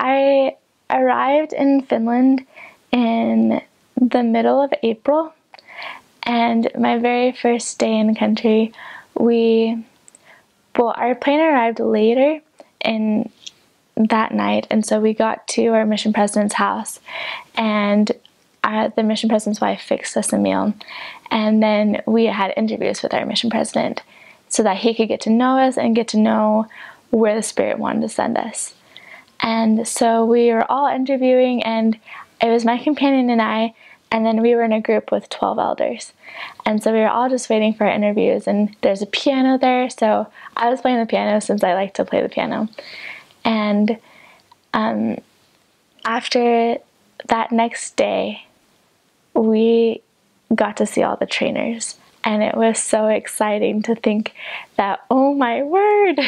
I arrived in Finland in the middle of April, and my very first day in the country, our plane arrived later in that night, and so we got to our mission president's house, and the mission president's wife fixed us a meal, and then we had interviews with our mission president so that he could get to know us and get to know where the Spirit wanted to send us. And so we were all interviewing, and it was my companion and I, and then we were in a group with 12 elders. And so we were all just waiting for our interviews, and there's a piano there, so I was playing the piano since I like to play the piano. And after that next day, we got to see all the trainers, and it was so exciting to think that, oh my word,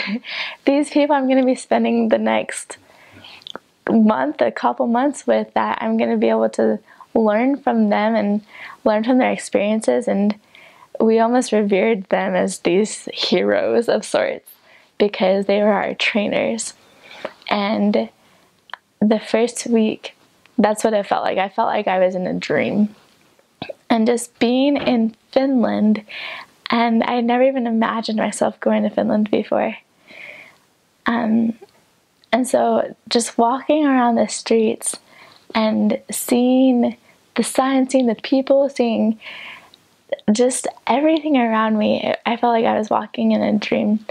these people I'm going to be spending the next month, a couple months with, that I'm going to be able to learn from them and learn from their experiences. And we almost revered them as these heroes of sorts because they were our trainers. And the first week, that's what it felt like. I felt like I was in a dream. And just being in Finland, and I never even imagined myself going to Finland before. And so just walking around the streets and seeing the signs, seeing the people, seeing just everything around me, I felt like I was walking in a dream.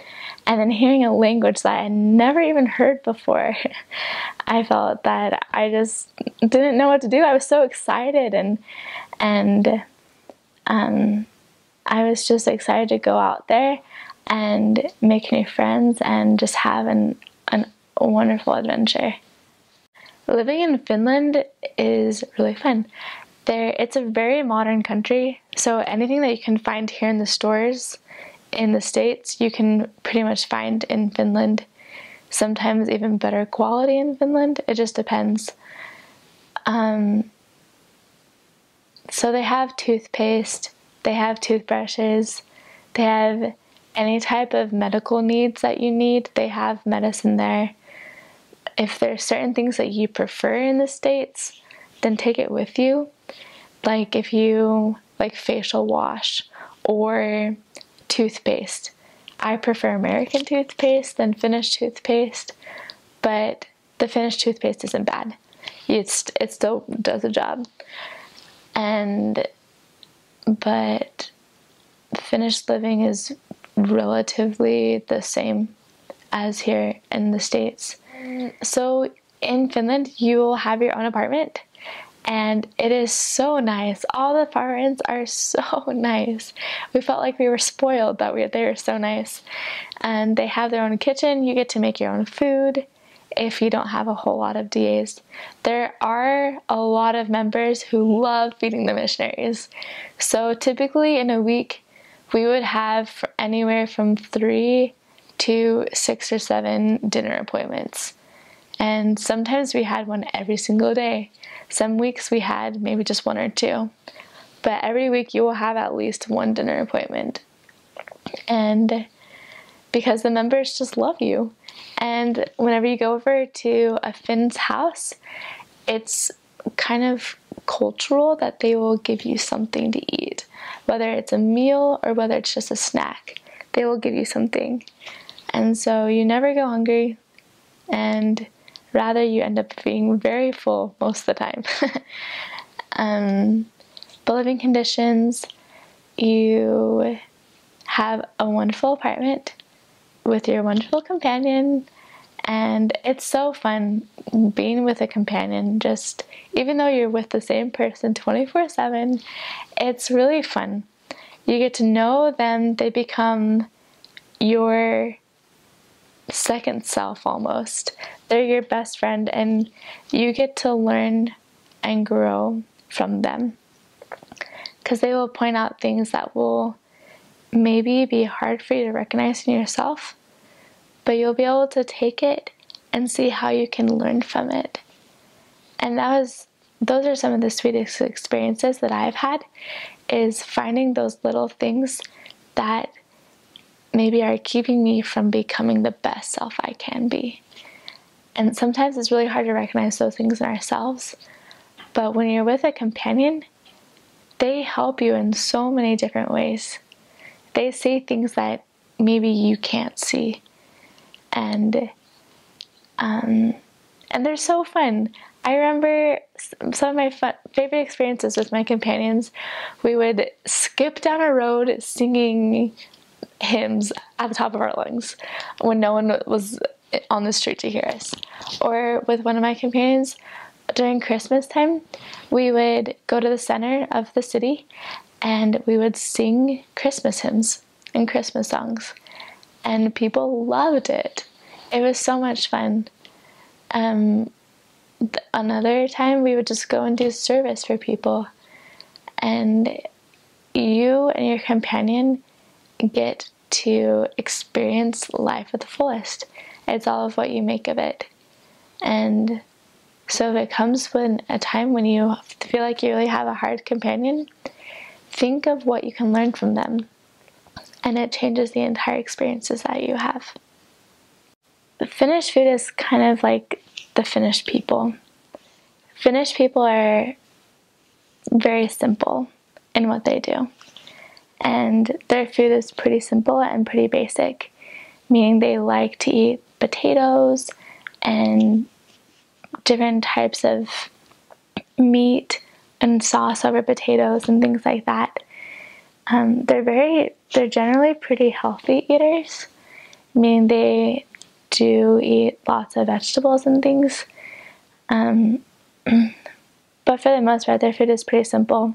And then hearing a language that I had never even heard before, I felt that I just didn't know what to do. I was so excited, and I was just excited to go out there and make new friends and just have a wonderful adventure. Living in Finland is really fun. It's a very modern country, so anything that you can find here in the stores in the States, you can pretty much find in Finland. Sometimes even better quality in Finland. It just depends. So they have toothpaste, they have toothbrushes, they have any type of medical needs that you need, they have medicine there. If there's certain things that you prefer in the States, then take it with you. Like if you like facial wash or toothpaste. I prefer American toothpaste than Finnish toothpaste, but the Finnish toothpaste isn't bad. It still does the job. But Finnish living is relatively the same as here in the States. So in Finland, you will have your own apartment, and it is so nice. All the apartments are so nice. We felt like we were spoiled that they were so nice. And they have their own kitchen. You get to make your own food if you don't have a whole lot of DAs. There are a lot of members who love feeding the missionaries. So typically in a week, we would have anywhere from 3 to 6 or 7 dinner appointments. And sometimes we had one every single day. Some weeks we had maybe just 1 or 2. But every week you will have at least 1 dinner appointment. And because the members just love you. And whenever you go over to a Finn's house, it's kind of cultural that they will give you something to eat. Whether it's a meal or whether it's just a snack, they will give you something. And so you never go hungry, and rather you end up being very full most of the time. But living conditions, you have a wonderful apartment with your wonderful companion, and it's so fun being with a companion. Just even though you're with the same person 24/7, it's really fun. You get to know them. They become your second self almost. They're your best friend, and you get to learn and grow from them, because they will point out things that will maybe be hard for you to recognize in yourself, but you'll be able to take it and see how you can learn from it. And those are some of the sweetest experiences that I've had, is finding those little things that maybe are keeping me from becoming the best self I can be. And sometimes it's really hard to recognize those things in ourselves. But when you're with a companion, they help you in so many different ways. They say things that maybe you can't see. And they're so fun. I remember some of my favorite experiences with my companions. We would skip down a road singing hymns at the top of our lungs when no one was on the street to hear us. Or with one of my companions, during Christmas time, we would go to the center of the city and we would sing Christmas hymns and Christmas songs. And people loved it. It was so much fun. Another time we would just go and do service for people, and you and your companion get to experience life at the fullest. It's all of what you make of it. And so if it comes when a time when you feel like you really have a hard companion, think of what you can learn from them, and it changes the entire experiences that you have. The Finnish food is kind of like the Finnish people. Finnish people are very simple in what they do. And their food is pretty simple and pretty basic, meaning they like to eat potatoes and different types of meat and sauce over potatoes and things like that. They're generally pretty healthy eaters, meaning they do eat lots of vegetables and things. But for the most part, their food is pretty simple.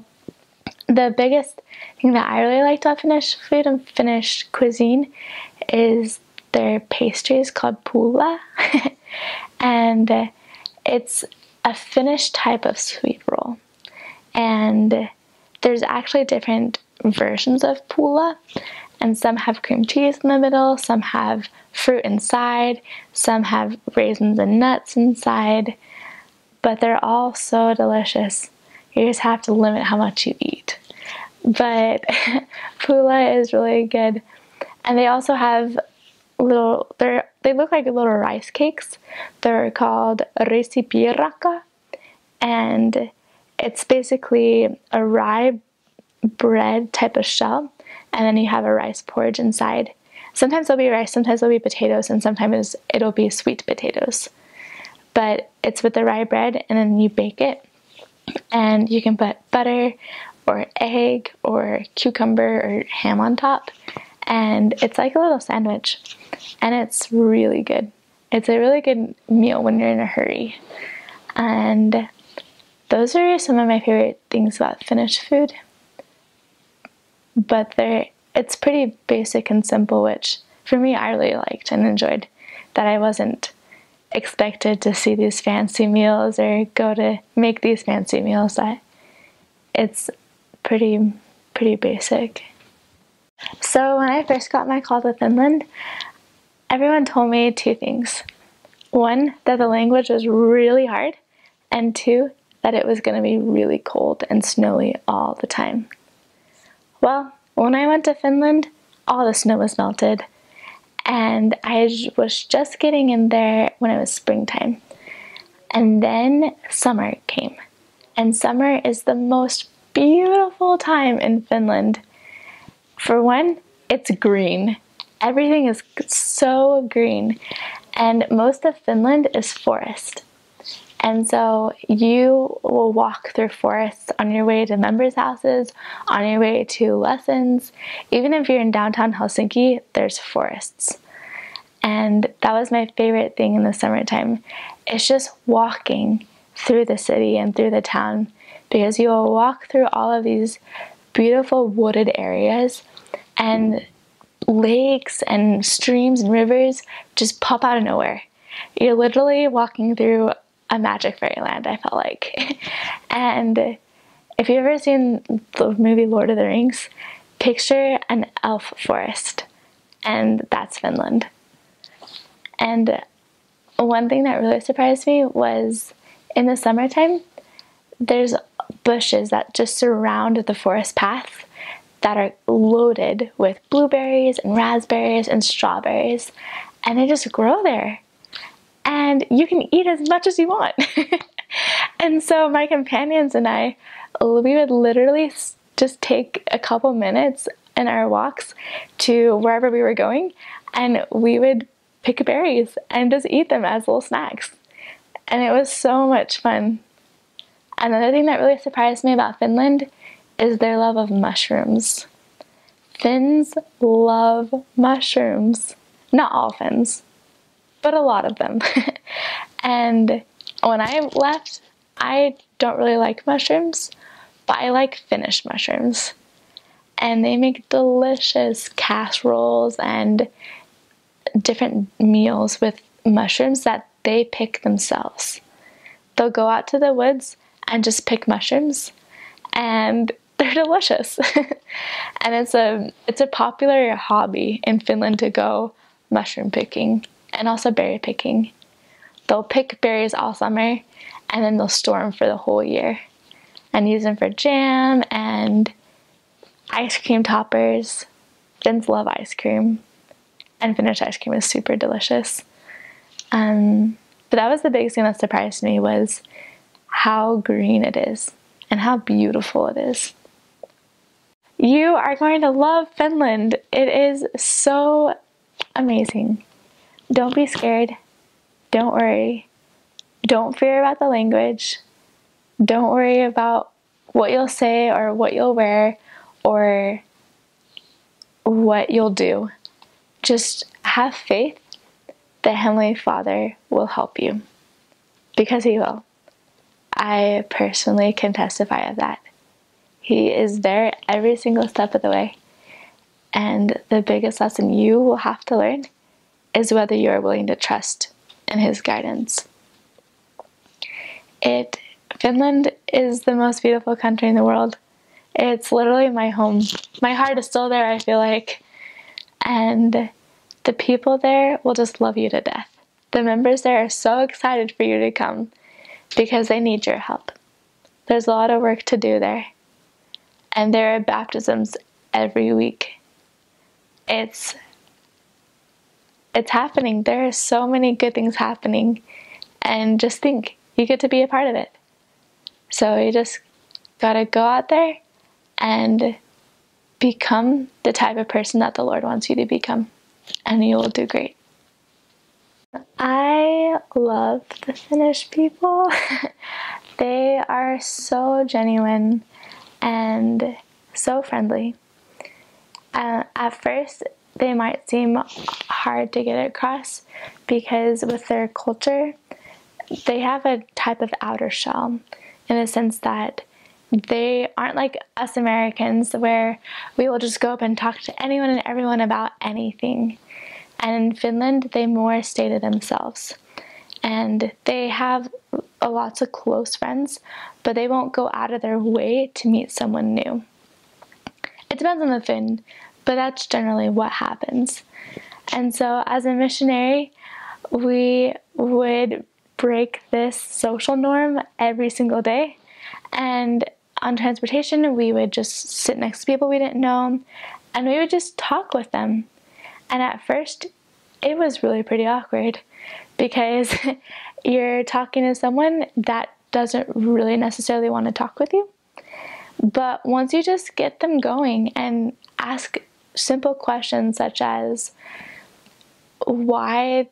The biggest thing that I really liked about Finnish food and Finnish cuisine is their pastries called pulla. And it's a Finnish type of sweet roll. And there's actually different versions of pulla. And some have cream cheese in the middle, some have fruit inside, some have raisins and nuts inside. But they're all so delicious. You just have to limit how much you eat. But pulla is really good. And they also have they look like little rice cakes. They're called riisipiirakka. And it's basically a rye bread type of shell. And then you have a rice porridge inside. Sometimes there'll be rice, sometimes there'll be potatoes, and sometimes it'll be sweet potatoes. But it's with the rye bread, and then you bake it. And you can put butter or egg or cucumber or ham on top. And it's like a little sandwich. And it's really good. It's a really good meal when you're in a hurry. And those are some of my favorite things about Finnish food. But it's pretty basic and simple, which for me I really liked and enjoyed. That I wasn't expected to see these fancy meals or go to make these fancy meals. That it's pretty basic. So when I first got my call to Finland, everyone told me two things. One, that the language was really hard, and two, that it was going to be really cold and snowy all the time. Well, when I went to Finland, all the snow was melted, and I was just getting in there when it was springtime. And then summer came, and summer is the most beautiful time in Finland. For one, it's green. Everything is so green, and most of Finland is forest. And so you will walk through forests on your way to members' houses, on your way to lessons. Even if you're in downtown Helsinki, there's forests. And that was my favorite thing in the summertime. It's just walking through the city and through the town, because you will walk through all of these beautiful wooded areas, and lakes and streams and rivers just pop out of nowhere. You're literally walking through a magic fairyland, I felt like. And if you've ever seen the movie Lord of the Rings, picture an elf forest, and that's Finland. And one thing that really surprised me was in the summertime, there's bushes that just surround the forest path that are loaded with blueberries and raspberries and strawberries, and they just grow there. and you can eat as much as you want. And so my companions and I, we would literally just take a couple minutes in our walks to wherever we were going, and we would pick berries and just eat them as little snacks. And it was so much fun. Another thing that really surprised me about Finland is their love of mushrooms. Finns love mushrooms. Not all Finns, but a lot of them. And when I left, I don't really like mushrooms, but I like Finnish mushrooms. And they make delicious casseroles and different meals with mushrooms that they pick themselves. They'll go out to the woods and just pick mushrooms, and they're delicious. And it's a popular hobby in Finland to go mushroom picking and also berry picking. They'll pick berries all summer, and then they'll store them for the whole year and use them for jam and ice cream toppers. Finns love ice cream, and Finnish ice cream is super delicious. But that was the biggest thing that surprised me, was how green it is and how beautiful it is. You are going to love Finland. It is so amazing. Don't be scared. Don't worry. Don't fear about the language. Don't worry about what you'll say or what you'll wear or what you'll do. Just have faith that Heavenly Father will help you, because He will. I personally can testify of that. He is there every single step of the way. And the biggest lesson you will have to learn is whether you are willing to trust in His guidance. Finland is the most beautiful country in the world. It's literally my home. My heart is still there, I feel like. And the people there will just love you to death. The members there are so excited for you to come because they need your help. There's a lot of work to do there. And there are baptisms every week. It's happening. There are so many good things happening. And just think, you get to be a part of it. So you just gotta go out there and become the type of person that the Lord wants you to become. And you will do great. I love the Finnish people. They are so genuine and so friendly. At first, they might seem hard to get across because with their culture, they have a type of outer shell in the sense that they aren't like us Americans where we will just go up and talk to anyone and everyone about anything. And in Finland, they more stay to themselves. And they have lots of close friends, but they won't go out of their way to meet someone new. It depends on the Finn, but that's generally what happens. And so as a missionary, we would break this social norm every single day. And on transportation, we would just sit next to people we didn't know, and we would just talk with them. And at first, it was really pretty awkward because you're talking to someone that doesn't really necessarily want to talk with you. But once you just get them going and ask simple questions such as why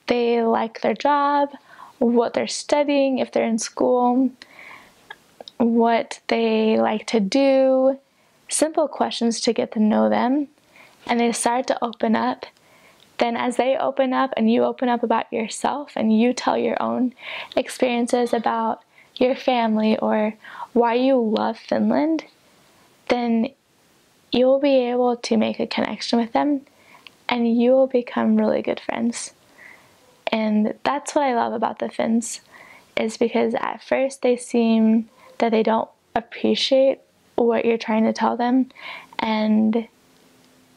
they like their job, what they're studying if they're in school, what they like to do, simple questions to get to know them, and they start to open up, then as they open up and you open up about yourself and you tell your own experiences about your family or why you love Finland, then you'll be able to make a connection with them and you will become really good friends. And that's what I love about the Finns, is because at first they seem that they don't appreciate what you're trying to tell them, and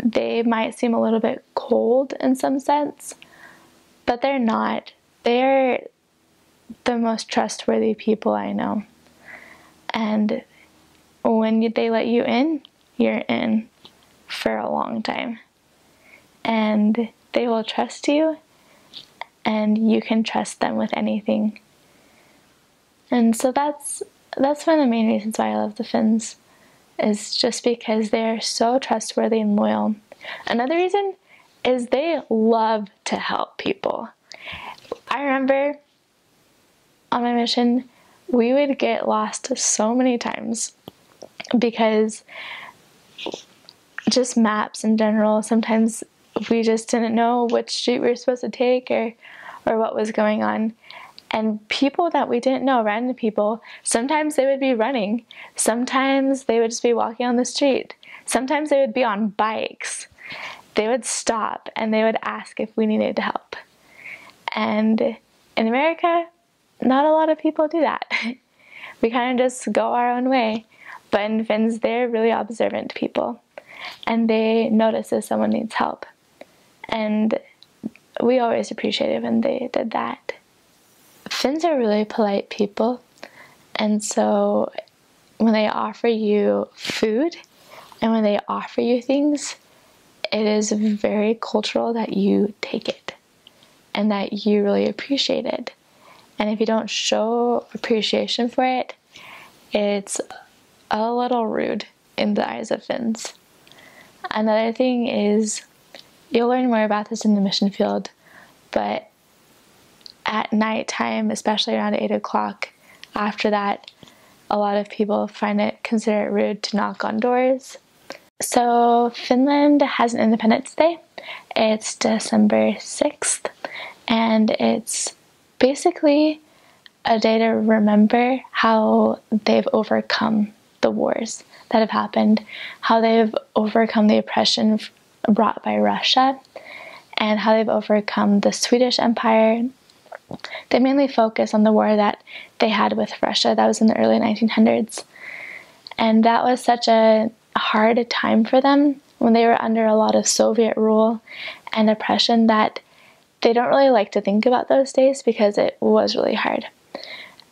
they might seem a little bit cold in some sense, but they're not. They're the most trustworthy people I know. And when they let you in, you're in for a long time. And they will trust you, and you can trust them with anything. And so that's one of the main reasons why I love the Finns, is just because they're so trustworthy and loyal. Another reason is they love to help people. I remember on my mission, we would get lost so many times because just maps in general, sometimes we just didn't know which street we were supposed to take or what was going on. And people that we didn't know, random people, sometimes they would be running. Sometimes they would just be walking on the street. Sometimes they would be on bikes. They would stop and they would ask if we needed help. And in America, not a lot of people do that. We kind of just go our own way. But in Finns, they're really observant people. And they notice if someone needs help. And we always appreciated when they did that. Finns are really polite people, and so when they offer you food and when they offer you things, it is very cultural that you take it and that you really appreciate it. And if you don't show appreciation for it, it's a little rude in the eyes of Finns. Another thing is, you'll learn more about this in the mission field, but at nighttime, especially around 8 o'clock, after that, a lot of people consider it rude to knock on doors. So Finland has an Independence Day. It's December 6th, and it's basically a day to remember how they've overcome the wars that have happened, how they've overcome the oppression brought by Russia, and how they've overcome the Swedish Empire. They mainly focus on the war that they had with Russia. That was in the early 1900s. And that was such a hard time for them when they were under a lot of Soviet rule and oppression that they don't really like to think about those days because it was really hard.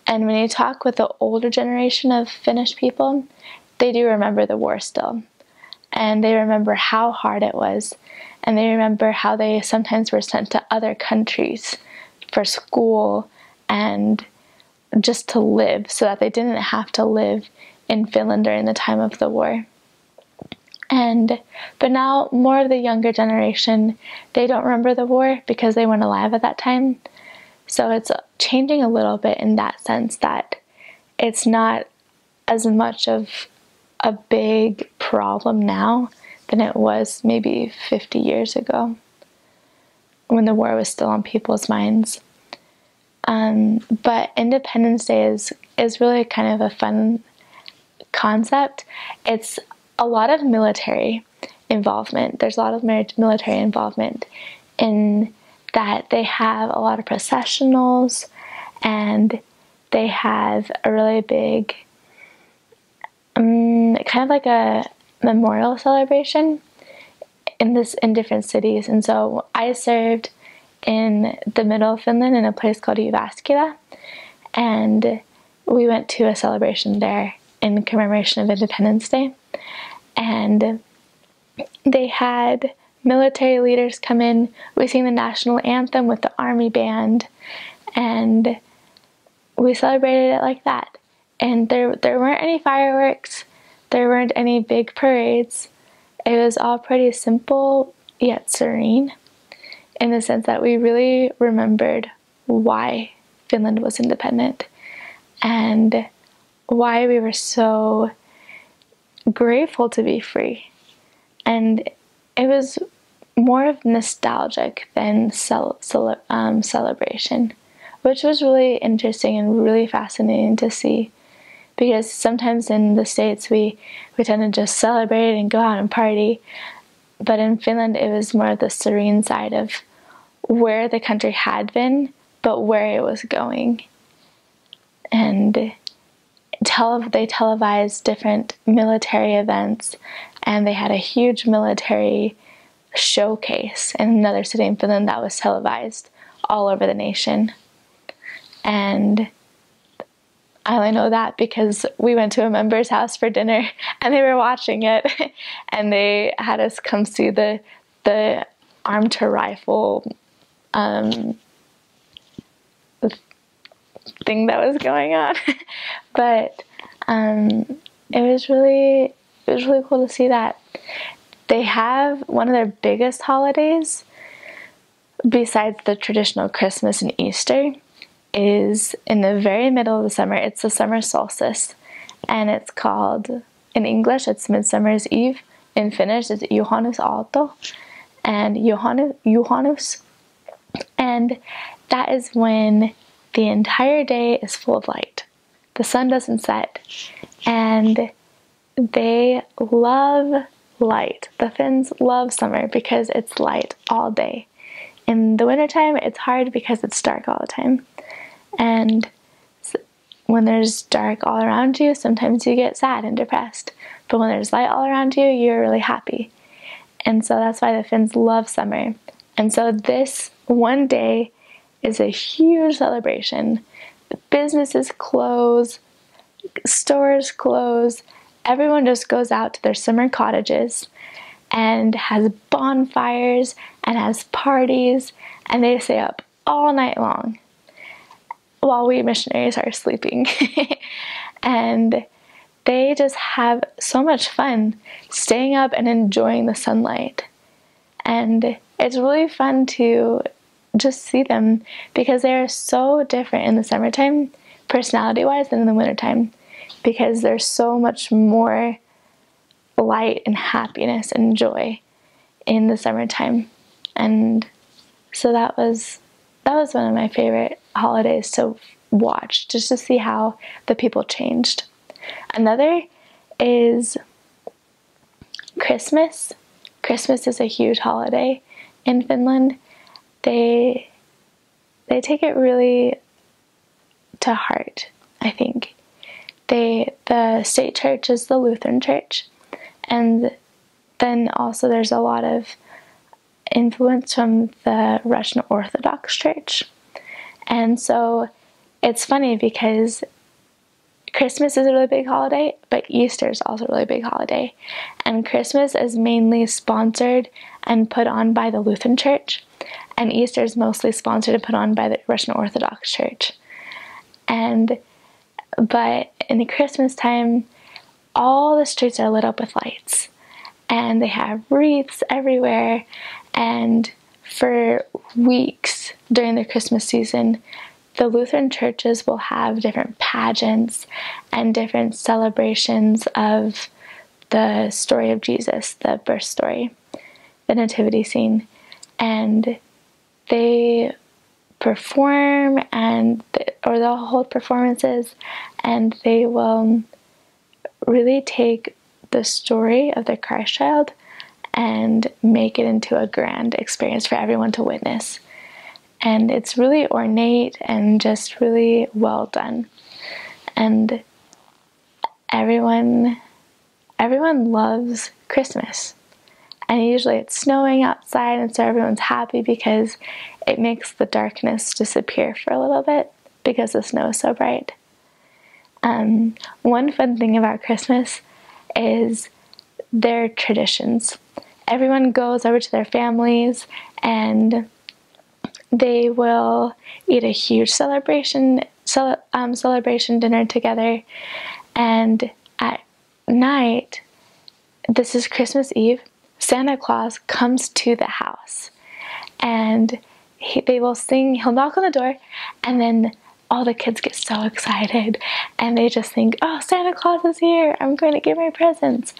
And when you talk with the older generation of Finnish people, they do remember the war still. And they remember how hard it was. And they remember how they sometimes were sent to other countries for school and just to live, so that they didn't have to live in Finland during the time of the war. But now more of the younger generation, they don't remember the war because they weren't alive at that time. So it's changing a little bit in that sense, that it's not as much of a big problem now than it was maybe 50 years ago, when the war was still on people's minds. But Independence Day is really kind of a fun concept. It's a lot of military involvement. There's a lot of military involvement in that. They have a lot of processionals, and they have a really big, kind of like a memorial celebration in different cities. And so I served in the middle of Finland in a place called Jyväskylä, and we went to a celebration there in commemoration of Independence Day. And they had military leaders come in. We sang the national anthem with the army band, and we celebrated it like that. And there weren't any fireworks, there weren't any big parades. It was all pretty simple yet serene, in the sense that we really remembered why Finland was independent and why we were so grateful to be free. And it was more of nostalgic than celebration, which was really interesting and really fascinating to see. Because sometimes in the States we tend to just celebrate and go out and party, but in Finland it was more of the serene side of where the country had been, but where it was going. And they televised different military events, and they had a huge military showcase in another city in Finland that was televised all over the nation. And I only know that because we went to a member's house for dinner and they were watching it, and they had us come see the armed to rifle thing that was going on. But it was really cool to see that. They have one of their biggest holidays, besides the traditional Christmas and Easter, is in the very middle of the summer. It's the summer solstice, and it's called, in English, it's Midsummer's Eve. In Finnish, it's Juhannusaatto and Juhannus. And that is when the entire day is full of light. The sun doesn't set, and they love light. The Finns love summer because it's light all day. In the wintertime, it's hard because it's dark all the time. And when there's dark all around you, sometimes you get sad and depressed. But when there's light all around you, you're really happy. And so that's why the Finns love summer. And so this one day is a huge celebration. Businesses close, stores close, everyone just goes out to their summer cottages and has bonfires and has parties, and they stay up all night long while we missionaries are sleeping. And they just have so much fun staying up and enjoying the sunlight. And it's really fun to just see them because they're so different in the summertime, personality-wise, than in the wintertime, because there's so much more light and happiness and joy in the summertime. And so that was one of my favorite holidays to watch, just to see how the people changed. Another is Christmas. Christmas is a huge holiday in Finland. They take it really to heart, I think. The state church is the Lutheran church, and then also there's a lot of influence from the Russian Orthodox Church. And so it's funny because Christmas is a really big holiday, but Easter is also a really big holiday. And Christmas is mainly sponsored and put on by the Lutheran Church, and Easter is mostly sponsored and put on by the Russian Orthodox Church. But in the Christmas time, all the streets are lit up with lights, and they have wreaths everywhere. And for weeks during the Christmas season, the Lutheran churches will have different pageants and different celebrations of the story of Jesus, the birth story, the nativity scene. And they perform or they'll hold performances, and they will really take the story of the Christ child and make it into a grand experience for everyone to witness. And it's really ornate and just really well done. And everyone loves Christmas. And usually it's snowing outside, and so everyone's happy because it makes the darkness disappear for a little bit because the snow is so bright. One fun thing about Christmas is their traditions. Everyone goes over to their families, and they will eat a huge celebration dinner together. And at night, this is Christmas Eve, Santa Claus comes to the house, and they will sing. He'll knock on the door, and then all the kids get so excited, and they just think, oh, Santa Claus is here, I'm going to give my presents.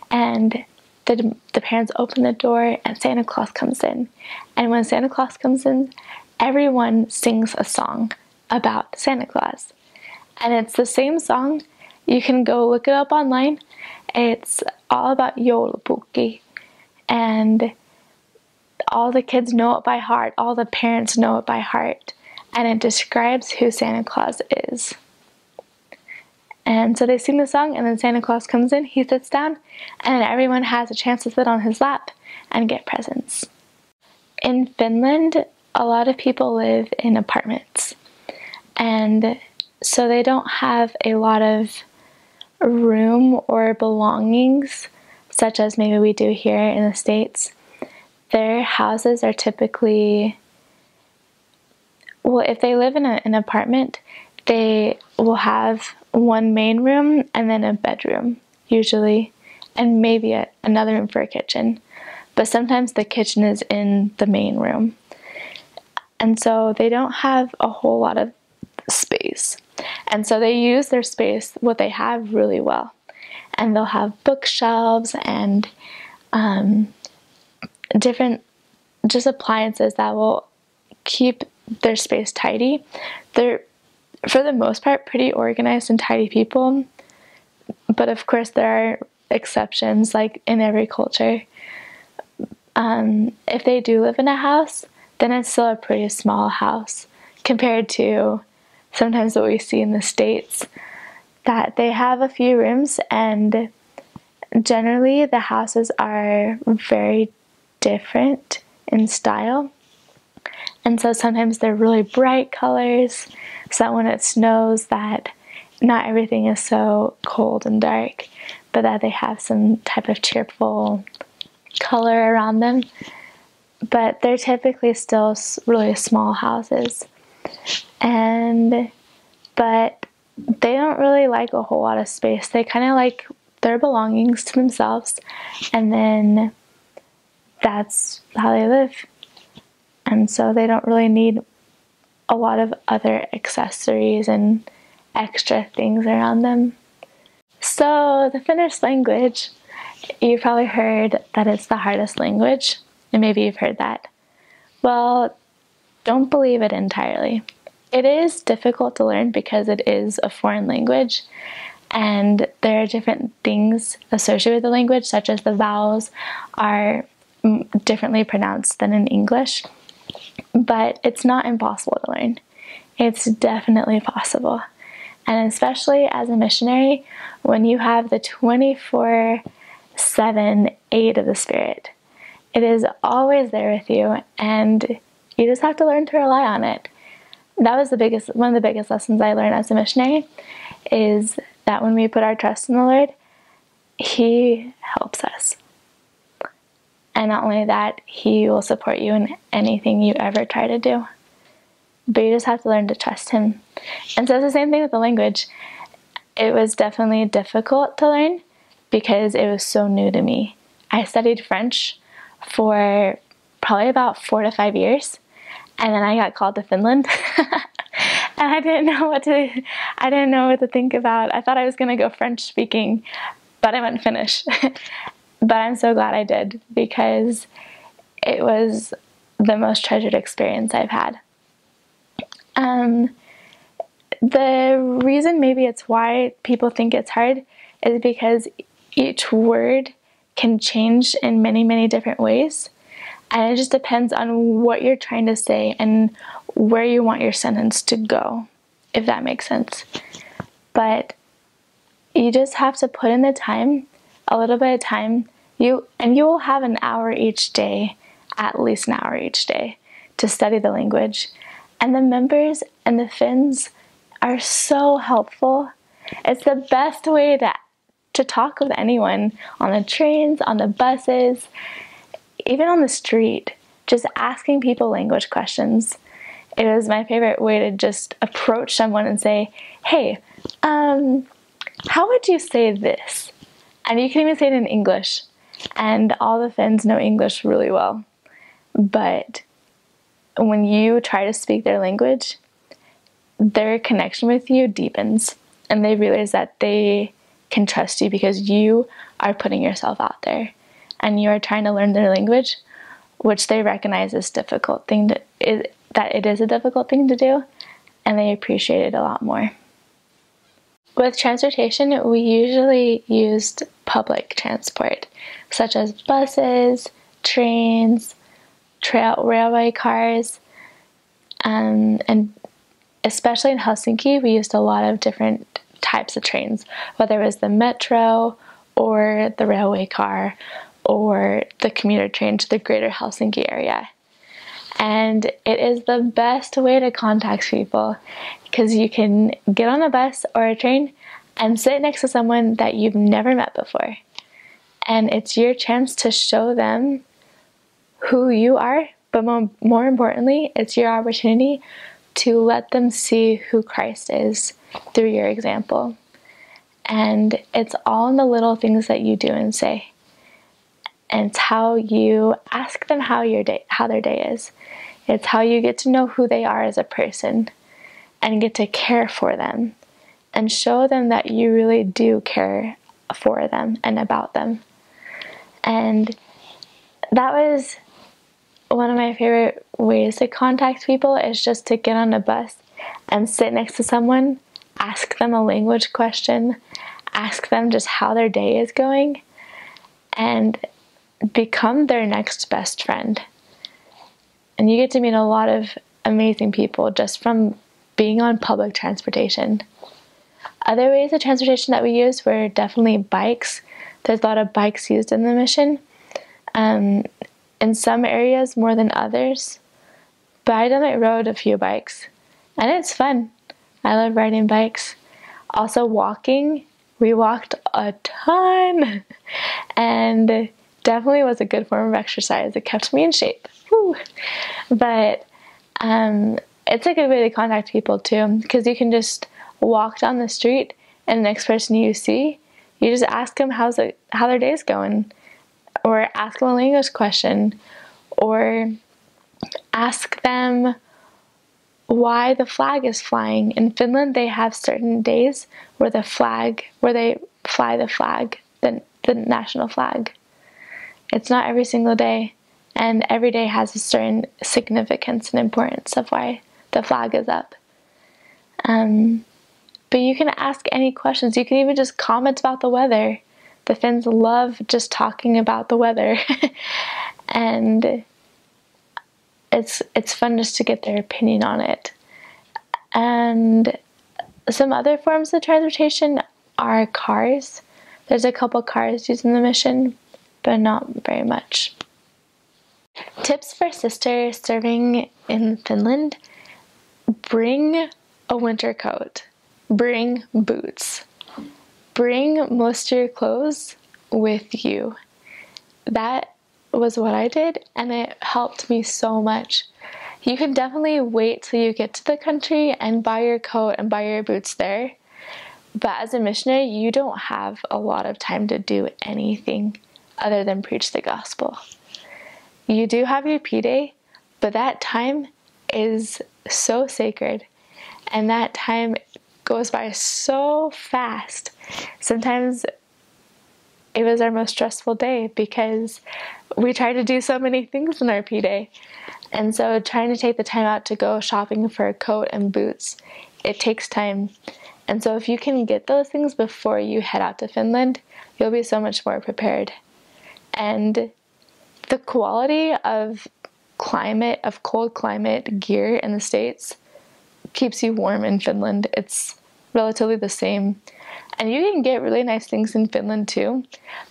And the parents open the door, and Santa Claus comes in. And when Santa Claus comes in, everyone sings a song about Santa Claus. And it's the same song. You can go look it up online. It's all about joulupukki. And all the kids know it by heart. All the parents know it by heart. And it describes who Santa Claus is. And so they sing the song, and then Santa Claus comes in, he sits down, and everyone has a chance to sit on his lap and get presents. In Finland, a lot of people live in apartments, and so they don't have a lot of room or belongings, such as maybe we do here in the States. Their houses are typically well, if they live in an apartment, they will have one main room and then a bedroom, usually, and maybe another room for a kitchen. But sometimes the kitchen is in the main room. And so they don't have a whole lot of space. And so they use their space, what they have, really well. And they'll have bookshelves and different just appliances that will keep their space tidy. They're, for the most part, pretty organized and tidy people. But of course, there are exceptions, like in every culture. If they do live in a house, then it's still a pretty small house compared to sometimes what we see in the States, that they have a few rooms, and generally the houses are very different in style. And so sometimes they're really bright colors, so that when it snows, that not everything is so cold and dark, but that they have some type of cheerful color around them. But they're typically still really small houses. But they don't really like a whole lot of space. They kind of like their belongings to themselves, and then that's how they live. And so they don't really need a lot of other accessories and extra things around them. So the Finnish language, you've probably heard that it's the hardest language, and maybe you've heard that. Well, don't believe it entirely. It is difficult to learn because it is a foreign language, and there are different things associated with the language, such as the vowels are differently pronounced than in English. But it's not impossible to learn. It's definitely possible. And especially as a missionary, when you have the 24/7 aid of the Spirit, it is always there with you, and you just have to learn to rely on it. That was one of the biggest lessons I learned as a missionary, is that when we put our trust in the Lord, He helps us. And not only that, He will support you in anything you ever try to do. But you just have to learn to trust Him. And so it's the same thing with the language. It was definitely difficult to learn because it was so new to me. I studied French for probably about 4 to 5 years, and then I got called to Finland. And I didn't know what to think about. I thought I was going to go French speaking, but I went Finnish. But I'm so glad I did, because it was the most treasured experience I've had. The reason maybe it's why people think it's hard is because each word can change in many, many different ways. And it just depends on what you're trying to say and where you want your sentence to go, if that makes sense. But you just have to put in the time, a little bit of time, and you will have an hour each day, at least an hour each day, to study the language. And the members and the Finns are so helpful. It's the best way to talk with anyone, on the trains, on the buses, even on the street, just asking people language questions. It was my favorite way to just approach someone and say, hey, how would you say this? And you can even say it in English. And all the Finns know English really well. But when you try to speak their language, their connection with you deepens. And they realize that they can trust you because you are putting yourself out there. And you are trying to learn their language, which they recognize is that it is a difficult thing to do, and they appreciate it a lot more. With transportation, we usually used public transport, such as buses, trains, railway cars, and especially in Helsinki, we used a lot of different types of trains, whether it was the metro or the railway car or the commuter train to the greater Helsinki area. And it is the best way to contact people, because you can get on a bus or a train and sit next to someone that you've never met before. And it's your chance to show them who you are, but more importantly, it's your opportunity to let them see who Christ is through your example. And it's all in the little things that you do and say. And it's how you ask them how their day is. It's how you get to know who they are as a person and get to care for them and show them that you really do care for them and about them. And that was one of my favorite ways to contact people, is just to get on a bus and sit next to someone, ask them a language question, ask them just how their day is going, and become their next best friend. And you get to meet a lot of amazing people just from being on public transportation. Other ways of transportation that we use were definitely bikes. There's a lot of bikes used in the mission. In some areas more than others. But I definitely rode a few bikes. And it's fun. I love riding bikes. Also walking. We walked a ton. And definitely was a good form of exercise. It kept me in shape. Woo. But it's a good way to contact people too, because you can just walk down the street and the next person you see, you just ask them how their day's going, or ask them a language question, or ask them why the flag is flying. In Finland, they have certain days where they fly the flag, the national flag. It's not every single day, and every day has a certain significance and importance of why the flag is up. But you can ask any questions. You can even just comment about the weather. The Finns love just talking about the weather. And it's fun just to get their opinion on it. And some other forms of transportation are cars. There's a couple cars used in the mission, but not very much. Tips for sisters serving in Finland: bring a winter coat, bring boots, bring most of your clothes with you. That was what I did, and it helped me so much. You can definitely wait till you get to the country and buy your coat and buy your boots there. But as a missionary, you don't have a lot of time to do anything other than preach the gospel. You do have your P-Day, but that time is so sacred, and that time goes by so fast. Sometimes it was our most stressful day because we tried to do so many things in our P-Day. And so trying to take the time out to go shopping for a coat and boots, it takes time. And so if you can get those things before you head out to Finland, you'll be so much more prepared. And the quality of cold climate gear in the States keeps you warm in Finland. It's relatively the same. And you can get really nice things in Finland too,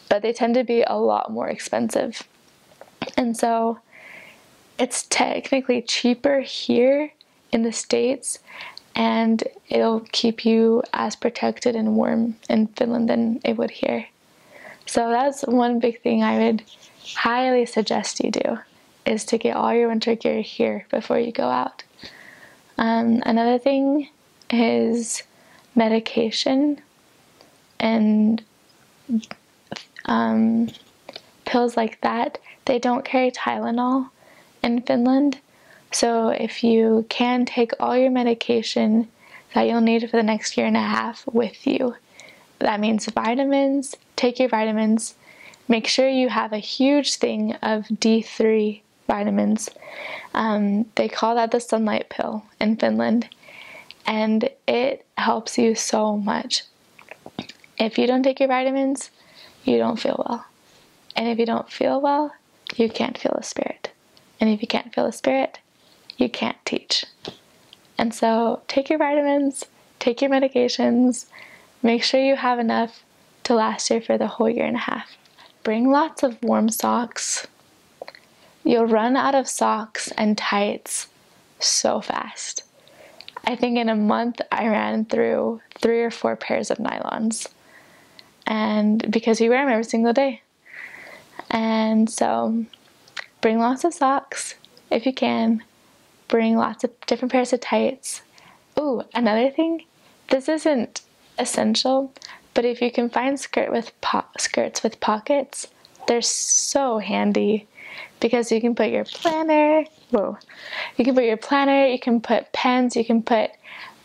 but they tend to be a lot more expensive. And so it's technically cheaper here in the States, and it'll keep you as protected and warm in Finland than it would here. So that's one big thing I would highly suggest you do, is to get all your winter gear here before you go out. Another thing is medication and pills like that. They don't carry Tylenol in Finland, so if you can, take all your medication that you'll need for the next year and a half with you. That means vitamins. Take your vitamins. Make sure you have a huge thing of D3 vitamins. They call that the sunlight pill in Finland, and it helps you so much. If you don't take your vitamins, you don't feel well. And if you don't feel well, you can't feel the Spirit. And if you can't feel the Spirit, you can't teach. And so take your vitamins, take your medications, make sure you have enough to last you for the whole year and a half. Bring lots of warm socks. You'll run out of socks and tights so fast. I think in a month I ran through 3 or 4 pairs of nylons. And because you wear them every single day. And so bring lots of socks if you can. bring lots of different pairs of tights. Ooh, another thing, this isn't essential, but if you can find skirts with pockets, they're so handy because you can put your planner, you can put pens, you can put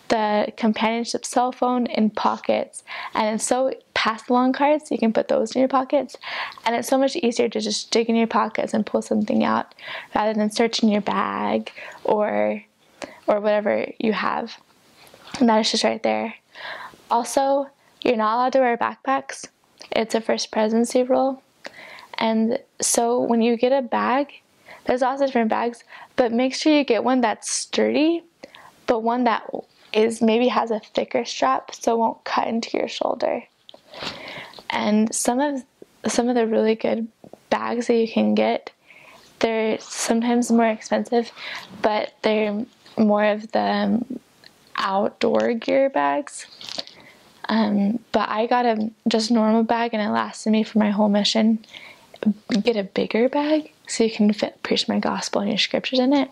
the companionship cell phone in pockets, and it's so pass-along cards, you can put those in your pockets, and it's so much easier to just dig in your pockets and pull something out rather than search in your bag or whatever you have. And that is just right there. Also, you're not allowed to wear backpacks. It's a first presidency rule. And so when you get a bag, there's lots of different bags, but make sure you get one that's sturdy, but one that maybe has a thicker strap so it won't cut into your shoulder. And some of the really good bags that you can get, they're sometimes more expensive, but they're more of the outdoor gear bags. But I got a just normal bag and it lasted me for my whole mission. Get a bigger bag so you can preach my gospel and your scriptures in it.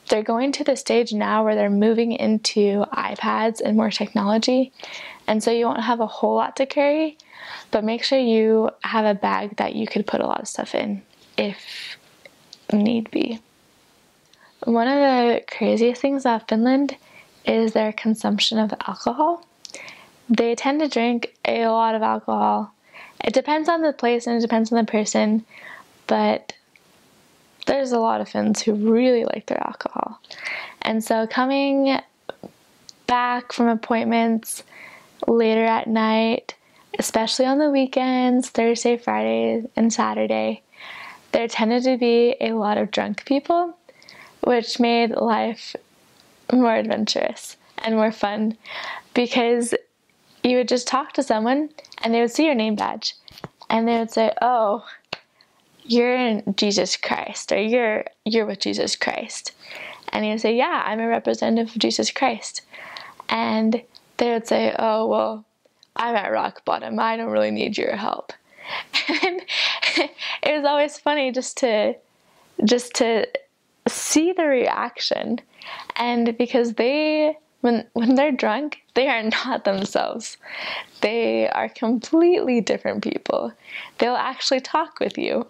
They're going to the stage now where they're moving into iPads and more technology, and so you won't have a whole lot to carry, but make sure you have a bag that you could put a lot of stuff in if need be. One of the craziest things about Finland is their consumption of alcohol. They tend to drink a lot of alcohol. It depends on the place and it depends on the person, but there's a lot of Finns who really like their alcohol. And so coming back from appointments later at night, especially on the weekends, Thursday, Friday, and Saturday, there tended to be a lot of drunk people, which made life more adventurous and more fun because you would just talk to someone and they would see your name badge and they would say, oh, you're in Jesus Christ, or you're with Jesus Christ. And you would say, yeah, I'm a representative of Jesus Christ. And they would say, oh, well, I'm at rock bottom. I don't really need your help. And it was always funny just to see the reaction. And because when they're drunk, they are not themselves. They are completely different people. They'll actually talk with you.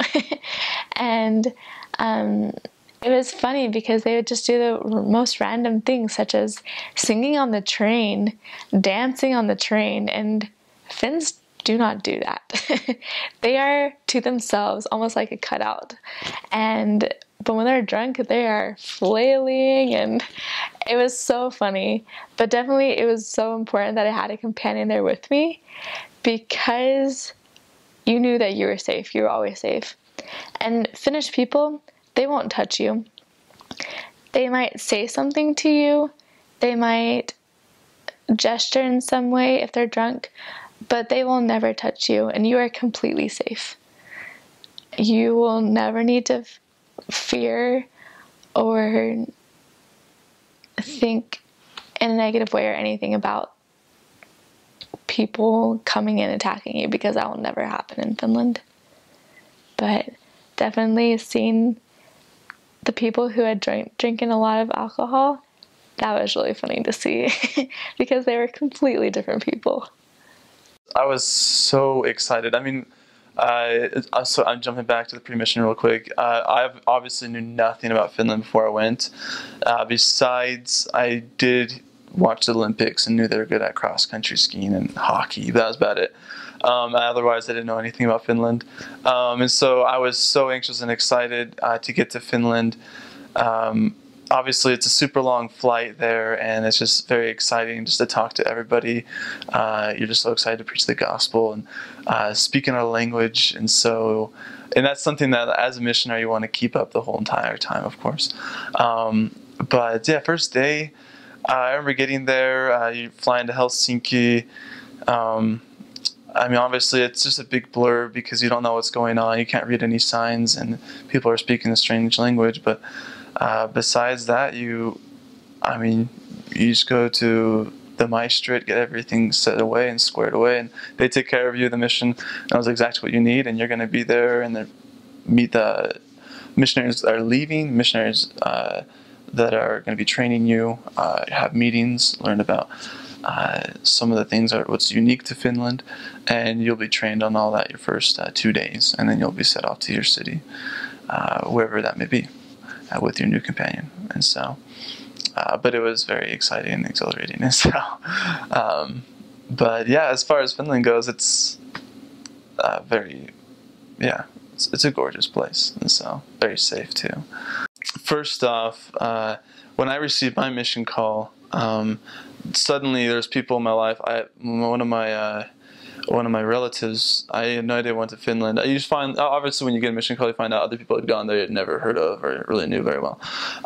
And it was funny because they would just do the most random things, such as singing on the train, dancing on the train, and Finns do not do that. They are to themselves, almost like a cutout. But when they're drunk, they are flailing, and it was so funny. But definitely it was so important that I had a companion there with me because you knew that you were safe. You were always safe. And Finnish people, they won't touch you. They might say something to you. They might gesture in some way if they're drunk, but they will never touch you, and you are completely safe. You will never need to fear or think in a negative way or anything about people coming in attacking you, because that will never happen in Finland. But definitely seeing the people who had drinking a lot of alcohol, that was really funny to see because they were completely different people. I was so excited. I mean, so I'm jumping back to the pre-mission real quick. I obviously knew nothing about Finland before I went. Besides, I did watch the Olympics and knew they were good at cross-country skiing and hockey. That was about it. Otherwise, I didn't know anything about Finland. And so I was so anxious and excited to get to Finland. Obviously, it's a super long flight there, and it's just very exciting just to talk to everybody. You're just so excited to preach the gospel and speak in our language. And that's something that as a missionary you want to keep up the whole entire time, of course. But yeah, first day, I remember getting there, you fly into Helsinki. I mean, obviously, it's just a big blur because you don't know what's going on. You can't read any signs, and people are speaking a strange language. But besides that, you just go to the Maestrit, get everything set away and squared away, and they take care of you. The mission knows exactly what you need, and you're going to be there and then meet the missionaries that are leaving, missionaries that are going to be training you, have meetings, learn about some of the things that are what's unique to Finland, and you'll be trained on all that your first 2 days, and then you'll be set off to your city, wherever that may be, with your new companion. And so, but it was very exciting and exhilarating. And so, but yeah, as far as Finland goes, it's it's a gorgeous place, and so very safe too. First off, when I received my mission call, suddenly there's people in my life. One of my relatives, I had no idea went to Finland. You just find, obviously when you get a mission call, you find out other people had gone there you'd never heard of or really knew very well.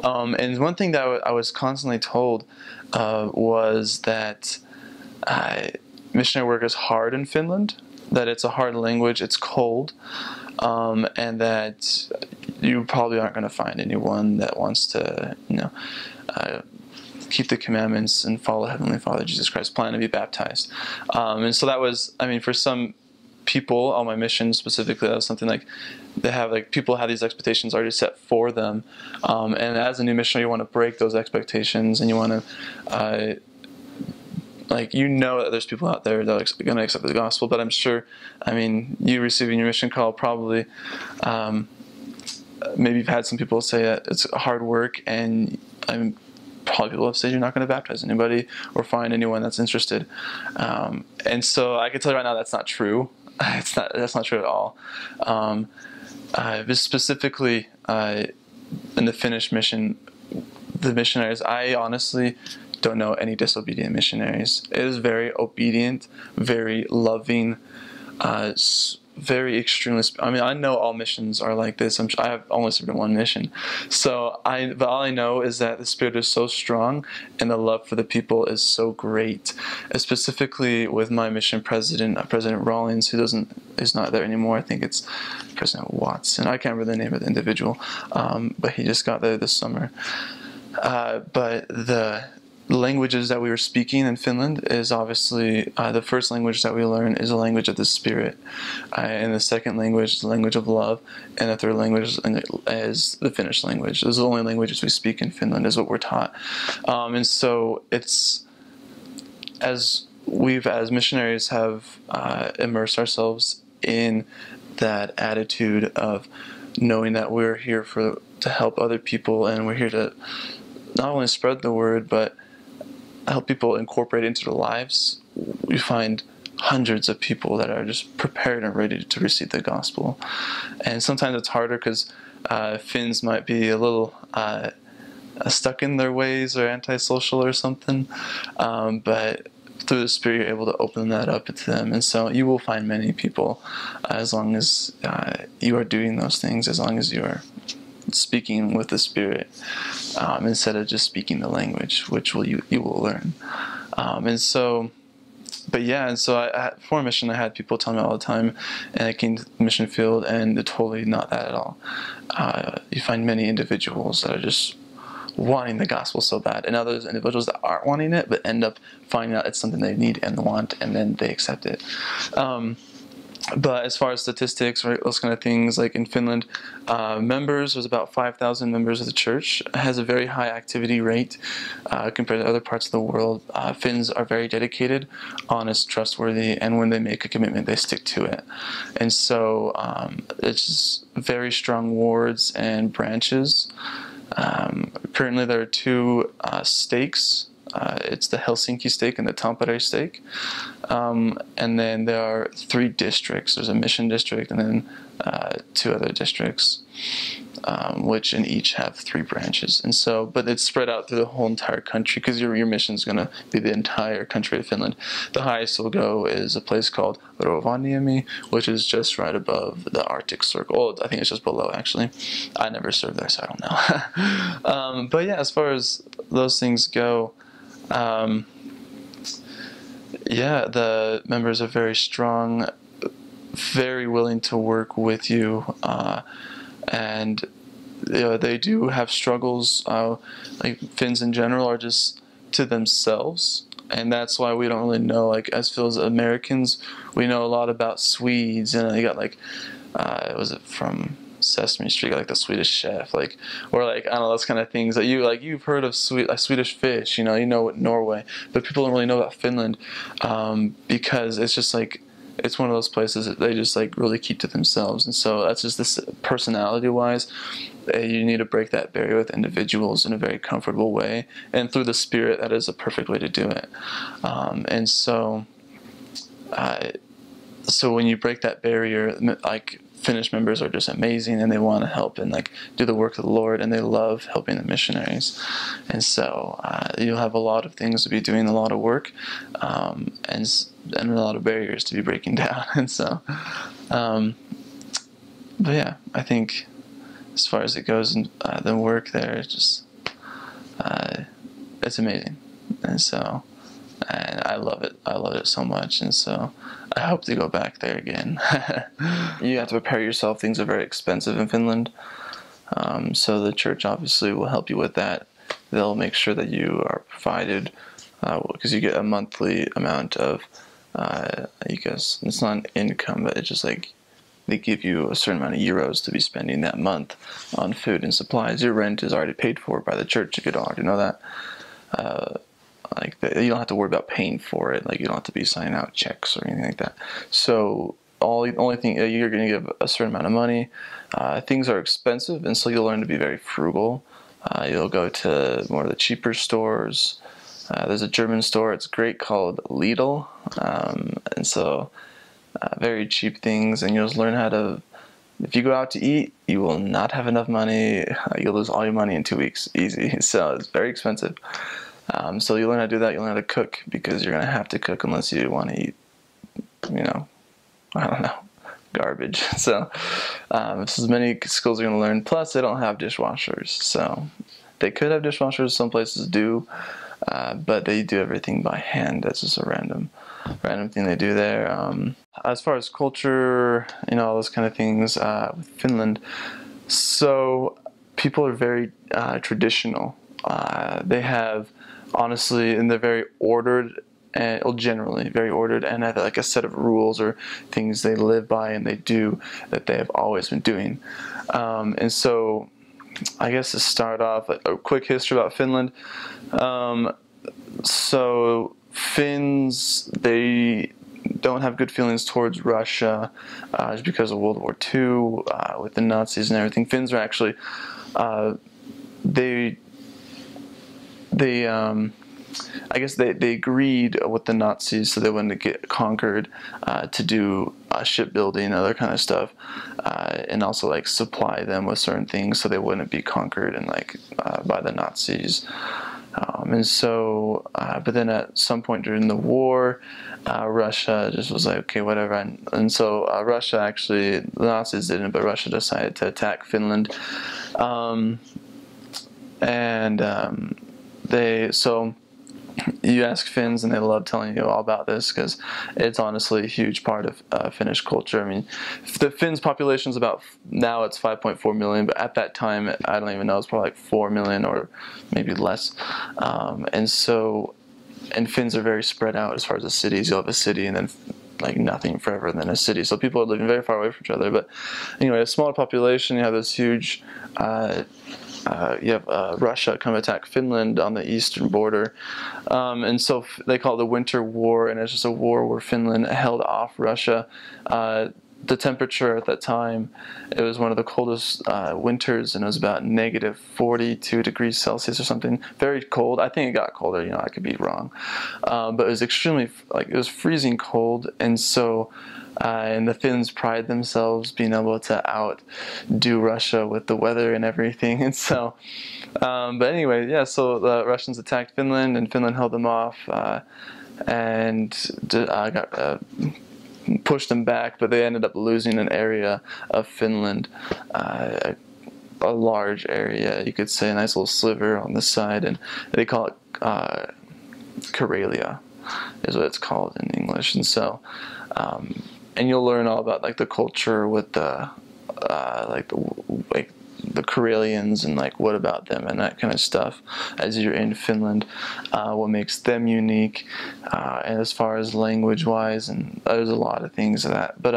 And one thing that I was constantly told was that missionary work is hard in Finland, that it's a hard language, it's cold, and that you probably aren't going to find anyone that wants to, keep the commandments and follow Heavenly Father Jesus Christ, plan to be baptized. And so that was, for some people on my mission specifically, that was something like people have these expectations already set for them. And as a new missionary, you want to break those expectations, and you want to, that there's people out there that are going to accept the gospel. But I'm sure, you receiving your mission call probably, maybe you've had some people say that it's hard work, and probably people have said you're not going to baptize anybody or find anyone that's interested. And so I can tell you right now that's not true. That's not true at all. Specifically in the Finnish mission, the missionaries, I honestly don't know any disobedient missionaries. It is very obedient, very loving, very extremely. I know all missions are like this. I have only served in one mission, but all I know is that the Spirit is so strong and the love for the people is so great. Specifically with my mission president, President Rawlings, is not there anymore. I think it's President Watson. I can't remember the name of the individual, but he just got there this summer. But the languages that we were speaking in Finland is obviously the first language that we learn is a language of the Spirit, and the second language is the language of love, and the third language is the Finnish language. Those are the only languages we speak in Finland, is what we're taught. And so it's as missionaries have immersed ourselves in that attitude of knowing that we're here to help other people, and we're here to not only spread the word but help people incorporate into their lives. We find hundreds of people that are just prepared and ready to receive the gospel. And sometimes it's harder because Finns might be a little stuck in their ways or antisocial or something, but through the Spirit you're able to open that up to them. And so you will find many people as long as you are doing those things, as long as you are speaking with the Spirit, instead of just speaking the language, which you will learn. For mission, I had people tell me all the time, and I came to the mission field, and they're totally not that at all. You find many individuals that are just wanting the gospel so bad, and others individuals that aren't wanting it, but end up finding out it's something they need and want, and then they accept it. But as far as statistics, right, those kind of things, like in Finland, there's about 5,000 members of the church. It has a very high activity rate compared to other parts of the world. Finns are very dedicated, honest, trustworthy, and when they make a commitment, they stick to it. And so it's just very strong wards and branches. Currently, there are 2 stakes. It's the Helsinki stake and the Tampere stake. And then there are 3 districts. There's a mission district and then 2 other districts, which in each have 3 branches. And so, but it's spread out through the whole entire country because your mission is going to be the entire country of Finland. The highest you'll go is a place called Rovaniemi, which is just right above the Arctic Circle. Oh, I think it's just below, actually. I never served there, so I don't know. But yeah, as far as those things go, the members are very strong, very willing to work with you, and they do have struggles. Like Finns in general are just to themselves, and that's why we don't really know. Like as Americans, we know a lot about Swedes, and they got was it from Sesame Street, like the Swedish Chef, like, or like, I don't know, those kind of things that you've heard of Swedish Fish, you know what Norway, but people don't really know about Finland, because it's just like, it's one of those places that they just like really keep to themselves. And so that's just this personality wise, you need to break that barrier with individuals in a very comfortable way, and through the Spirit, that is a perfect way to do it. And so when you break that barrier, like, Finnish members are just amazing, and they want to help and like do the work of the Lord, and they love helping the missionaries. And so you'll have a lot of things to be doing, a lot of work, and a lot of barriers to be breaking down. And so, but yeah, I think as far as it goes, and the work there, it's just it's amazing. And so, and I love it. I love it so much. And so I hope to go back there again. You have to prepare yourself. Things are very expensive in Finland. So the church obviously will help you with that. They'll make sure that you are provided, because you get a monthly amount of, I guess it's not an income, but it's just like they give you a certain amount of euros to be spending that month on food and supplies. Your rent is already paid for by the church, if you don't already know that. You don't have to worry about paying for it. Like, you don't have to be signing out checks or anything like that. So the only thing, you're going to give a certain amount of money. Things are expensive, and so you'll learn to be very frugal. You'll go to more of the cheaper stores. There's a German store, it's great, called Lidl. And so very cheap things, and you'll just learn how to, if you go out to eat, you will not have enough money. You'll lose all your money in 2 weeks, easy. So it's very expensive. So you learn how to do that. You learn how to cook, because you're going to have to cook unless you want to eat, I don't know, garbage. So this is many skills you're going to learn. Plus, they don't have dishwashers. So they could have dishwashers. Some places do, but they do everything by hand. That's just a random thing they do there. As far as culture, all those kind of things with Finland. So people are very traditional. They have, honestly, and they're very ordered, and generally very ordered, and have like a set of rules or things they live by and they do that they have always been doing. And so I guess to start off, a quick history about Finland. So Finns, they don't have good feelings towards Russia just because of World War II with the Nazis and everything. Finns are actually, I guess they agreed with the Nazis so they wouldn't get conquered, to do shipbuilding, other kind of stuff, and also like supply them with certain things so they wouldn't be conquered and by the Nazis. And so, but then at some point during the war, Russia just was like, okay, whatever. And so Russia, actually, the Nazis didn't, but Russia decided to attack Finland. So you ask Finns, and they love telling you all about this, because it's honestly a huge part of Finnish culture. I mean, the Finns population is now it's 5.4 million, but at that time, I don't even know, it's probably like 4 million or maybe less. And Finns are very spread out as far as the cities. You'll have a city and then like nothing forever, and then a city. So people are living very far away from each other. But anyway, a smaller population, you have this huge, you have Russia come attack Finland on the eastern border, and so they call it the Winter War, and it's just a war where Finland held off Russia. The temperature at that time, it was one of the coldest winters, and it was about negative 42 degrees Celsius or something. Very cold. I think it got colder. I could be wrong, but it was extremely it was freezing cold, and so. And the Finns pride themselves being able to outdo Russia with the weather and everything. And so, but anyway, yeah, so the Russians attacked Finland, and Finland held them off and pushed them back, but they ended up losing an area of Finland, a large area, you could say, a nice little sliver on the side, and they call it Karelia is what it's called in English. And so, and you'll learn all about the culture with the Karelians and what about them and that kind of stuff as you're in Finland, what makes them unique, and as far as language wise, and there's a lot of things of that. But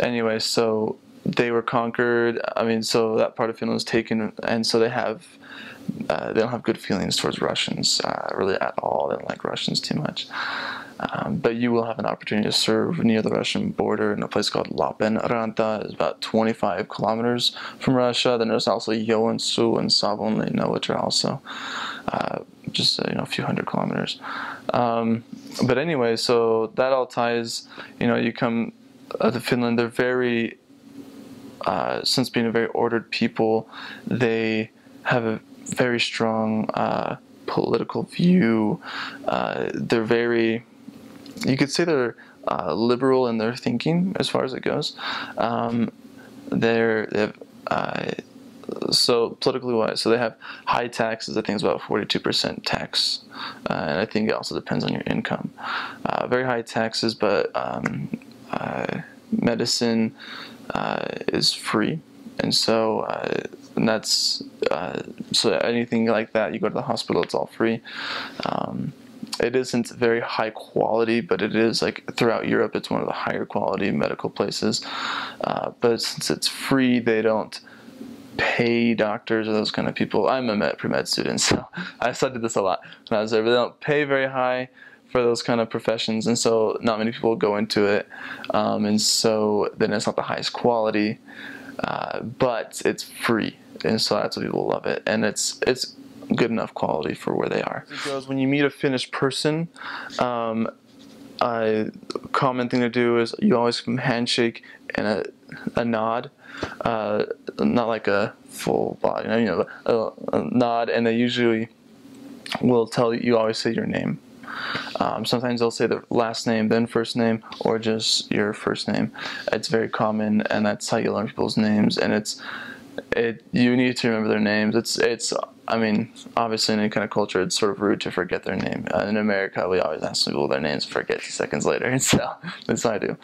anyway, so they were conquered. I mean, so that part of Finland was taken, and so they don't have good feelings towards Russians really at all. They don't like Russians too much. But you will have an opportunity to serve near the Russian border in a place called Lappeenranta. It's about 25 kilometers from Russia. Then there's also Joensuu and Savonlinna, which are also just a few hundred kilometers. But anyway, so that all ties. You come to Finland. They're very, since being a very ordered people, they have a very strong political view. They're very, you could say they're liberal in their thinking as far as it goes. So politically wise, so they have high taxes. I think it's about 42% tax, and I think it also depends on your income. Very high taxes, but medicine is free, and so that's so anything like that, you go to the hospital, it's all free. It isn't very high quality, but it is, like, throughout Europe, it's one of the higher quality medical places. But since it's free, they don't pay doctors or those kind of people. I'm a pre-med student, so I studied this a lot when I was there, but they don't pay very high for those kind of professions, and so not many people go into it. And so then it's not the highest quality, but it's free, and so that's why people love it, and it's good enough quality for where they are. It goes, when you meet a Finnish person, a common thing to do is you always give them a handshake and a nod, not like a full body, a nod, and they usually will tell you, you always say your name. Sometimes they'll say the last name, then first name, or just your first name. It's very common, and that's how you learn people's names, and you need to remember their names. It's I mean, obviously in any kind of culture, it's sort of rude to forget their name. In America, we always ask people their names and forget 2 seconds later, and so that's what I do.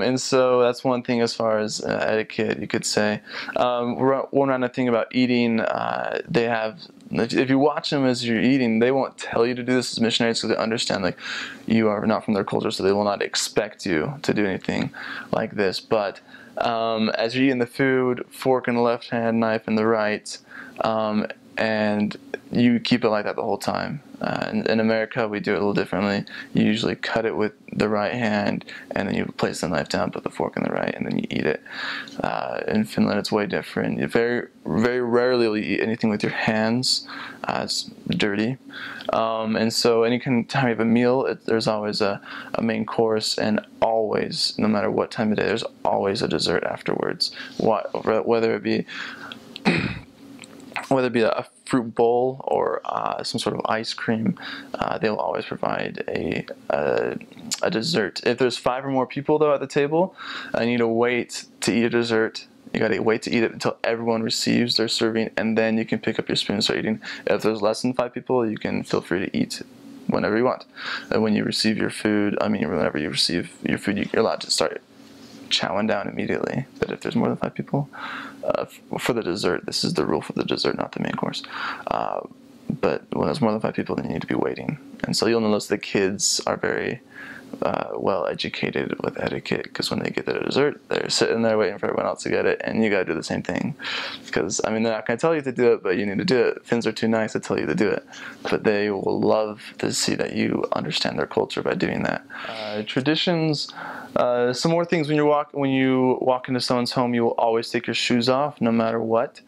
And so that's one thing as far as etiquette, you could say. One random thing about eating, they have, if you watch them as you're eating, they won't tell you to do this as missionaries, because they understand, like, you are not from their culture, so they will not expect you to do anything like this. But as you're eating the food, fork in the left hand, knife in the right, and you keep it like that the whole time. In America, we do it a little differently. You usually cut it with the right hand, and then you place the knife down, put the fork in the right, and then you eat it. In Finland, it's way different. You very, very rarely will you eat anything with your hands. It's dirty. And so any kind of time you have a meal, there's always a main course, and always, no matter what time of day, there's always a dessert afterwards. Whether it be a fruit bowl or some sort of ice cream, they will always provide a dessert. If there's 5 or more people, though, at the table, you need to wait to eat a dessert. You gotta wait to eat it until everyone receives their serving, and then you can pick up your spoon and start eating. If there's less than 5 people, you can feel free to eat whenever you want. And when you receive your food, whenever you receive your food, you're allowed to start chowing down immediately. But if there's more than 5 people, for the dessert, this is the rule for the dessert, not the main course. But when there's more than 5 people, then you need to be waiting. And so you'll notice the kids are very well educated with etiquette, because when they get their dessert, they're sitting there waiting for everyone else to get it, and you gotta do the same thing. Because, they're not gonna tell you to do it, but you need to do it. Finns are too nice to tell you to do it, but they will love to see that you understand their culture by doing that. Traditions. Some more things: when you walk into someone's home, you will always take your shoes off, no matter what.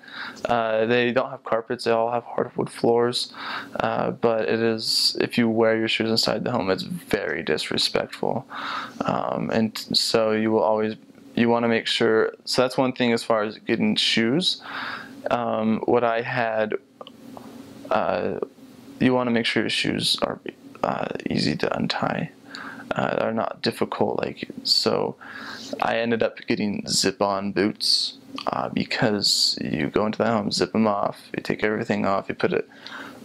They don't have carpets; they all have hardwood floors. But if you wear your shoes inside the home, it's very disrespectful. And so you want to make sure. So that's one thing as far as getting shoes. What I had, you want to make sure your shoes are easy to untie. Are not difficult, so I ended up getting zip-on boots, because you go into the home, zip them off, you take everything off, you put it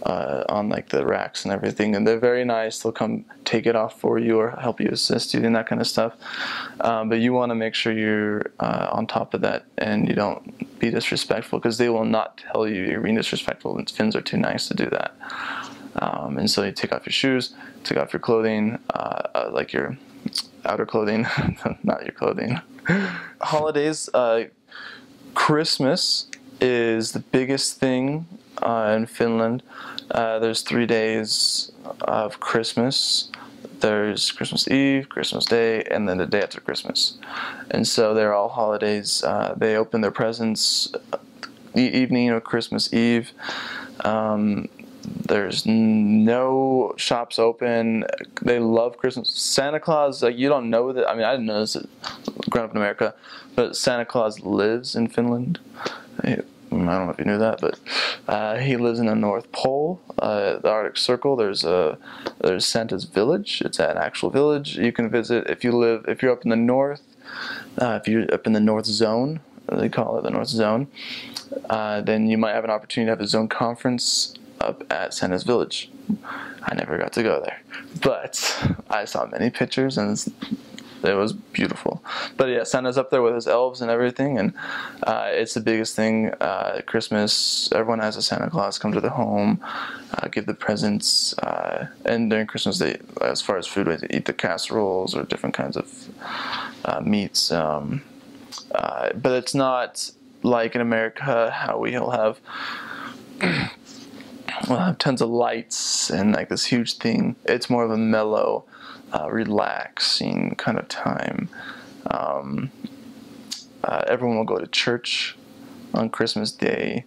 on the racks and everything, and they're very nice. They'll come take it off for you or help you, assist you, and that kind of stuff. But you want to make sure you're on top of that, and you don't be disrespectful, because they will not tell you you're being disrespectful, and Finns are too nice to do that. And so you take off your shoes, take off your clothing, like your outer clothing, not your clothing. Holidays, Christmas is the biggest thing in Finland. There's 3 days of Christmas. There's Christmas Eve, Christmas Day, and then the day after Christmas. And so they're all holidays. They open their presents the evening of Christmas Eve. There's no shops open. They love Christmas. Santa Claus, like, you don't know that. I mean, I didn't know this growing up in America, but Santa Claus lives in Finland. I don't know if you knew that, but he lives in the North Pole, the Arctic Circle. There's Santa's village. It's an actual village you can visit if you're up in the north. If you're up in the North Zone, they call it the North Zone, then you might have an opportunity to have a zone conference up at Santa's village. I never got to go there, but I saw many pictures and it was beautiful. But yeah, Santa's up there with his elves and everything, and it's the biggest thing. Christmas, everyone has a Santa Claus come to their home, give the presents, and during Christmas, they, as far as food, they eat the casseroles or different kinds of meats. But it's not like in America how we'll have tons of lights and like this huge thing. It's more of a mellow, relaxing kind of time. Everyone will go to church on Christmas Day,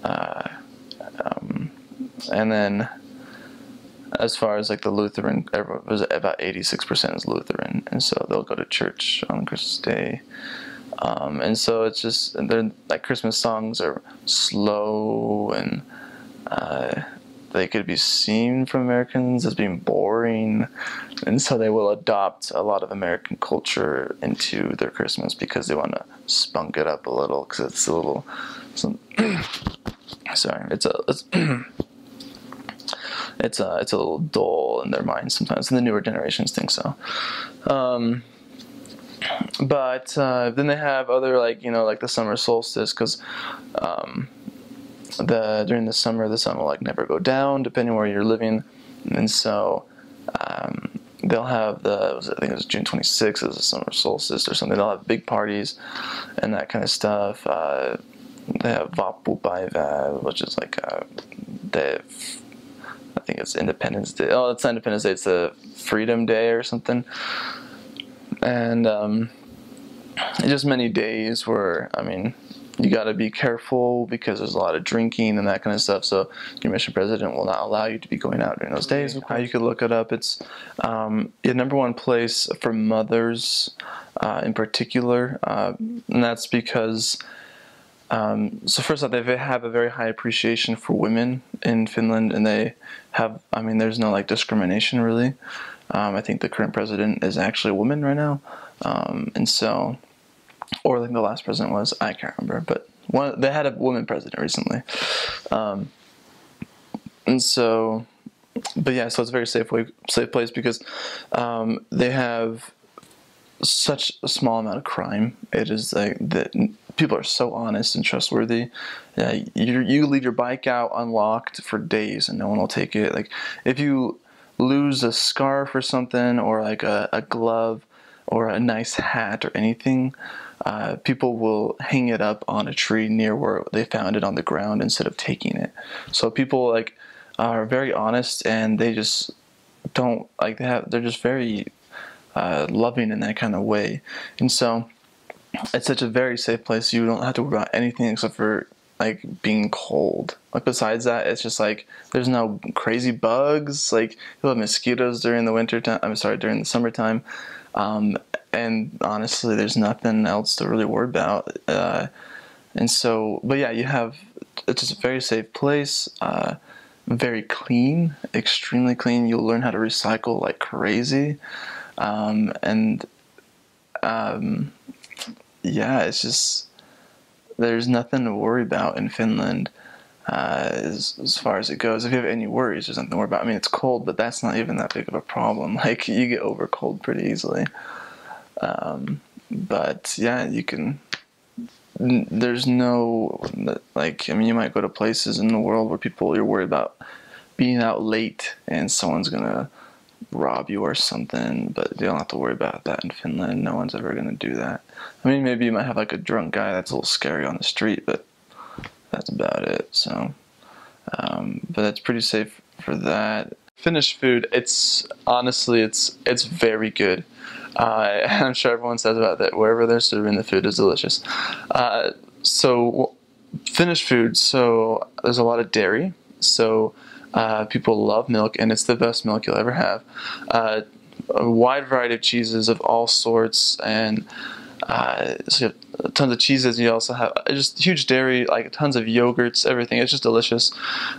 and then as far as like the Lutheran, about 86% is Lutheran, and so they'll go to church on Christmas Day. And so it's just, they're like, Christmas songs are slow, and they could be seen from Americans as being boring, and so they will adopt a lot of American culture into their Christmas because they want to spunk it up a little, because it's a little sorry, it's a little dull in their minds sometimes, and the newer generations think so. But then they have other, like, like the summer solstice, because during the summer, the sun will like never go down depending where you're living, and so they'll have I think it was June 26th is the summer solstice or something. They'll have big parties and that kind of stuff. They have Vappupäivä, which is like I think it's Independence Day. Oh, it's not Independence Day, it's a Freedom Day or something. And just many days where, I mean, you got to be careful because there's a lot of drinking and that kind of stuff. So your mission president will not allow you to be going out during those days. How you could look it up, it's the #1 place for mothers in particular, and that's because so first off, they have a very high appreciation for women in Finland, and they have, I mean, there's no like discrimination really. I think the current president is actually a woman right now, and so, or like the last president was, I can't remember, but they had a woman president recently, and so, but yeah, so it's a very safe place because they have such a small amount of crime. It is like that. People are so honest and trustworthy. You leave your bike out unlocked for days and no one will take it. Like if you lose a scarf or something, or like a glove or a nice hat or anything, people will hang it up on a tree near where they found it on the ground instead of taking it. So people like are very honest, and they just don't like they're just very loving in that kind of way. And so it's such a very safe place. You don't have to worry about anything except for like being cold. Like besides that, it's just like there's no crazy bugs. Like you'll have mosquitoes during the winter time. During the summertime. And honestly, there's nothing else to really worry about. And so, but yeah, it's just a very safe place. Very clean, extremely clean. You'll learn how to recycle like crazy. Yeah, it's just, there's nothing to worry about in Finland as far as it goes. If you have any worries, there's nothing to worry about. I mean, it's cold, but that's not even that big of a problem. Like, you get over cold pretty easily. But yeah, there's no, like, I mean, you might go to places in the world where you're worried about being out late and someone's gonna rob you or something, but you don't have to worry about that in Finland. No one's ever gonna do that. I mean, maybe you might have like a drunk guy that's a little scary on the street, but that's about it. So, but that's pretty safe for that. Finnish food, it's honestly, it's very good. I'm sure everyone says about that. Wherever they're serving the food is delicious. So Finnish food, so there's a lot of dairy. So people love milk, and it's the best milk you'll ever have. A wide variety of cheeses of all sorts, and so you have tons of cheeses. You also have just huge dairy, like tons of yogurts, everything. It's just delicious.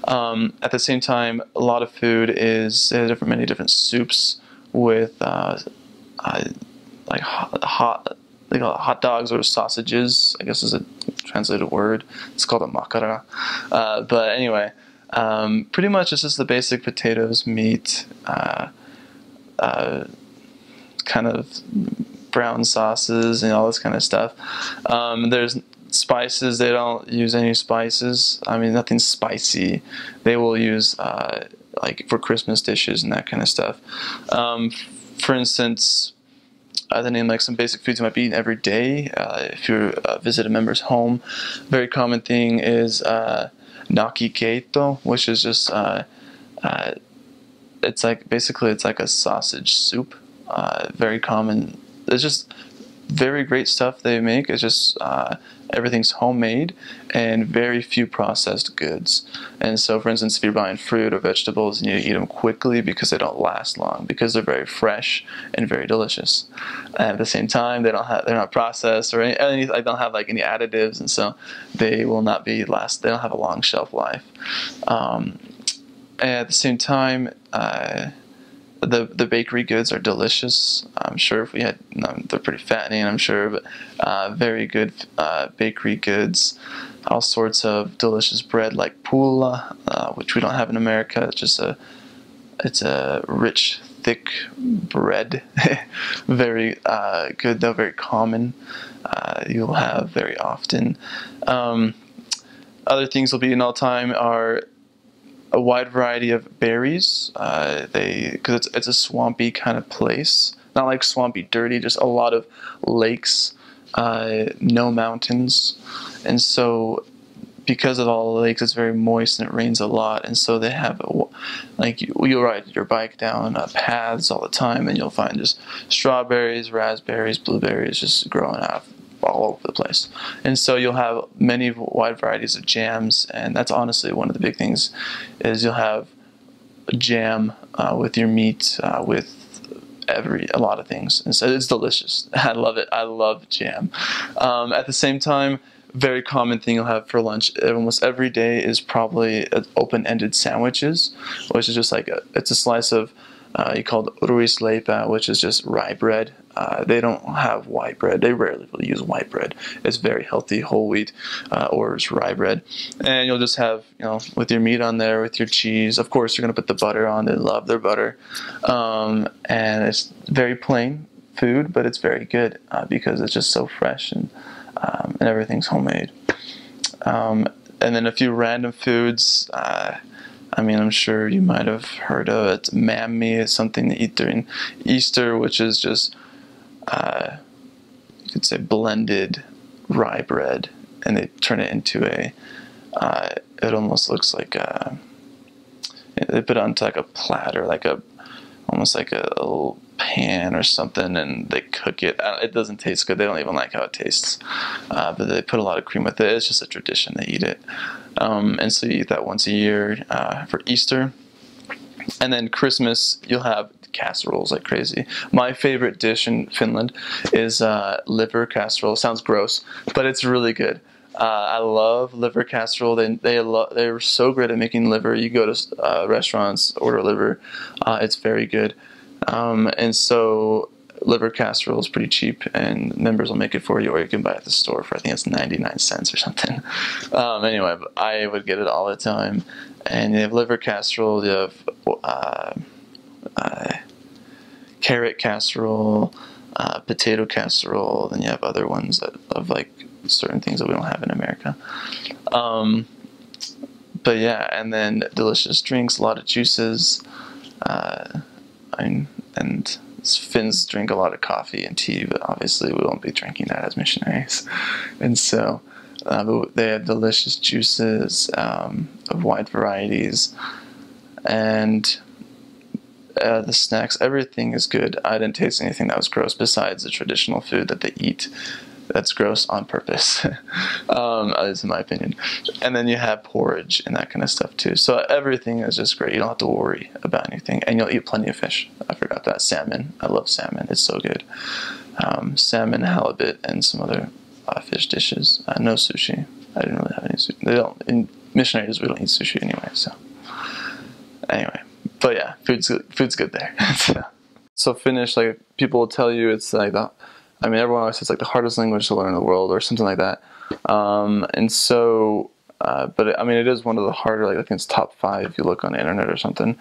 At the same time, a lot of food is many different soups with like hot dogs or sausages, I guess is a translated word. It's called a makara. But anyway, pretty much it's just the basic potatoes, meat, kind of brown sauces and all this kind of stuff. There's spices. They don't use any spices. I mean, nothing spicy. They will use like for Christmas dishes and that kind of stuff. For instance, the name like some basic foods you might be eating every day. If you visit a member's home, very common thing is naki keito, which is just it's like basically it's like a sausage soup. Very common. It's just very great stuff they make. It's just everything's homemade and very few processed goods. And so, for instance, if you're buying fruit or vegetables, you need to eat them quickly because they don't last long, because they're very fresh and very delicious. And at the same time, they're not processed or any they don't have like any additives, and so they will not be last. They don't have a long shelf life. And at the same time, the bakery goods are delicious. I'm sure if we had, they're pretty fattening, I'm sure, but very good bakery goods. All sorts of delicious bread like pulla, which we don't have in America. It's a rich, thick bread. Very good, though very common. You'll have very often. Other things we'll be eating all the time are a wide variety of berries. Because it's a swampy kind of place. Not like swampy, dirty, just a lot of lakes, no mountains. And so because of all the lakes, it's very moist and it rains a lot. And so they have, you'll ride your bike down paths all the time and you'll find just strawberries, raspberries, blueberries just growing out all over the place. And so you'll have many wide varieties of jams, and that's honestly one of the big things is you'll have jam with your meat, with a lot of things, and so it's delicious. I love it. I love jam. At the same time, very common thing you'll have for lunch almost every day is probably open-ended sandwiches, which is just like it's a slice of you call it ruisleipä, which is just rye bread. They don't have white bread. They rarely really use white bread. It's very healthy, whole wheat, or it's rye bread. And you'll just have, with your meat on there, with your cheese. Of course, you're going to put the butter on. They love their butter. And it's very plain food, but it's very good because it's just so fresh and everything's homemade. And then a few random foods. I'm sure you might have heard of it. Mammi is something they eat during Easter, which is just, you could say, blended rye bread, and they turn it into it almost looks like they put it onto like a platter, almost like a little pan or something, and they cook it. It doesn't taste good. They don't even like how it tastes, but they put a lot of cream with it. It's just a tradition. They eat it. And so you eat that once a year for Easter. And then Christmas, you'll have casseroles like crazy. My favorite dish in Finland is liver casserole. Sounds gross, but it's really good. I love liver casserole. They're so great at making liver. You go to restaurants, order liver. It's very good. And so liver casserole is pretty cheap, and members will make it for you, or you can buy it at the store for, I think it's 99 cents or something. Anyway, I would get it all the time. And you have liver casserole, you have carrot casserole, potato casserole, then you have other ones of like certain things that we don't have in America. But yeah, and then delicious drinks, a lot of juices. And Finns drink a lot of coffee and tea, but obviously we won't be drinking that as missionaries. And so they have delicious juices of wide varieties, and the snacks, everything is good. I didn't taste anything that was gross besides the traditional food that they eat that's gross on purpose, at least in my opinion. And then you have porridge and that kind of stuff too. So everything is just great. You don't have to worry about anything. And you'll eat plenty of fish. I forgot that. Salmon. I love salmon. It's so good. Salmon, halibut, and some other fish dishes. No sushi. I didn't really have any sushi. They don't, in missionaries, we don't eat sushi anyway. So anyway, but yeah, food's good there. So Finnish, like, people will tell you it's like everyone always says it's like the hardest language to learn in the world or something like that. And so, but it is one of the harder, like I think it's top 5 if you look on the internet or something.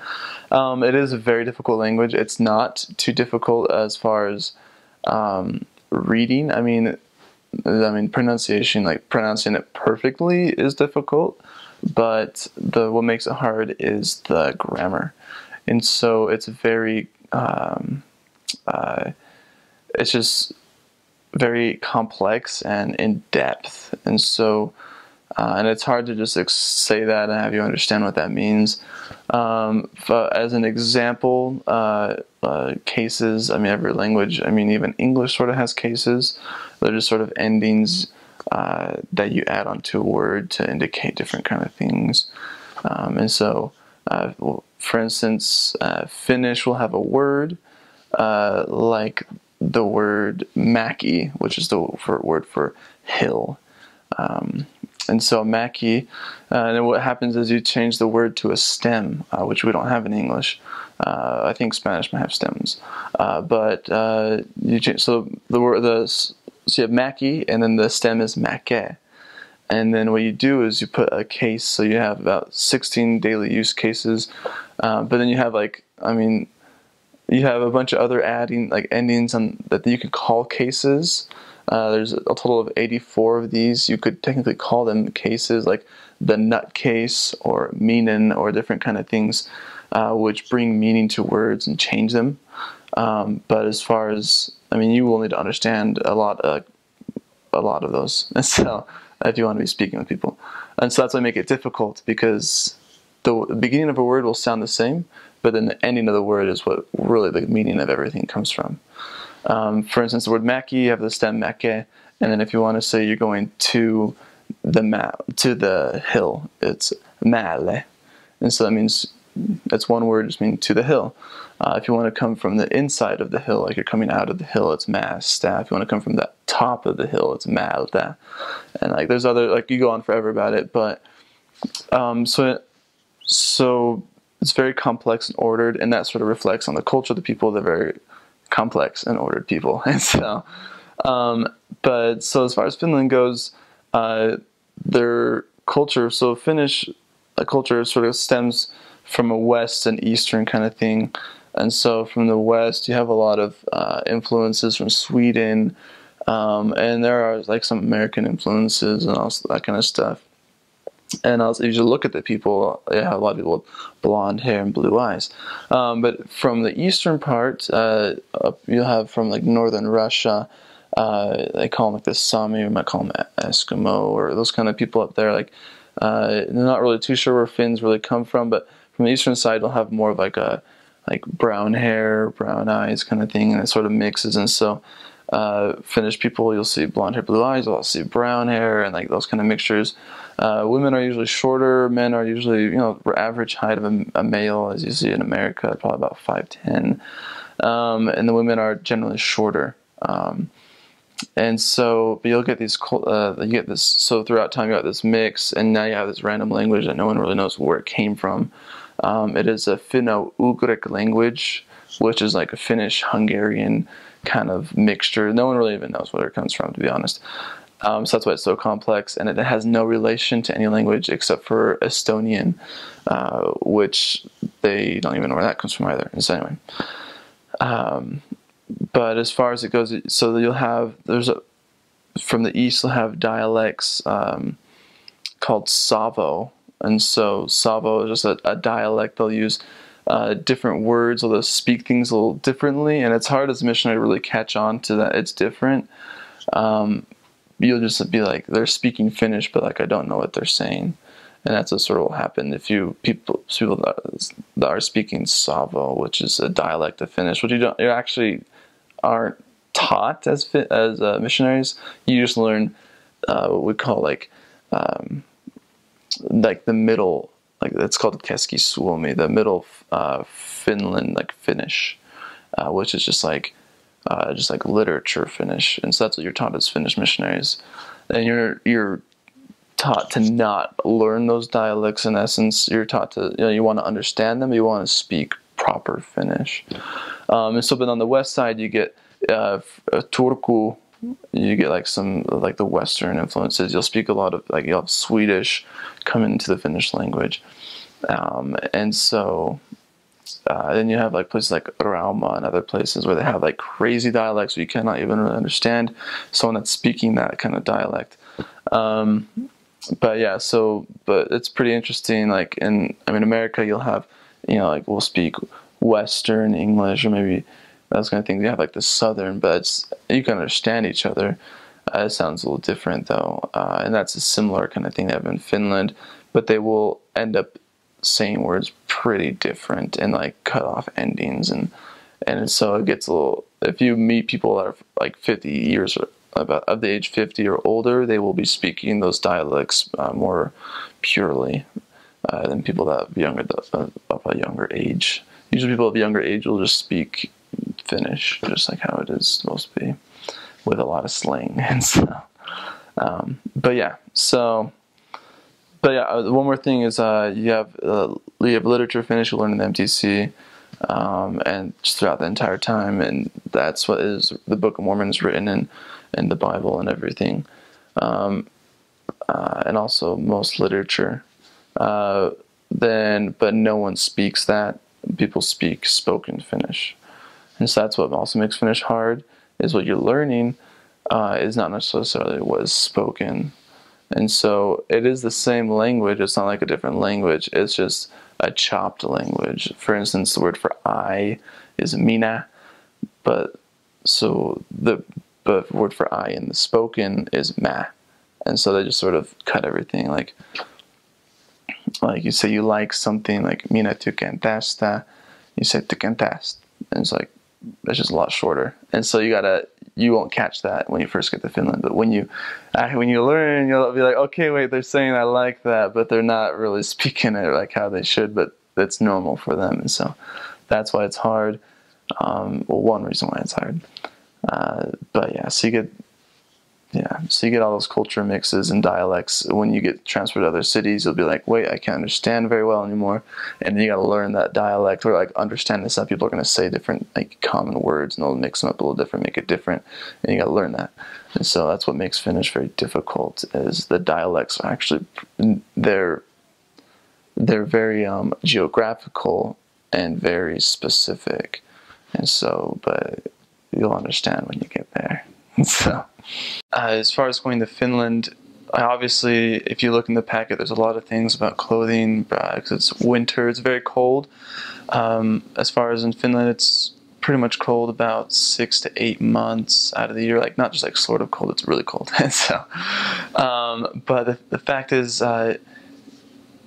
It is a very difficult language. It's not too difficult as far as reading. Pronunciation, like pronouncing it perfectly is difficult, but what makes it hard is the grammar. And so it's very, it's just very complex and in depth, and so and it's hard to just say that and have you understand what that means. But as an example, cases, every language, even English sort of has cases. They're just sort of endings that you add onto a word to indicate different kind of things. And so for instance, Finnish will have a word like the word mäki, which is the word for hill. And so mäki, and then what happens is you change the word to a stem, which we don't have in English. I think Spanish might have stems, but you change. So so you have mäki, and then the stem is mäke. And then what you do is you put a case. So you have about 16 daily use cases, but then you have you have a bunch of other endings that you can call cases. There's a total of 84 of these. You could technically call them cases, like the nut case or meaning or different kind of things, which bring meaning to words and change them. But as far as, you will need to understand a lot of those. And so if you want to be speaking with people. And so that's why I make it difficult, because the beginning of a word will sound the same, but then the ending of the word is what really the meaning of everything comes from. For instance, the word mäki, you have the stem mäke, and then if you want to say you're going to the hill, it's mäle. And so that means, that's one word, just means to the hill. If you want to come from the inside of the hill, like you're coming out of the hill, it's mästä. If you want to come from the top of the hill, it's mältä. And there's other, you go on forever about it, but so it's very complex and ordered, and that sort of reflects on the culture of the people. They're very complex and ordered people. And so, but so as far as Finland goes, their culture, so Finnish culture sort of stems from a West and Eastern kind of thing. And so from the West, you have a lot of influences from Sweden, and there are some American influences and all that kind of stuff. And also, you should look at the people. You have a lot of people with blonde hair and blue eyes. But from the eastern part, you'll have from northern Russia. They call them the Sami, you might call them Eskimo, or those kind of people up there. They're not really too sure where Finns really come from, but from the eastern side, they'll have more of a brown hair, brown eyes kind of thing, and it sort of mixes. And so Finnish people, you'll see blonde hair, blue eyes. You'll see brown hair and those kind of mixtures. Women are usually shorter. Men are usually, average height of a male, as you see in America, probably about 5'10". And the women are generally shorter. And so, but you'll get these, so throughout time you got this mix, and now you have this random language that no one really knows where it came from. It is a Finno-Ugric language, which is like a Finnish-Hungarian kind of mixture. No one really even knows where it comes from, to be honest. So that's why it's so complex, and it has no relation to any language except for Estonian, which they don't even know where that comes from either. So anyway, but as far as it goes, so you'll have, from the east you'll have dialects called Savo, and so Savo is just a dialect they'll use different words, or they'll speak things a little differently, and it's hard as a missionary to really catch on to that it's different. You'll just be like, they're speaking Finnish, but like I don't know what they're saying, and that's what sort of will happen if people that are speaking Savo, which is a dialect of Finnish, which you actually aren't taught as missionaries. You just learn what we call like the middle, like it's called Keski-Suomi, the middle Finland, like Finnish, which is just like literature Finnish, and so that's what you're taught as Finnish missionaries. And you're taught to not learn those dialects. In essence, you're taught to, you want to understand them, you want to speak proper Finnish. And so, but on the west side, you get Turku. You get like some like the Western influences. You'll speak a lot of like, you'll have Swedish come into the Finnish language, and so then you have like places like Rauma and other places where they have like crazy dialects you cannot even really understand someone that's speaking that kind of dialect. But yeah, but it's pretty interesting. Like in America, you'll have, like we'll speak Western English, or maybe those kind of things. You have like the Southern, but you can understand each other. It sounds a little different though, and that's a similar kind of thing they have in Finland, but they will end up saying words pretty different and like cut off endings, and so it gets a little. If you meet people that are like 50 years or about of the age 50 or older, they will be speaking those dialects more purely than people that of a younger age. Usually people of a younger age will just speak Finnish, just like how it is supposed to be, with a lot of slang and stuff. But yeah, one more thing is you have literature Finnish you learn in the MTC, and just throughout the entire time, and that's what is the Book of Mormon is written in the Bible and everything, and also most literature. But no one speaks that. People speak spoken Finnish, and so that's what also makes Finnish hard. Is what you're learning is not necessarily what is spoken. And so it is the same language. It's not like a different language. It's just a chopped language. For instance, the word for I is mina, but the word for I in the spoken is ma. And so they just sort of cut everything. Like you say you like something, like mina tykkään tästä, you say tykkään tästä. And it's like, it's just a lot shorter. And so you won't catch that when you first get to Finland, but when you learn, you'll be like, okay, wait, they're saying I like that, but they're not really speaking it like how they should, but it's normal for them. And so that's why it's hard. One reason why it's hard. But yeah, so you get all those culture mixes and dialects. When you get transferred to other cities, you'll be like, wait, I can't understand very well anymore. And then you got to learn that dialect, or like understand this. Some people are going to say different like common words, and they'll mix them up a little different, make it different, and you got to learn that. And so that's what makes Finnish very difficult. Is the dialects are actually they're very geographical and very specific, and so but you'll understand when you get there. So. As far as going to Finland, obviously, if you look in the packet, there's a lot of things about clothing, because it's winter, it's very cold. As far as in Finland, it's pretty much cold about 6 to 8 months out of the year, like not just like sort of cold, it's really cold. So, but the fact is,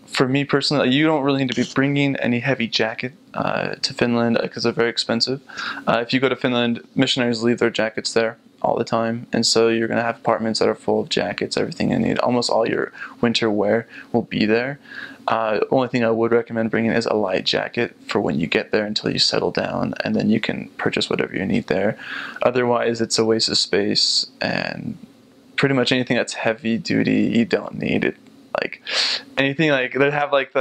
for me personally, you don't really need to be bringing any heavy jacket to Finland, because they're very expensive. If you go to Finland, missionaries leave their jackets there all the time, and so you're going to have apartments that are full of jackets, everything you need. Almost all your winter wear will be there. Only thing I would recommend bringing is a light jacket for when you get there until you settle down, and then you can purchase whatever you need there. Otherwise, it's a waste of space, and pretty much anything that's heavy duty, you don't need it. Like anything like they have like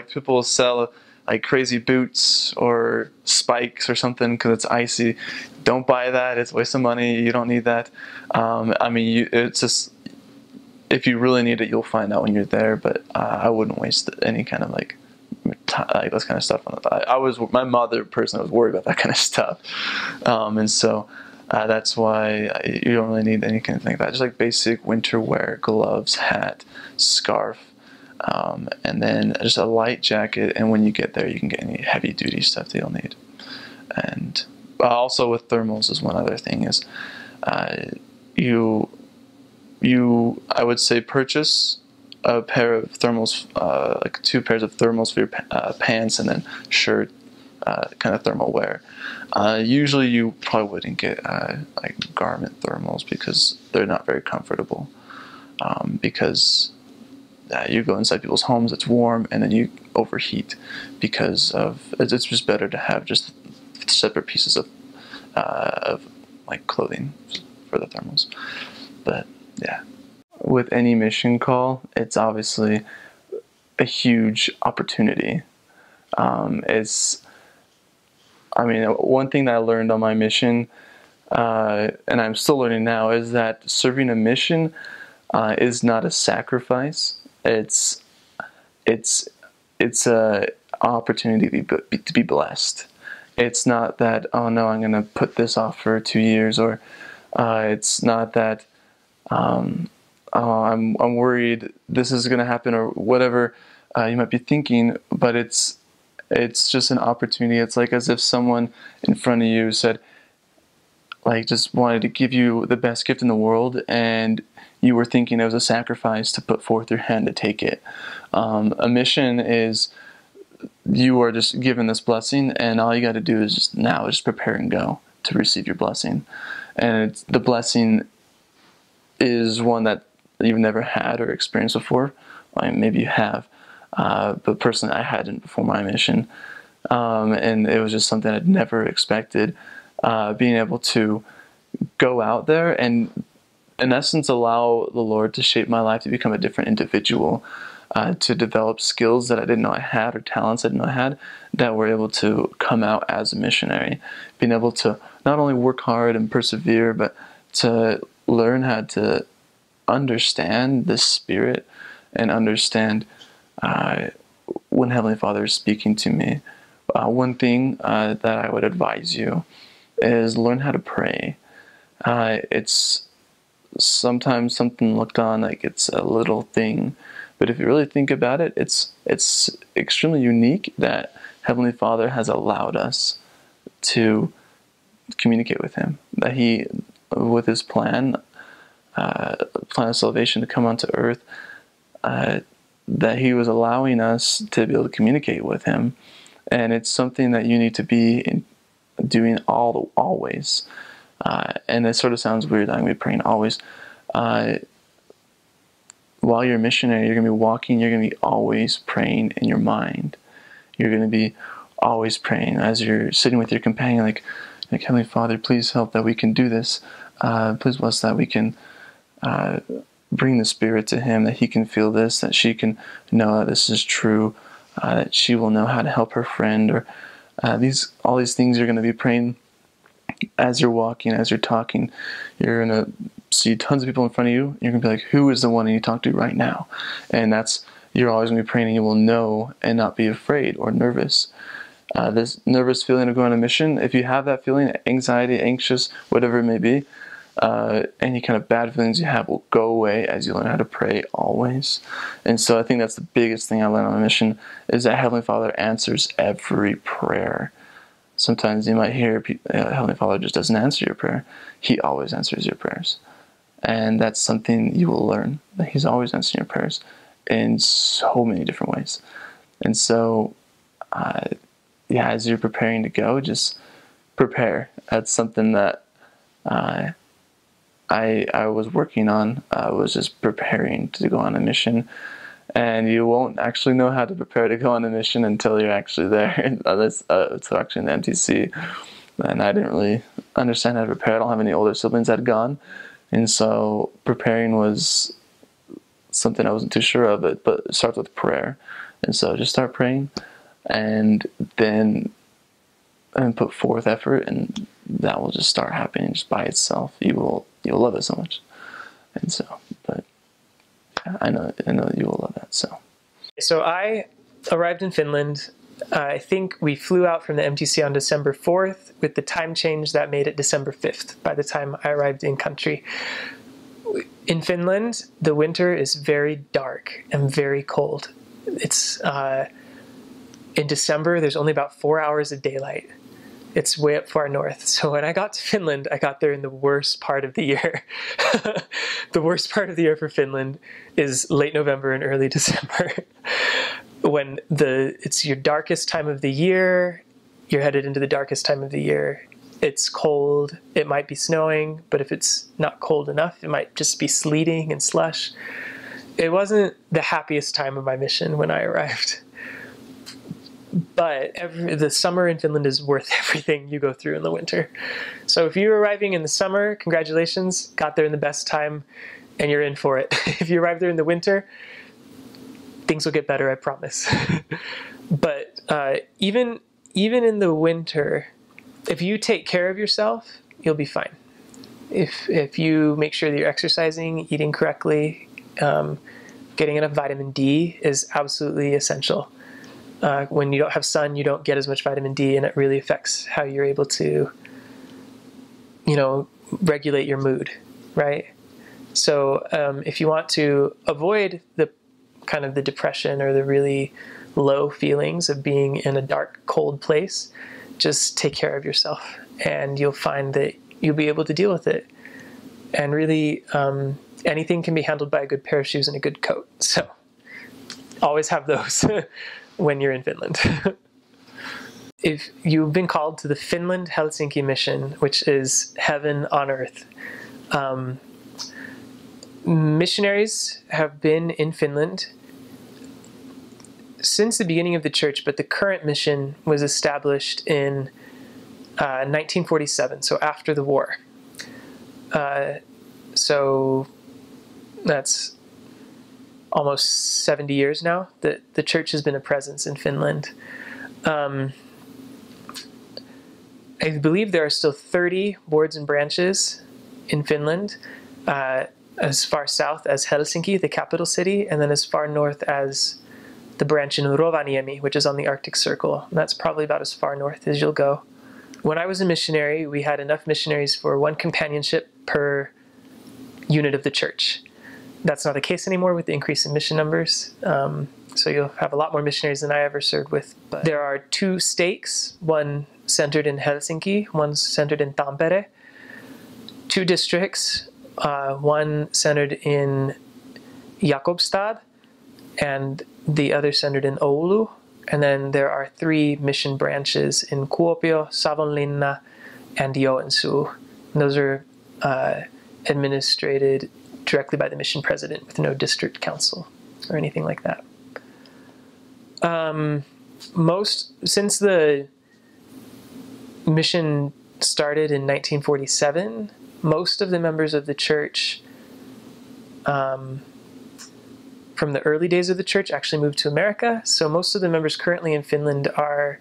people will sell like crazy boots or spikes or something because it's icy. Don't buy that. It's a waste of money. You don't need that. It's just, if you really need it, you'll find out when you're there. But I wouldn't waste any kind of like this kind of stuff on it. My mother personally was worried about that kind of stuff, and so that's why you don't really need anything like that. Just like basic winter wear, gloves, hat, scarf. and then just a light jacket. And when you get there, you can get any heavy duty stuff that you'll need. And also with thermals is one other thing is you I would say purchase a pair of thermals, like 2 pairs of thermals for your pants, and then shirt, kind of thermal wear. Usually you probably wouldn't get like garment thermals because they're not very comfortable, because you go inside people's homes, it's warm, and then you overheat because of it's just better to have just separate pieces of like clothing for the thermals. But yeah, with any mission call, it's obviously a huge opportunity. One thing that I learned on my mission, and I'm still learning now, is that serving a mission is not a sacrifice. It's a opportunity to be blessed. It's not that, oh no, I'm going to put this off for 2 years, or it's not that I'm worried this is going to happen, or whatever you might be thinking, but it's just an opportunity. It's like as if someone in front of you said, like, just wanted to give you the best gift in the world, and you were thinking it was a sacrifice to put forth your hand to take it. A mission is you are just given this blessing, and all you got to do is just prepare and go to receive your blessing. And the blessing is one that you've never had or experienced before. Maybe you have, but personally I hadn't before my mission, and it was just something I'd never expected. Being able to go out there and, in essence, allow the Lord to shape my life to become a different individual, to develop skills that I didn't know I had, or talents I didn't know I had, that were able to come out as a missionary. Being able to not only work hard and persevere, but to learn how to understand the Spirit and understand when Heavenly Father is speaking to me. One thing that I would advise you is learn how to pray. It's sometimes something looked on like it's a little thing, but if you really think about it, it's extremely unique that Heavenly Father has allowed us to communicate with Him. That He, with His plan of salvation to come onto earth, that He was allowing us to be able to communicate with Him. And it's something that you need to be doing always. And it sort of sounds weird that I'm going to be praying always. While you're a missionary, you're going to be walking, you're going to be always praying in your mind. You're going to be always praying as you're sitting with your companion, like Heavenly Father, please help that we can do this. Please bless that we can bring the Spirit to Him, that He can feel this, that she can know that this is true, that she will know how to help her friend, or all these things you're going to be praying as you're walking, as you're talking. You're going to see tons of people in front of you. You're going to be like, who is the one you need to talk to right now? And you're always going to be praying, and you will know and not be afraid or nervous. This nervous feeling of going on a mission, if you have that feeling, anxiety, anxious, whatever it may be, any kind of bad feelings you have will go away as you learn how to pray always. And so I think that's the biggest thing I learned on my mission, is that Heavenly Father answers every prayer. Sometimes you might hear Heavenly Father just doesn't answer your prayer. He always answers your prayers. And that's something you will learn, that He's always answering your prayers in so many different ways. And so, as you're preparing to go, just prepare. That's something that I was working on. I was just preparing to go on a mission. And you won't actually know how to prepare to go on a mission until you're actually there. It's actually in the MTC. And I didn't really understand how to prepare. I don't have any older siblings that had gone. And so preparing was something I wasn't too sure of, but it starts with prayer. And so just start praying, and then put forth effort, and that will just start happening just by itself. You'll love it so much. And so, but yeah, I know you will love that. So I arrived in Finland. I think we flew out from the MTC on December 4th with the time change that made it December 5th by the time I arrived in country. in Finland, the winter is very dark and very cold. It's in December, there's only about 4 hours of daylight. It's way up far north. So when I got to Finland, I got there in the worst part of the year. The worst part of the year for Finland is late November and early December. When it's your darkest time of the year, you're headed into the darkest time of the year. It's cold, it might be snowing, but if it's not cold enough, it might just be sleeting and slush. It wasn't the happiest time of my mission when I arrived. But the summer in Finland is worth everything you go through in the winter. So if you're arriving in the summer, congratulations, got there in the best time, and you're in for it. If you arrive there in the winter, things will get better, I promise. But even in the winter, if you take care of yourself, you'll be fine. If you make sure that you're exercising, eating correctly, getting enough vitamin D is absolutely essential. When you don't have sun, you don't get as much vitamin D, and it really affects how you're able to, regulate your mood, right? So if you want to avoid the kind of the depression or the really low feelings of being in a dark, cold place, just take care of yourself, and you'll find that you'll be able to deal with it. And really, anything can be handled by a good pair of shoes and a good coat. So always have those when you're in Finland. If you've been called to the Finland Helsinki Mission, which is heaven on earth, missionaries have been in Finland since the beginning of the church, but the current mission was established in 1947, so after the war. So that's almost 70 years now that the church has been a presence in Finland. I believe there are still 30 boards and branches in Finland, as far south as Helsinki, the capital city, and then as far north as the branch in Rovaniemi, which is on the Arctic Circle. And that's probably about as far north as you'll go. When I was a missionary, we had enough missionaries for one companionship per unit of the church. That's not the case anymore with the increase in mission numbers. So you'll have a lot more missionaries than I ever served with. But there are 2 stakes, one centered in Helsinki, one centered in Tampere, 2 districts, one centered in Jakobstad, and the other centered in Oulu. And then there are 3 mission branches in Kuopio, Savonlinna, and Joensuu. And those are administrated directly by the mission president with no district council or anything like that. Since the mission started in 1947, most of the members of the church from the early days of the church actually moved to America. So most of the members currently in Finland are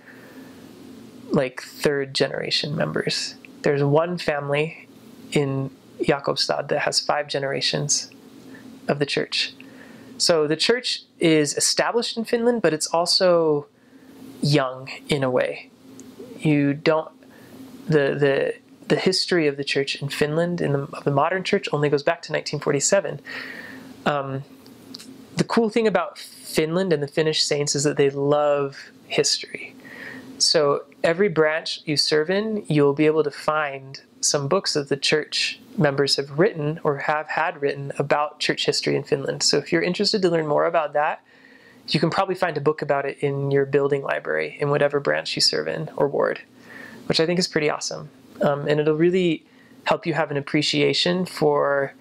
like 3rd generation members. There's one family in Jakobstad that has 5 generations of the church. So the church is established in Finland, but it's also young in a way. The history of the church in Finland, of the modern church, only goes back to 1947. The cool thing about Finland and the Finnish saints is that they love history. So every branch you serve in, you'll be able to find some books that the church members have written or have had written about church history in Finland. So if you're interested to learn more about that, you can probably find a book about it in your building library in whatever branch you serve in or ward, which I think is pretty awesome. And it'll really help you have an appreciation for,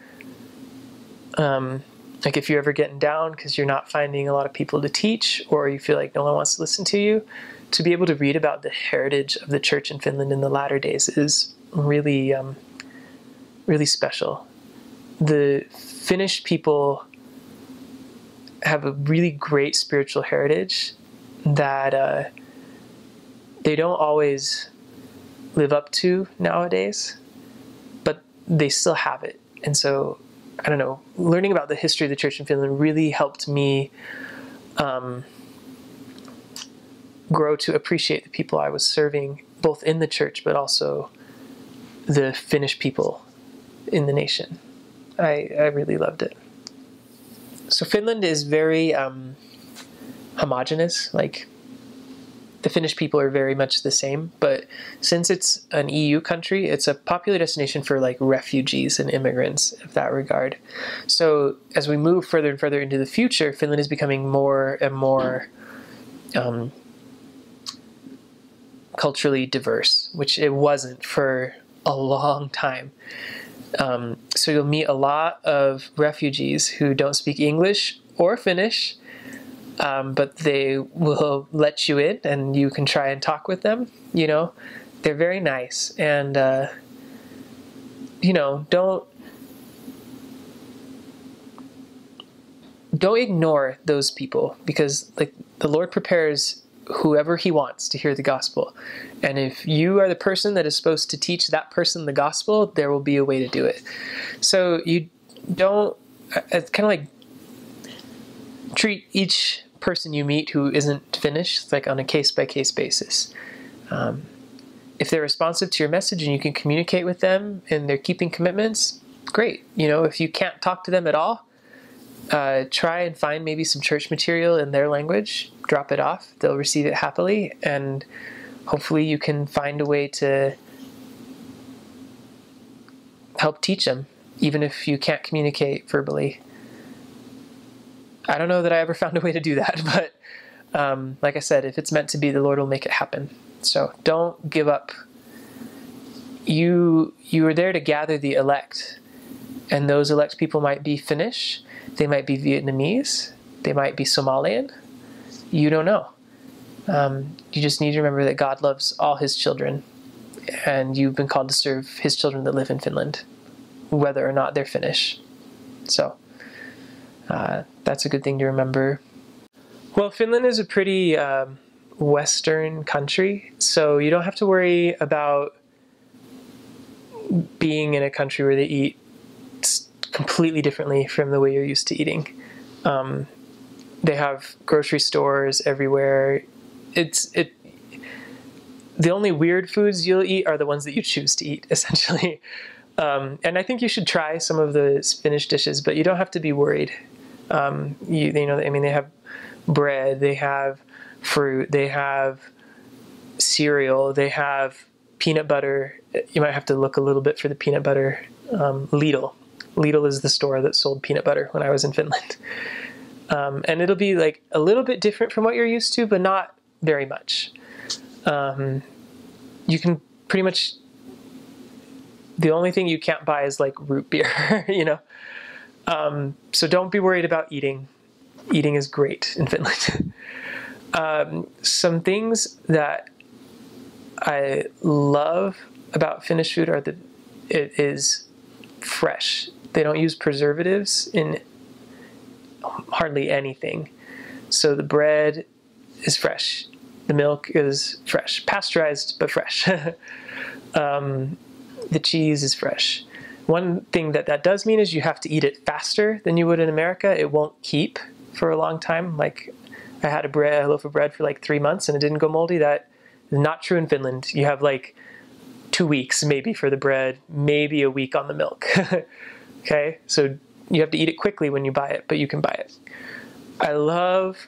like if you're ever getting down because you're not finding a lot of people to teach or you feel like no one wants to listen to you, to be able to read about the heritage of the church in Finland in the latter days is really, really special. The Finnish people have a really great spiritual heritage that they don't always live up to nowadays, but they still have it. And so, I don't know, learning about the history of the church in Finland really helped me grow to appreciate the people I was serving, both in the church, but also the Finnish people in the nation. I really loved it. So Finland is very homogenous. Like, the Finnish people are very much the same, but since it's an EU country, it's a popular destination for like refugees and immigrants of that regard. So as we move further and further into the future, Finland is becoming more and more culturally diverse, which it wasn't for a long time. So you'll meet a lot of refugees who don't speak English or Finnish, but they will let you in and you can try and talk with them. You know, they're very nice, and you know, don't ignore those people, because like the Lord prepares whoever he wants to hear the gospel. And if you are the person that is supposed to teach that person the gospel, there will be a way to do it. So you don't, it's kind of like treat each person you meet who isn't Finnish like on a case-by-case basis. If they're responsive to your message and you can communicate with them and they're keeping commitments, great. You know, if you can't talk to them at all, try and find maybe some church material in their language, drop it off, they'll receive it happily, and hopefully you can find a way to help teach them, even if you can't communicate verbally. I don't know that I ever found a way to do that, but like I said, if it's meant to be, the Lord will make it happen. So don't give up. You are there to gather the elect, and those elect people might be Finnish, they might be Vietnamese, they might be Somalian. You don't know. You just need to remember that God loves all his children, and you've been called to serve his children that live in Finland, whether or not they're Finnish. So that's a good thing to remember. Well, Finland is a pretty Western country, so you don't have to worry about being in a country where they eat completely differently from the way you're used to eating. They have grocery stores everywhere. The only weird foods you'll eat are the ones that you choose to eat, essentially. And I think you should try some of the Finnish dishes, but you don't have to be worried. You know, I mean, they have bread, they have fruit, they have cereal, they have peanut butter. You might have to look a little bit for the peanut butter. Lidl is the store that sold peanut butter when I was in Finland. And it'll be like a little bit different from what you're used to, but not very much. You can pretty much, the only thing you can't buy is like root beer, you know? So don't be worried about eating. Eating is great in Finland. Some things that I love about Finnish food are that it is fresh. They don't use preservatives in hardly anything. So the bread is fresh. The milk is fresh. Pasteurized, but fresh. The cheese is fresh. One thing that does mean is you have to eat it faster than you would in America. It won't keep for a long time. Like, I had a loaf of bread for like 3 months and it didn't go moldy. That is not true in Finland. You have like 2 weeks maybe for the bread, maybe a week on the milk. Okay, so you have to eat it quickly when you buy it, but you can buy it. I love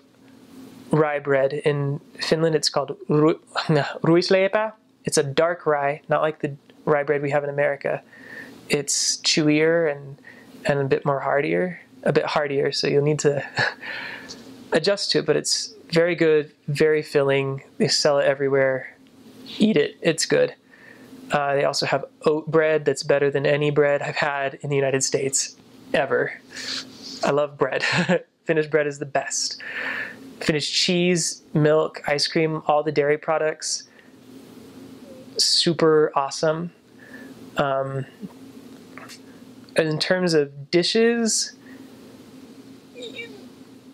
rye bread. In Finland, it's called ruisleipä. It's a dark rye, not like the rye bread we have in America. It's chewier and a bit hardier, so you'll need to adjust to it, but it's very good, very filling. They sell it everywhere. Eat it, it's good. They also have oat bread that's better than any bread I've had in the United States ever. I love bread. Finnish bread is the best. Finnish cheese, milk, ice cream, all the dairy products, super awesome. In terms of dishes,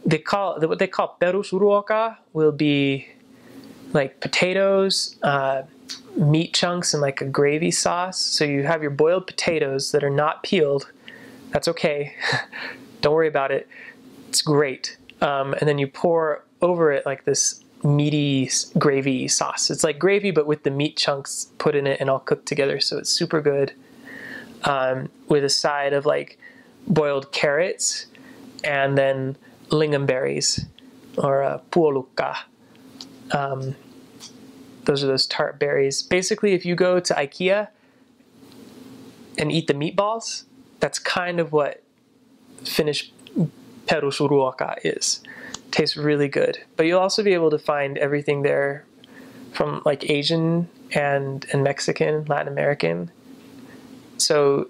what they call perusruoka will be like potatoes, meat chunks, and like a gravy sauce. So you have your boiled potatoes that are not peeled. That's okay. Don't worry about it. It's great. And then you pour over it like this meaty gravy sauce. It's like gravy, but with the meat chunks put in it and all cooked together. So it's super good. With a side of like boiled carrots, and then lingonberries, or puolukka. Those are those tart berries. Basically, if you go to IKEA and eat the meatballs, that's kind of what Finnish perusruoka is. Tastes really good. But you'll also be able to find everything there from like Asian and Mexican, Latin American. So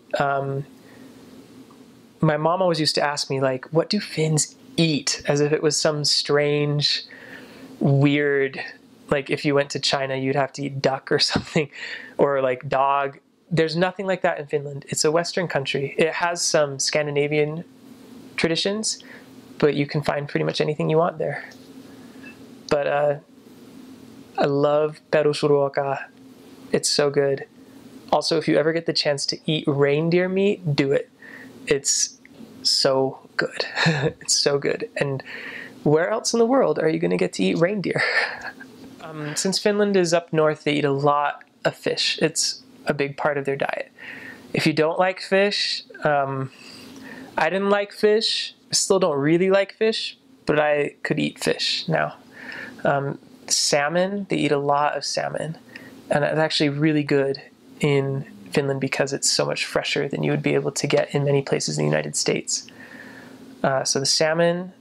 my mom always used to ask me, like, what do Finns eat? As if it was some strange, weird, like if you went to China, you'd have to eat duck or something, or like dog. There's nothing like that in Finland. It's a Western country. It has some Scandinavian traditions, but you can find pretty much anything you want there. But I love perusruoka. It's so good. Also, if you ever get the chance to eat reindeer meat, do it. It's so good. It's so good. And where else in the world are you going to get to eat reindeer? Since Finland is up north, they eat a lot of fish. It's a big part of their diet. If you don't like fish, I didn't like fish. I still don't really like fish, but I could eat fish now. Salmon, they eat a lot of salmon. And it's actually really good in Finland because it's so much fresher than you would be able to get in many places in the United States. So the salmon,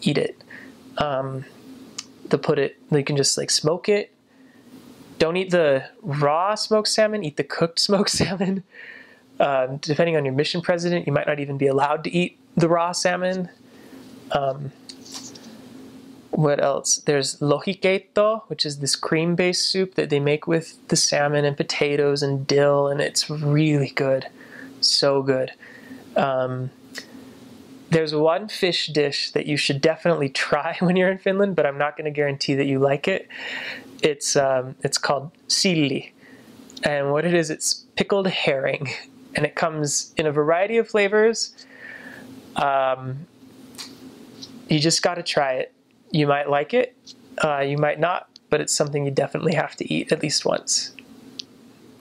eat it. You can just like smoke it. Don't eat the raw smoked salmon, eat the cooked smoked salmon. Depending on your mission president, you might not even be allowed to eat the raw salmon. What else? There's lohikeitto, which is this cream-based soup that they make with the salmon and potatoes and dill, and it's really good. So good. There's one fish dish that you should definitely try when you're in Finland, but I'm not going to guarantee that you like it. It's called silli. And what it is, it's pickled herring. And it comes in a variety of flavors. You just got to try it. You might like it, you might not, but it's something you definitely have to eat at least once.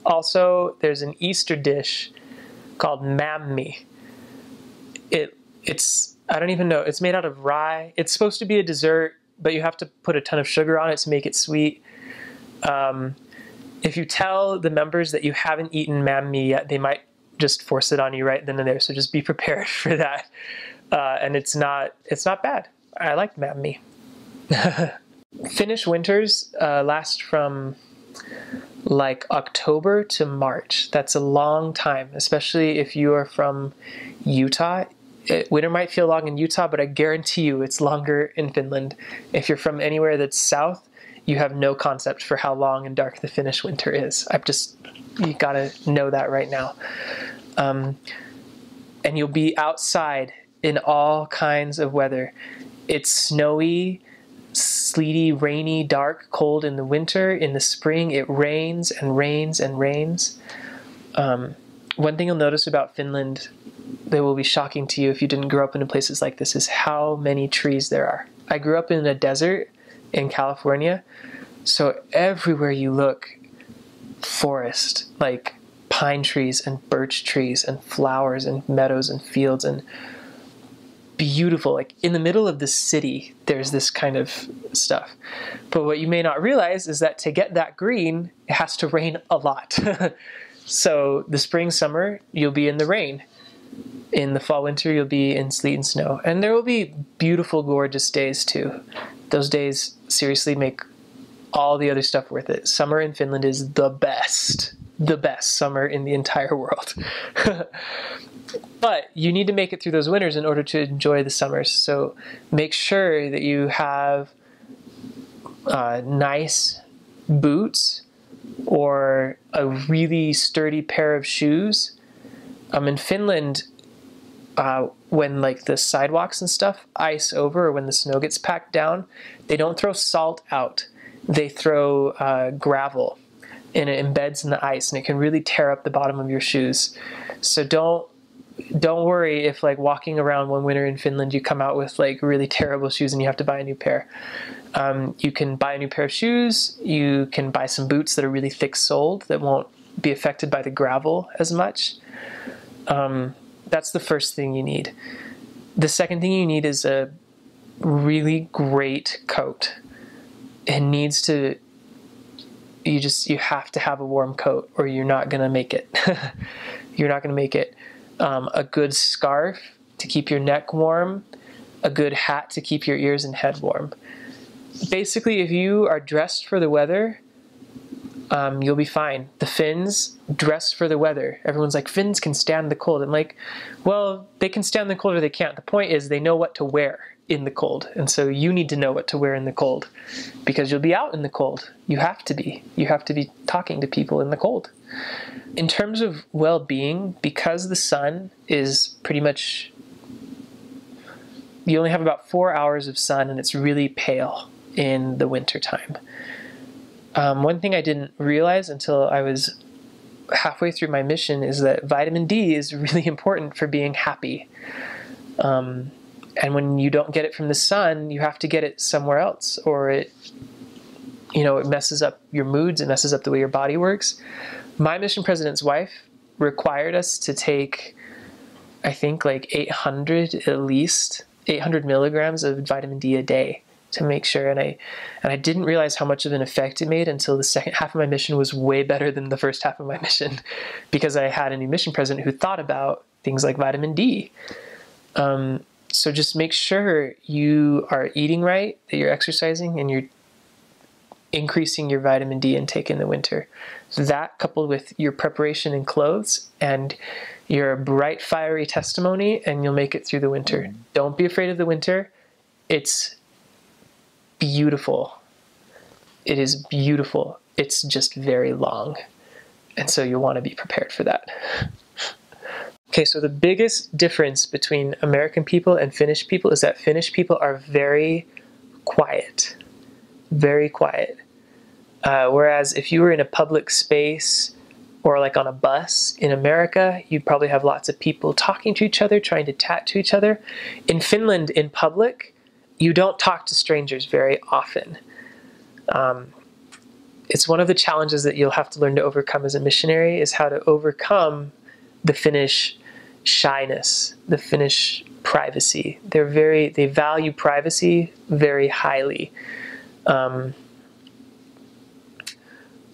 Also, there's an Easter dish called mämmi. It's I don't even know, it's made out of rye. It's supposed to be a dessert, but you have to put a ton of sugar on it to make it sweet. If you tell the members that you haven't eaten mämmi yet, they might just force it on you right then and there, so just be prepared for that. And it's not bad. I like mämmi. Finnish winters last from like October to March. That's a long time, especially if you are from Utah. Winter might feel long in Utah, but I guarantee you it's longer in Finland. If you're from anywhere that's south, you have no concept for how long and dark the Finnish winter is. You gotta know that right now. And you'll be outside in all kinds of weather. It's snowy, sleety, rainy, dark, cold in the winter. In the spring, it rains and rains and rains. One thing you'll notice about Finland that will be shocking to you if you didn't grow up in places like this is how many trees there are. I grew up in a desert in California, so everywhere you look, forest, like pine trees and birch trees and flowers and meadows and fields and beautiful, like in the middle of the city, there's this kind of stuff. But what you may not realize is that to get that green, it has to rain a lot. So the spring, summer, you'll be in the rain. In the fall, winter, you'll be in sleet and snow. And there will be beautiful, gorgeous days too. Those days seriously make all the other stuff worth it. Summer in Finland is the best summer in the entire world. But you need to make it through those winters in order to enjoy the summers. So make sure that you have nice boots or a really sturdy pair of shoes. In Finland, when like the sidewalks and stuff ice over, or when the snow gets packed down, they don't throw salt out. They throw gravel, and it embeds in the ice, and it can really tear up the bottom of your shoes. So don't worry if like walking around one winter in Finland you come out with like really terrible shoes and you have to buy a new pair. You can buy a new pair of shoes. You can buy some boots that are really thick soled that won't be affected by the gravel as much. That's the first thing you need. The second thing you need is a really great coat. It needs to, you have to have a warm coat or you're not going to make it. You're not going to make it. A good scarf to keep your neck warm, a good hat to keep your ears and head warm. Basically, if you are dressed for the weather, you'll be fine. The Finns dress for the weather. Everyone's like, Finns can stand the cold. I'm like, well, they can stand the cold or they can't. The point is they know what to wear in the cold. And so you need to know what to wear in the cold because you'll be out in the cold. You have to be. You have to be talking to people in the cold. In terms of well-being, because the sun is pretty much, you only have about 4 hours of sun and it's really pale in the winter time. One thing I didn't realize until I was halfway through my mission is that vitamin D is really important for being happy. And when you don't get it from the sun, you have to get it somewhere else, or it messes up your moods, it messes up the way your body works. My mission president's wife required us to take, I think, like 800 milligrams of vitamin D a day to make sure. And I didn't realize how much of an effect it made until the second half of my mission was way better than the first half of my mission, because I had a new mission president who thought about things like vitamin D. So just make sure you are eating right, that you're exercising, and you're increasing your vitamin D intake in the winter. So that, coupled with your preparation and clothes and your bright, fiery testimony, and you'll make it through the winter. Don't be afraid of the winter. It's beautiful. It is beautiful. It's just very long. And so you'll want to be prepared for that. Okay, so the biggest difference between American people and Finnish people is that Finnish people are very quiet. Very quiet. Whereas if you were in a public space or like on a bus in America, you'd probably have lots of people talking to each other, trying to chat to each other. In Finland, in public, you don't talk to strangers very often. It's one of the challenges that you'll have to learn to overcome as a missionary, is how to overcome the Finnish shyness, the Finnish privacy. They value privacy very highly,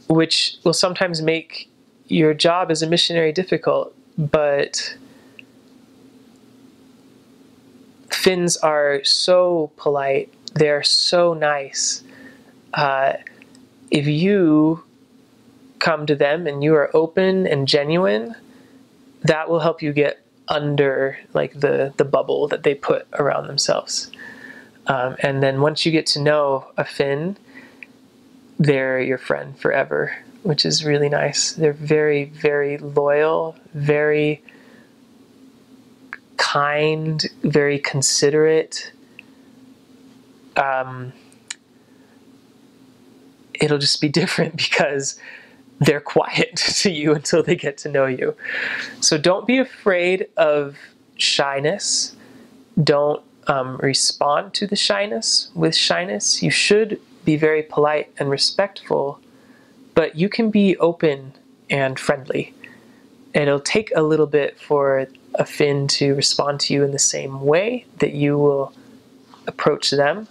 which will sometimes make your job as a missionary difficult, but Finns are so polite. They're so nice. If you come to them and you are open and genuine, that will help you get under like the bubble that they put around themselves. And then once you get to know a Finn, they're your friend forever, which is really nice. They're very, very loyal, very kind, very considerate. It'll just be different because they're quiet to you until they get to know you. So don't be afraid of shyness. Don't respond to the shyness with shyness. You should be very polite and respectful, but you can be open and friendly. It'll take a little bit for a Finn to respond to you in the same way that you will approach them.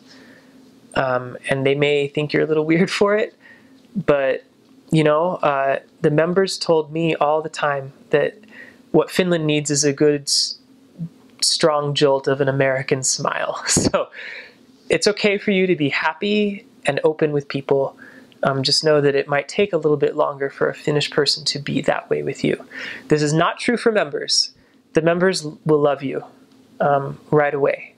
And they may think you're a little weird for it, but the members told me all the time that what Finland needs is a good, strong jolt of an American smile. So it's okay for you to be happy and open with people. Just know that it might take a little bit longer for a Finnish person to be that way with you. This is not true for members. The members will love you right away.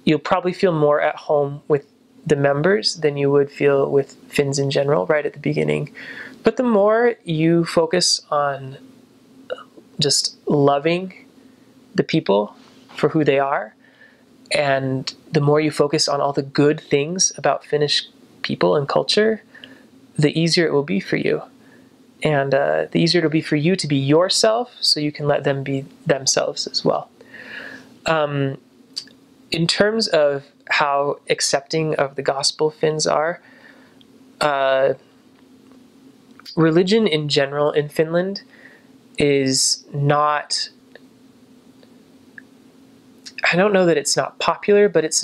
You'll probably feel more at home with the members than you would feel with Finns in general right at the beginning. But the more you focus on just loving the people for who they are, and the more you focus on all the good things about Finnish people and culture, the easier it will be for you. And the easier it will be for you to be yourself, so you can let them be themselves as well. In terms of how accepting of the gospel Finns are, religion in general in Finland is not I don't know that it's not popular, but it's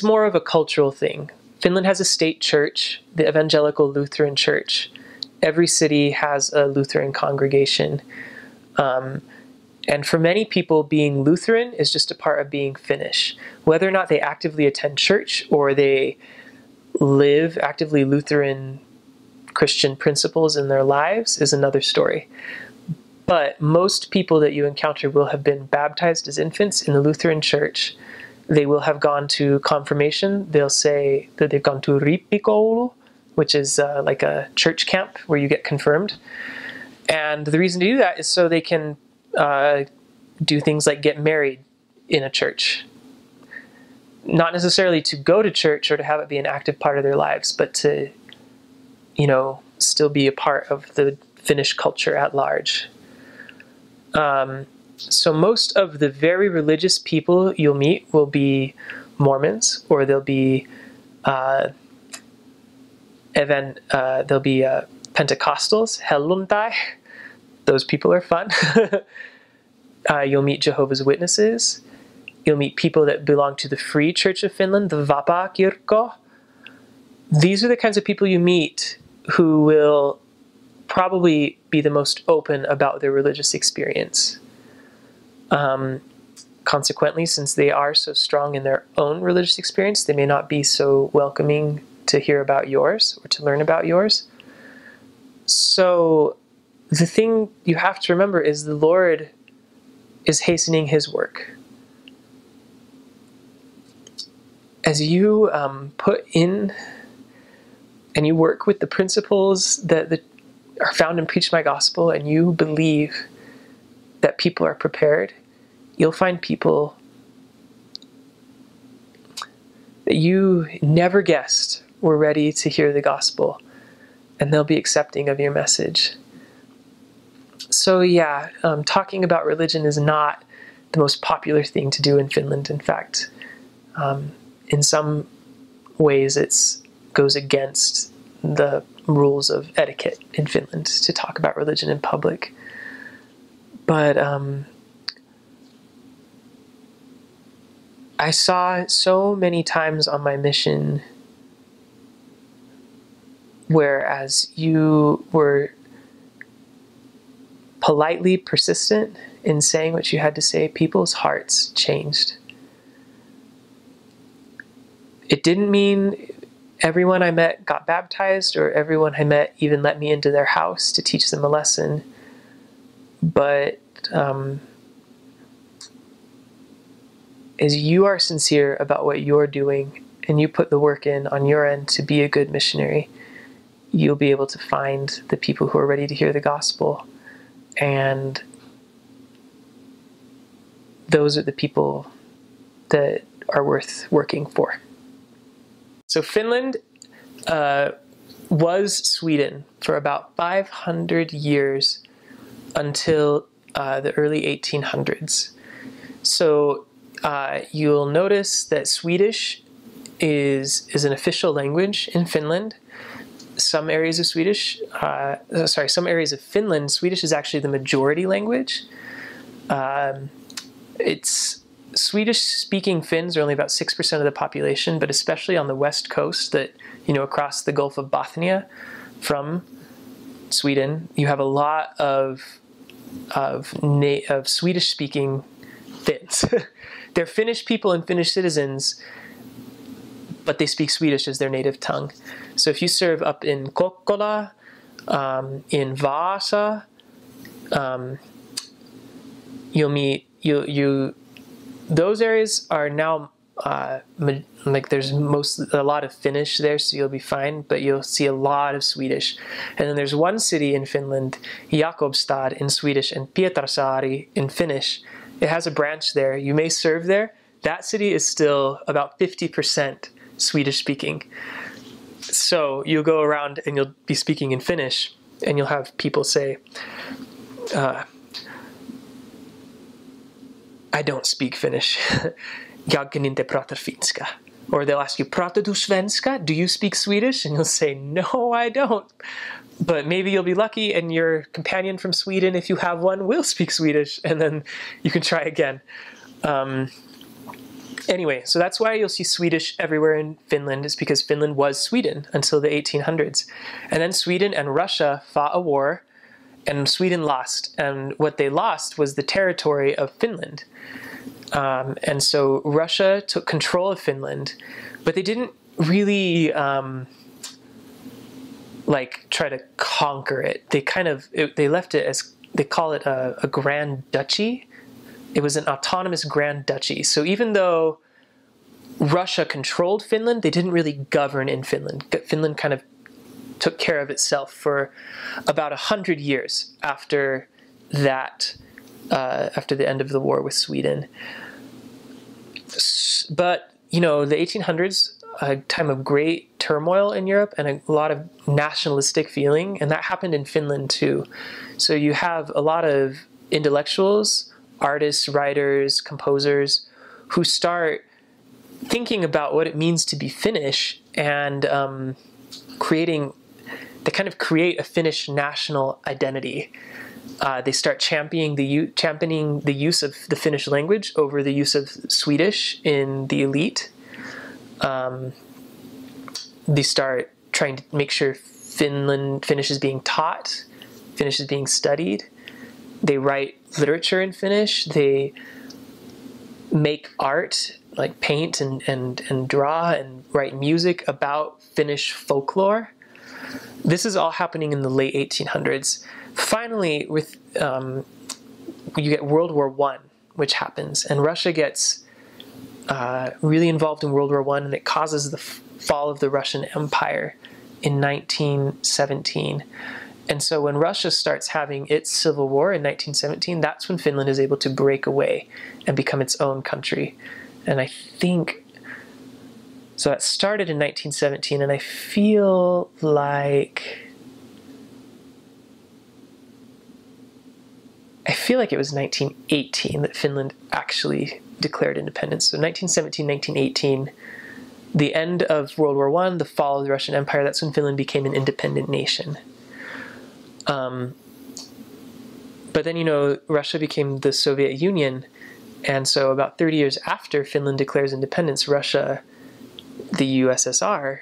more of a cultural thing. Finland has a state church, the Evangelical Lutheran Church. Every city has a Lutheran congregation. And for many people, being Lutheran is just a part of being Finnish. Whether or not they actively attend church or they live actively Lutheran Christian principles in their lives is another story. But most people that you encounter will have been baptized as infants in the Lutheran Church. They will have gone to confirmation. They'll say that they've gone to rippikoulu, which is like a church camp where you get confirmed. And the reason to do that is so they can do things like get married in a church. Not necessarily to go to church or to have it be an active part of their lives, but to, still be a part of the Finnish culture at large. So most of the very religious people you'll meet will be Mormons, or they'll be Pentecostals, helluntai. Those people are fun. You'll meet Jehovah's Witnesses. You'll meet people that belong to the Free Church of Finland, the Vapaa-kirkko. These are the kinds of people you meet who will probably be the most open about their religious experience. Consequently, since they are so strong in their own religious experience, they may not be so welcoming to hear about yours or to learn about yours. So the thing you have to remember is the Lord is hastening his work. As you put in and you work with the principles that are found in Preach My Gospel, and you believe that people are prepared, you'll find people that you never guessed were ready to hear the gospel, and they'll be accepting of your message. So yeah, talking about religion is not the most popular thing to do in Finland. In fact, in some ways it goes against the rules of etiquette in Finland to talk about religion in public. But I saw so many times on my mission whereas you were politely persistent in saying what you had to say, people's hearts changed. It didn't mean everyone I met got baptized or everyone I met even let me into their house to teach them a lesson. But as you are sincere about what you're doing and you put the work in on your end to be a good missionary, you'll be able to find the people who are ready to hear the gospel. And those are the people that are worth working for. So Finland was Sweden for about 500 years until the early 1800s. So you'll notice that Swedish is an official language in Finland. Some areas of some areas of Finland, Swedish is actually the majority language. It's Swedish-speaking Finns are only about 6% of the population, but especially on the west coast, across the Gulf of Bothnia from Sweden, you have a lot of Swedish-speaking Finns. They're Finnish people and Finnish citizens, but they speak Swedish as their native tongue. So if you serve up in Kokkola, in Vaasa, you'll meet those areas are now there's a lot of Finnish there, so you'll be fine, but you'll see a lot of Swedish. And then there's one city in Finland, Jakobstad in Swedish and Pietarsaari in Finnish. It has a branch there. You may serve there. That city is still about 50% Swedish speaking. So you'll go around and you'll be speaking in Finnish, and you'll have people say, I don't speak Finnish. Jag kan inte prata finska. Or they'll ask you, pratar du svenska? Do you speak Swedish? And you'll say, no, I don't. But maybe you'll be lucky and your companion from Sweden, if you have one, will speak Swedish, and then you can try again. Anyway, so that's why you'll see Swedish everywhere in Finland, is because Finland was Sweden until the 1800s. And then Sweden and Russia fought a war, and Sweden lost. And what they lost was the territory of Finland. And so Russia took control of Finland, but they didn't really like try to conquer it. They they left it as, they call it a grand duchy. It was an autonomous grand duchy. So even though Russia controlled Finland, they didn't really govern in Finland. Finland kind of took care of itself for about 100 years after that, after the end of the war with Sweden. But, you know, the 1800s, a time of great turmoil in Europe and a lot of nationalistic feeling, and that happened in Finland too. So you have a lot of intellectuals, artists, writers, composers, who start thinking about what it means to be Finnish and they kind of create a Finnish national identity. They start championing the use of the Finnish language over the use of Swedish in the elite. They start trying to make sure Finnish is being taught, Finnish is being studied. They write literature in Finnish. They make art, like paint and draw and write music about Finnish folklore. This is all happening in the late 1800s. Finally, with you get World War I, which happens, and Russia gets really involved in World War I, and it causes the fall of the Russian Empire in 1917. And so when Russia starts having its civil war in 1917, that's when Finland is able to break away and become its own country. And I think, so that started in 1917, and I feel like it was 1918 that Finland actually declared independence. So 1917, 1918, the end of World War I, the fall of the Russian Empire, that's when Finland became an independent nation. But then, you know, Russia became the Soviet Union, and so about 30 years after Finland declares independence, Russia, the USSR,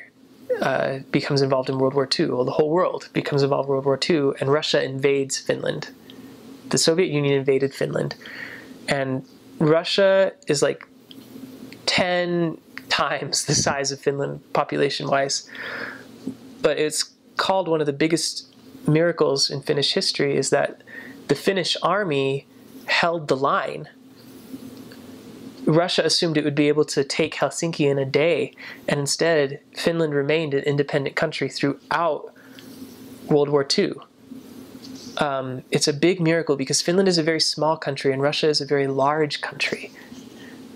becomes involved in World War II. Well, the whole world becomes involved in World War II, and Russia invades Finland. The Soviet Union invaded Finland, and Russia is like 10 times the size of Finland population-wise. But it's called one of the biggest miracles in Finnish history is that the Finnish army held the line. Russia assumed it would be able to take Helsinki in a day, and instead Finland remained an independent country throughout World War II. It's a big miracle because Finland is a very small country and Russia is a very large country.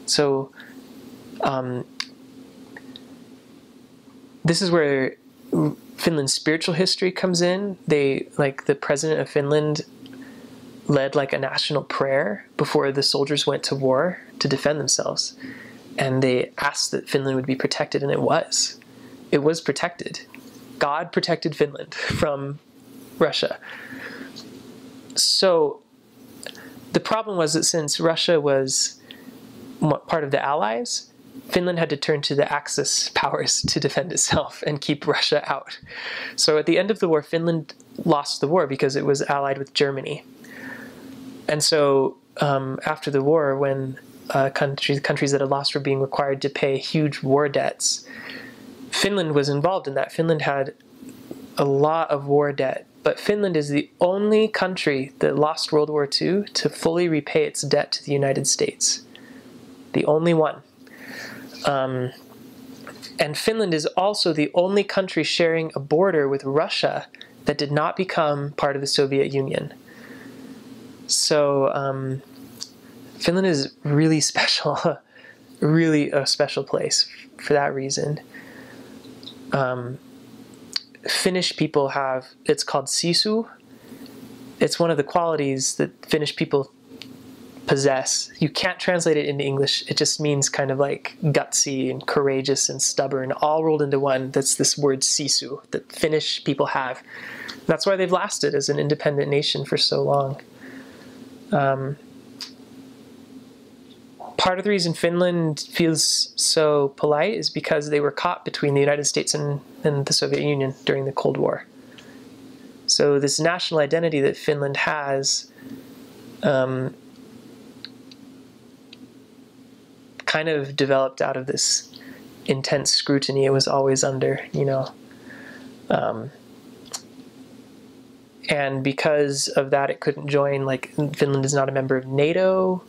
So this is where Finland's spiritual history comes in. The president of Finland led like a national prayer before the soldiers went to war to defend themselves. And they asked that Finland would be protected, and it was. It was protected. God protected Finland from Russia. So the problem was that since Russia was part of the Allies, Finland had to turn to the Axis powers to defend itself and keep Russia out. So at the end of the war, Finland lost the war because it was allied with Germany. And so after the war, when countries that had lost were being required to pay huge war debts, Finland was involved in that. Finland had a lot of war debt. But Finland is the only country that lost World War II to fully repay its debt to the United States. The only one. And Finland is also the only country sharing a border with Russia that did not become part of the Soviet Union. So Finland is really special, really a special place for that reason. Finnish people have, it's called sisu. It's one of the qualities that Finnish people possess. You can't translate it into English. It just means kind of like gutsy and courageous and stubborn, all rolled into one. That's this word sisu that Finnish people have. That's why they've lasted as an independent nation for so long. Part of the reason Finland feels so polite is because they were caught between the United States and the Soviet Union during the Cold War. So this national identity that Finland has kind of developed out of this intense scrutiny it was always under, you know. And because of that, it couldn't join, like, Finland is not a member of NATO.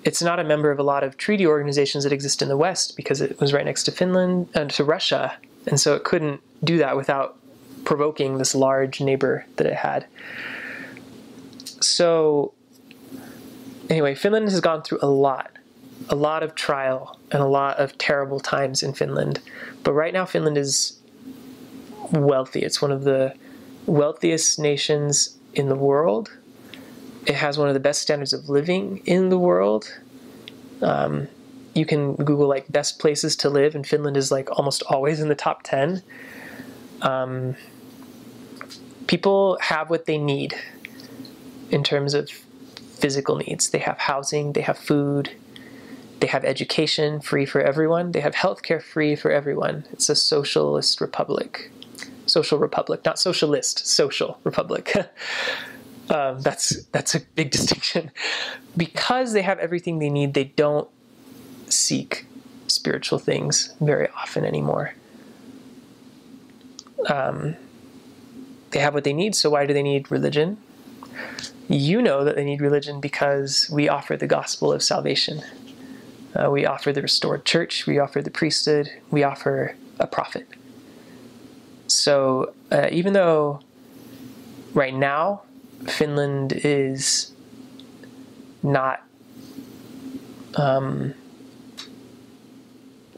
It's not a member of a lot of treaty organizations that exist in the West because it was right next to Finland and to Russia. And so it couldn't do that without provoking this large neighbor that it had. So anyway, Finland has gone through a lot of trial and a lot of terrible times in Finland. But right now Finland is wealthy. It's one of the wealthiest nations in the world. It has one of the best standards of living in the world. You can Google like best places to live, and Finland is like almost always in the top 10. People have what they need in terms of physical needs. They have housing, they have food, they have education free for everyone, they have healthcare free for everyone. It's a socialist republic. Social republic, not socialist, social republic. That's a big distinction. Because they have everything they need, they don't seek spiritual things very often anymore. They have what they need, so why do they need religion? You know that they need religion because we offer the gospel of salvation. We offer the restored church, we offer the priesthood, we offer a prophet. So even though right now Finland is not, the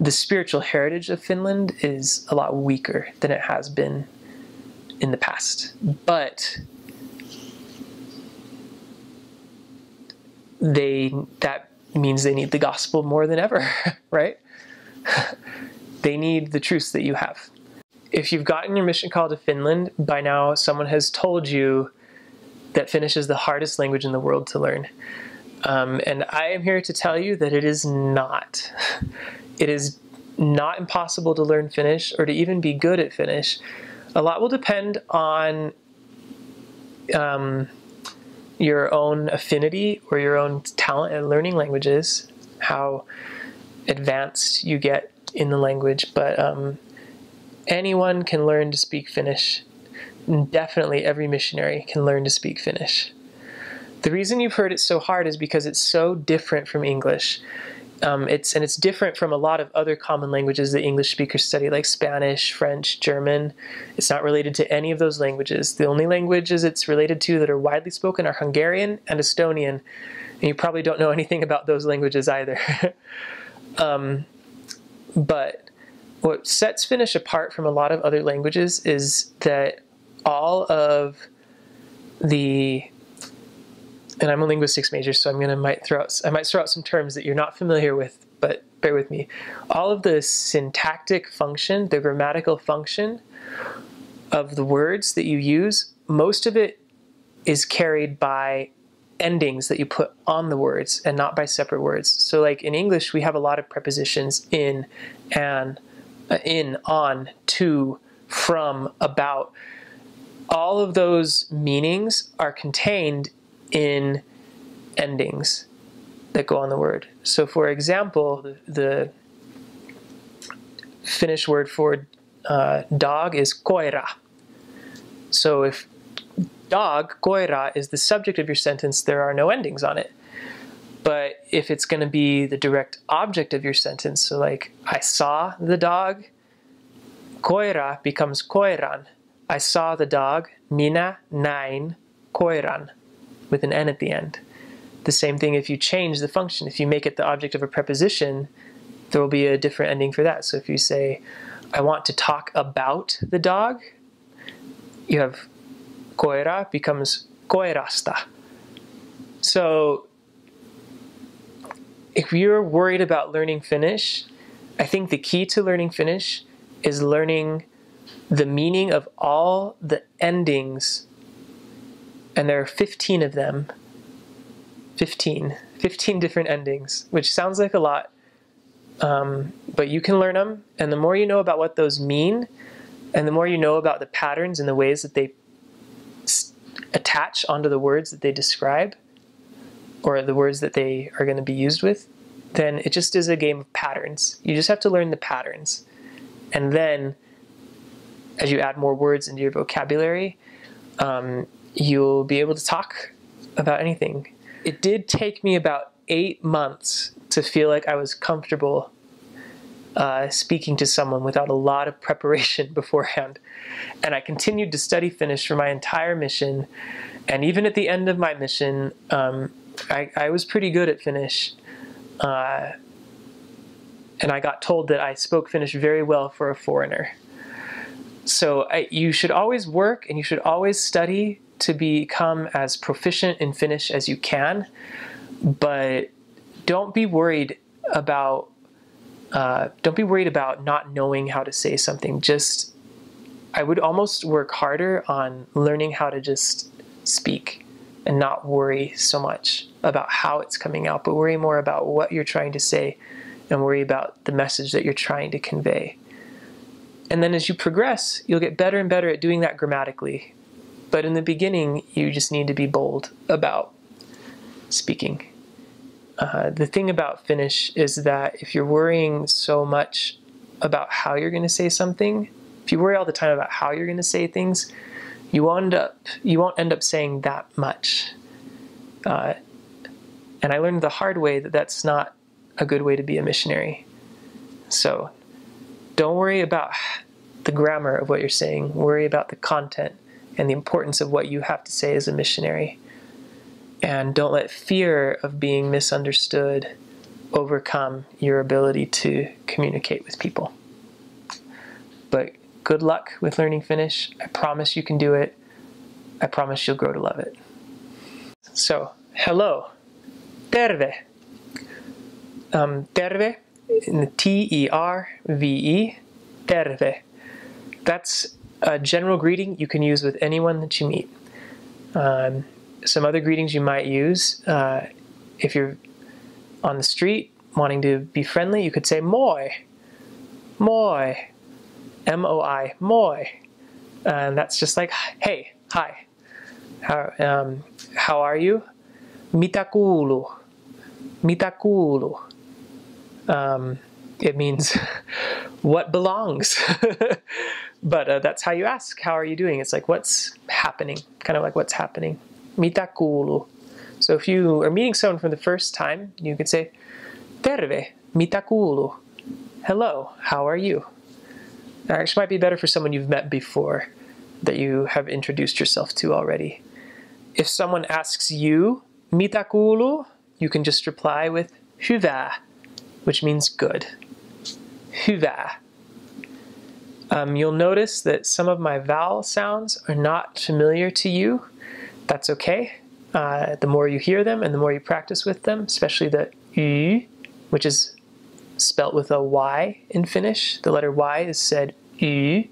spiritual heritage of Finland is a lot weaker than it has been in the past. But that means they need the gospel more than ever, right? They need the truths that you have. If you've gotten your mission call to Finland, by now someone has told you that Finnish is the hardest language in the world to learn. And I am here to tell you that it is not. It is not impossible to learn Finnish or to even be good at Finnish. A lot will depend on your own affinity or your own talent at learning languages, how advanced you get in the language, but anyone can learn to speak Finnish. Definitely every missionary can learn to speak Finnish. The reason you've heard it so hard is because it's so different from English. It's different from a lot of other common languages that English speakers study, like Spanish, French, German. It's not related to any of those languages. The only languages it's related to that are widely spoken are Hungarian and Estonian, and you probably don't know anything about those languages either. But what sets Finnish apart from a lot of other languages is that all of the, and I'm a linguistics major, so I might throw out some terms that you're not familiar with, but bear with me. All of the syntactic function, the grammatical function of the words that you use, most of it is carried by endings that you put on the words and not by separate words. So like in English, we have a lot of prepositions in, and, in, on, to, from, about. All of those meanings are contained in endings that go on the word. So for example, the Finnish word for dog is koira. So if dog, koira, is the subject of your sentence, there are no endings on it. But if it's going to be the direct object of your sentence, so like I saw the dog, koira becomes koiran. I saw the dog, minä näin koiran, with an N at the end. The same thing if you change the function. If you make it the object of a preposition, there will be a different ending for that. So if you say, I want to talk about the dog, you have koira becomes koirasta. So if you're worried about learning Finnish, I think the key to learning Finnish is learning the meaning of all the endings, and there are 15 of them. 15 different endings, which sounds like a lot, but you can learn them, and the more you know about what those mean, and the more you know about the patterns and the ways that they attach onto the words that they describe, or the words that they are going to be used with, then it just is a game of patterns. You just have to learn the patterns. And then, as you add more words into your vocabulary, you'll be able to talk about anything. It did take me about 8 months to feel like I was comfortable speaking to someone without a lot of preparation beforehand. And I continued to study Finnish for my entire mission. And even at the end of my mission, I was pretty good at Finnish. And I got told that I spoke Finnish very well for a foreigner. So you should always work and you should always study to become as proficient in Finnish as you can, but don't be worried about not knowing how to say something. I would almost work harder on learning how to just speak and not worry so much about how it's coming out, but worry more about what you're trying to say and worry about the message that you're trying to convey. And then as you progress, you'll get better and better at doing that grammatically. But in the beginning, you just need to be bold about speaking. The thing about Finnish is that if you're worrying so much about how you're going to say something, if you worry all the time about how you're going to say things, you won't end up saying that much. And I learned the hard way that that's not a good way to be a missionary. So don't worry about the grammar of what you're saying. Worry about the content and the importance of what you have to say as a missionary. And don't let fear of being misunderstood overcome your ability to communicate with people. But good luck with learning Finnish. I promise you can do it. I promise you'll grow to love it. So, hello. Terve. Terve, T-E-R-V-E, terve. That's a general greeting you can use with anyone that you meet. Some other greetings you might use, if you're on the street wanting to be friendly, you could say moi, moi, M-O-I, moi. And that's just like, hey, hi. How are you? Mitä kuuluu? Mitä kuuluu? It means what belongs. But that's how you ask, how are you doing? It's like, what's happening? Kind of like what's happening. Mitä kuuluu? So if you are meeting someone for the first time, you could say, terve, mitä kuuluu? Hello, how are you? That actually might be better for someone you've met before, that you have introduced yourself to already. If someone asks you, mitä kuuluu? You can just reply with hyvä, which means good. Hyvä. You'll notice that some of my vowel sounds are not familiar to you. That's okay. The more you hear them and the more you practice with them, especially the y, which is spelt with a y in Finnish. The letter y is said y.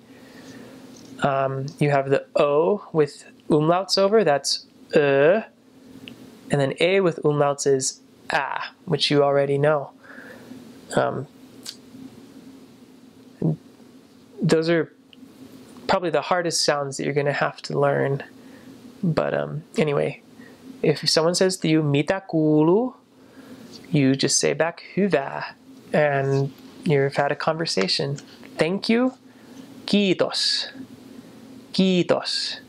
You have the o with umlauts over, that's and then a with umlauts is a, which you already know. Those are probably the hardest sounds that you're going to have to learn. But anyway, if someone says to you, mitä kuuluu, you just say back, hyvä, and you've had a conversation. Thank you, kiitos, kiitos,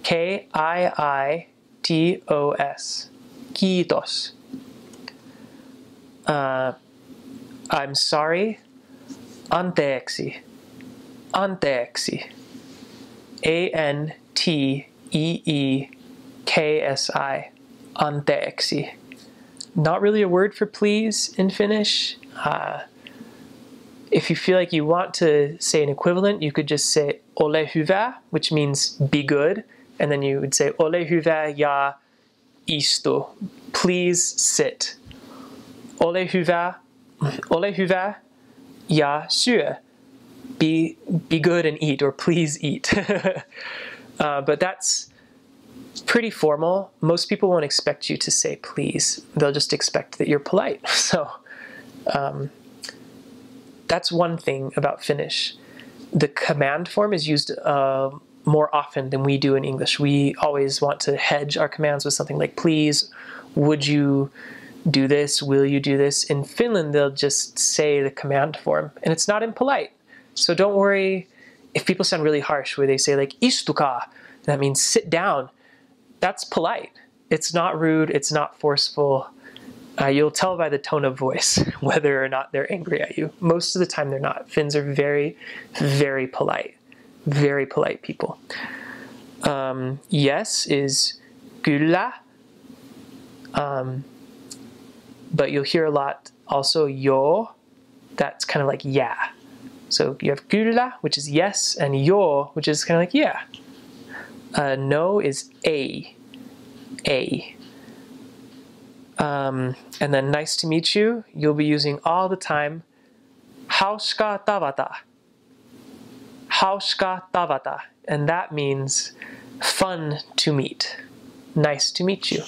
K-I-I-T-O-S, kiitos. I'm sorry, anteeksi, anteeksi, A-N-T-E-E-K-S-I, anteeksi. Not really a word for please in Finnish. If you feel like you want to say an equivalent, you could just say ole hyvä, which means be good, and then you would say ole hyvä ja istu. Please sit. Ole hyvä ja syö. Be good and eat, or please eat. But that's pretty formal. Most people won't expect you to say please. They'll just expect that you're polite. So that's one thing about Finnish. The command form is used more often than we do in English. We always want to hedge our commands with something like please, would you do this, will you do this? In Finland, they'll just say the command form, and it's not impolite. So don't worry if people sound really harsh where they say like istukaa, that means sit down. That's polite. It's not rude, it's not forceful. You'll tell by the tone of voice whether or not they're angry at you. Most of the time they're not. Finns are very, very polite. Very polite people. Yes is kyllä. But you'll hear a lot also yo. That's kind of like yeah. So you have kyllä, which is yes, and yo, which is kind of like yeah. No is a. And then nice to meet you, you'll be using all the time hauska tavata. Hauska tavata. And that means fun to meet. Nice to meet you.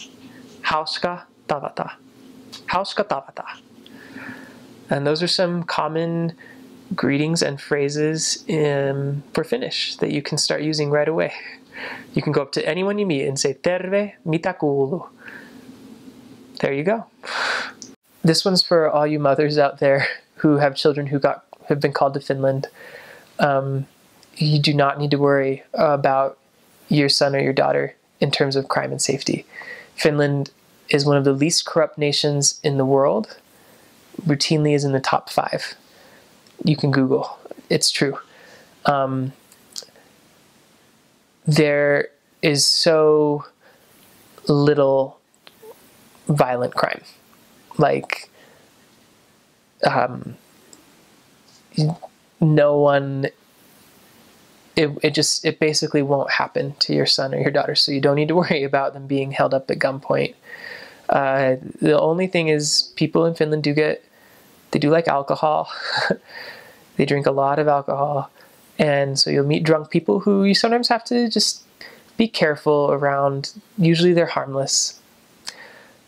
Hauska tavata. Hauska tavata. And those are some common greetings and phrases for Finnish that you can start using right away. You can go up to anyone you meet and say terve, mitä kuuluu. There you go. This one's for all you mothers out there who have children who have been called to Finland. You do not need to worry about your son or your daughter in terms of crime and safety. Finland is one of the least corrupt nations in the world. Routinely is in the top 5. You can Google. It's true. There is so little violent crime. Like, no one, it basically won't happen to your son or your daughter, so you don't need to worry about them being held up at gunpoint. The only thing is people in Finland they do like alcohol. They drink a lot of alcohol. And so you'll meet drunk people who you sometimes have to just be careful around. Usually they're harmless.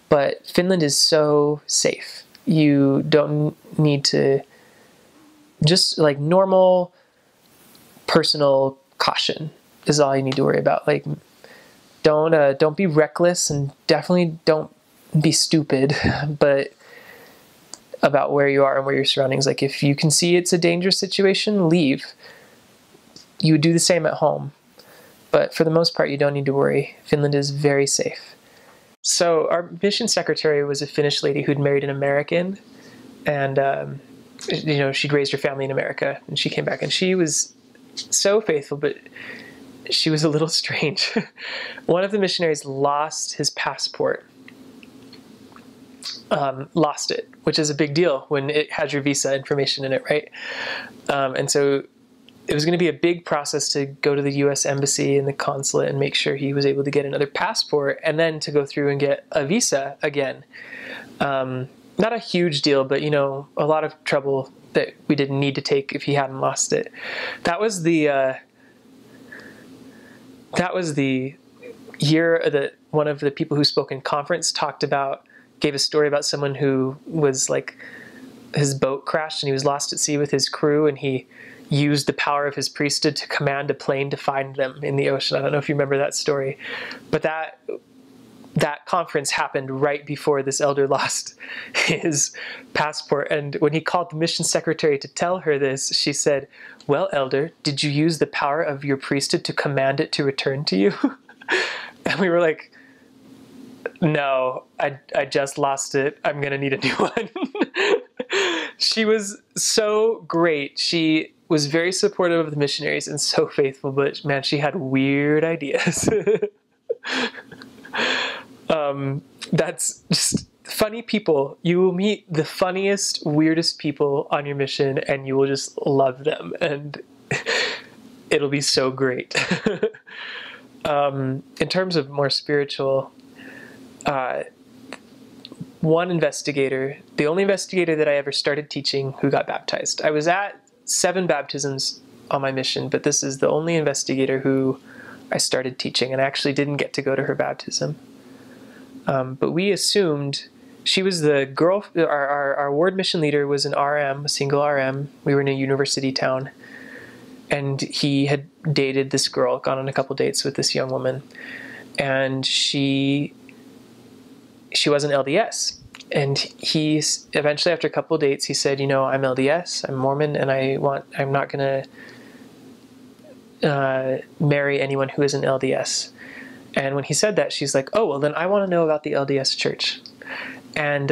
But Finland is so safe. You don't need to, just like normal personal caution is all you need to worry about. Like, don't be reckless, and definitely don't be stupid, but about where you are and where your surroundings. Like, if you can see it's a dangerous situation, leave. You would do the same at home. But for the most part, you don't need to worry. Finland is very safe. So our mission secretary was a Finnish lady who'd married an American, and she'd raised her family in America, and she came back, and she was so faithful, but she was a little strange. One of the missionaries lost his passport. Lost it, which is a big deal when it has your visa information in it, right? And so it was going to be a big process to go to the U.S. Embassy and the consulate and make sure he was able to get another passport, and then to go through and get a visa again. Not a huge deal, but, a lot of trouble that we didn't need to take if he hadn't lost it. That was the year that one of the people who spoke in conference gave a story about someone who was like, his boat crashed and he was lost at sea with his crew, and he used the power of his priesthood to command a plane to find them in the ocean. I don't know if you remember that story, but that conference happened right before this elder lost his passport. And when he called the mission secretary to tell her this, she said, "Well, elder, did you use the power of your priesthood to command it to return to you?" And we were like, "No, I just lost it. I'm going to need a new one." She was so great. She was very supportive of the missionaries and so faithful, but man, she had weird ideas. That's just funny people. You will meet the funniest, weirdest people on your mission, and you will just love them, and it'll be so great. In terms of more spiritual, one investigator, the only investigator that I ever started teaching who got baptized. I was at 7 baptisms on my mission, but this is the only investigator who I started teaching, and I actually didn't get to go to her baptism. But we assumed she was the girl, our ward mission leader was an RM, a single RM. We were in a university town, and he had dated this girl, gone on a couple dates with this young woman, and she was an LDS. And he eventually, after a couple of dates, he said, I'm LDS, I'm Mormon, and I'm not going to marry anyone who is an LDS. And when he said that, she's like, oh, well, then I want to know about the LDS church. And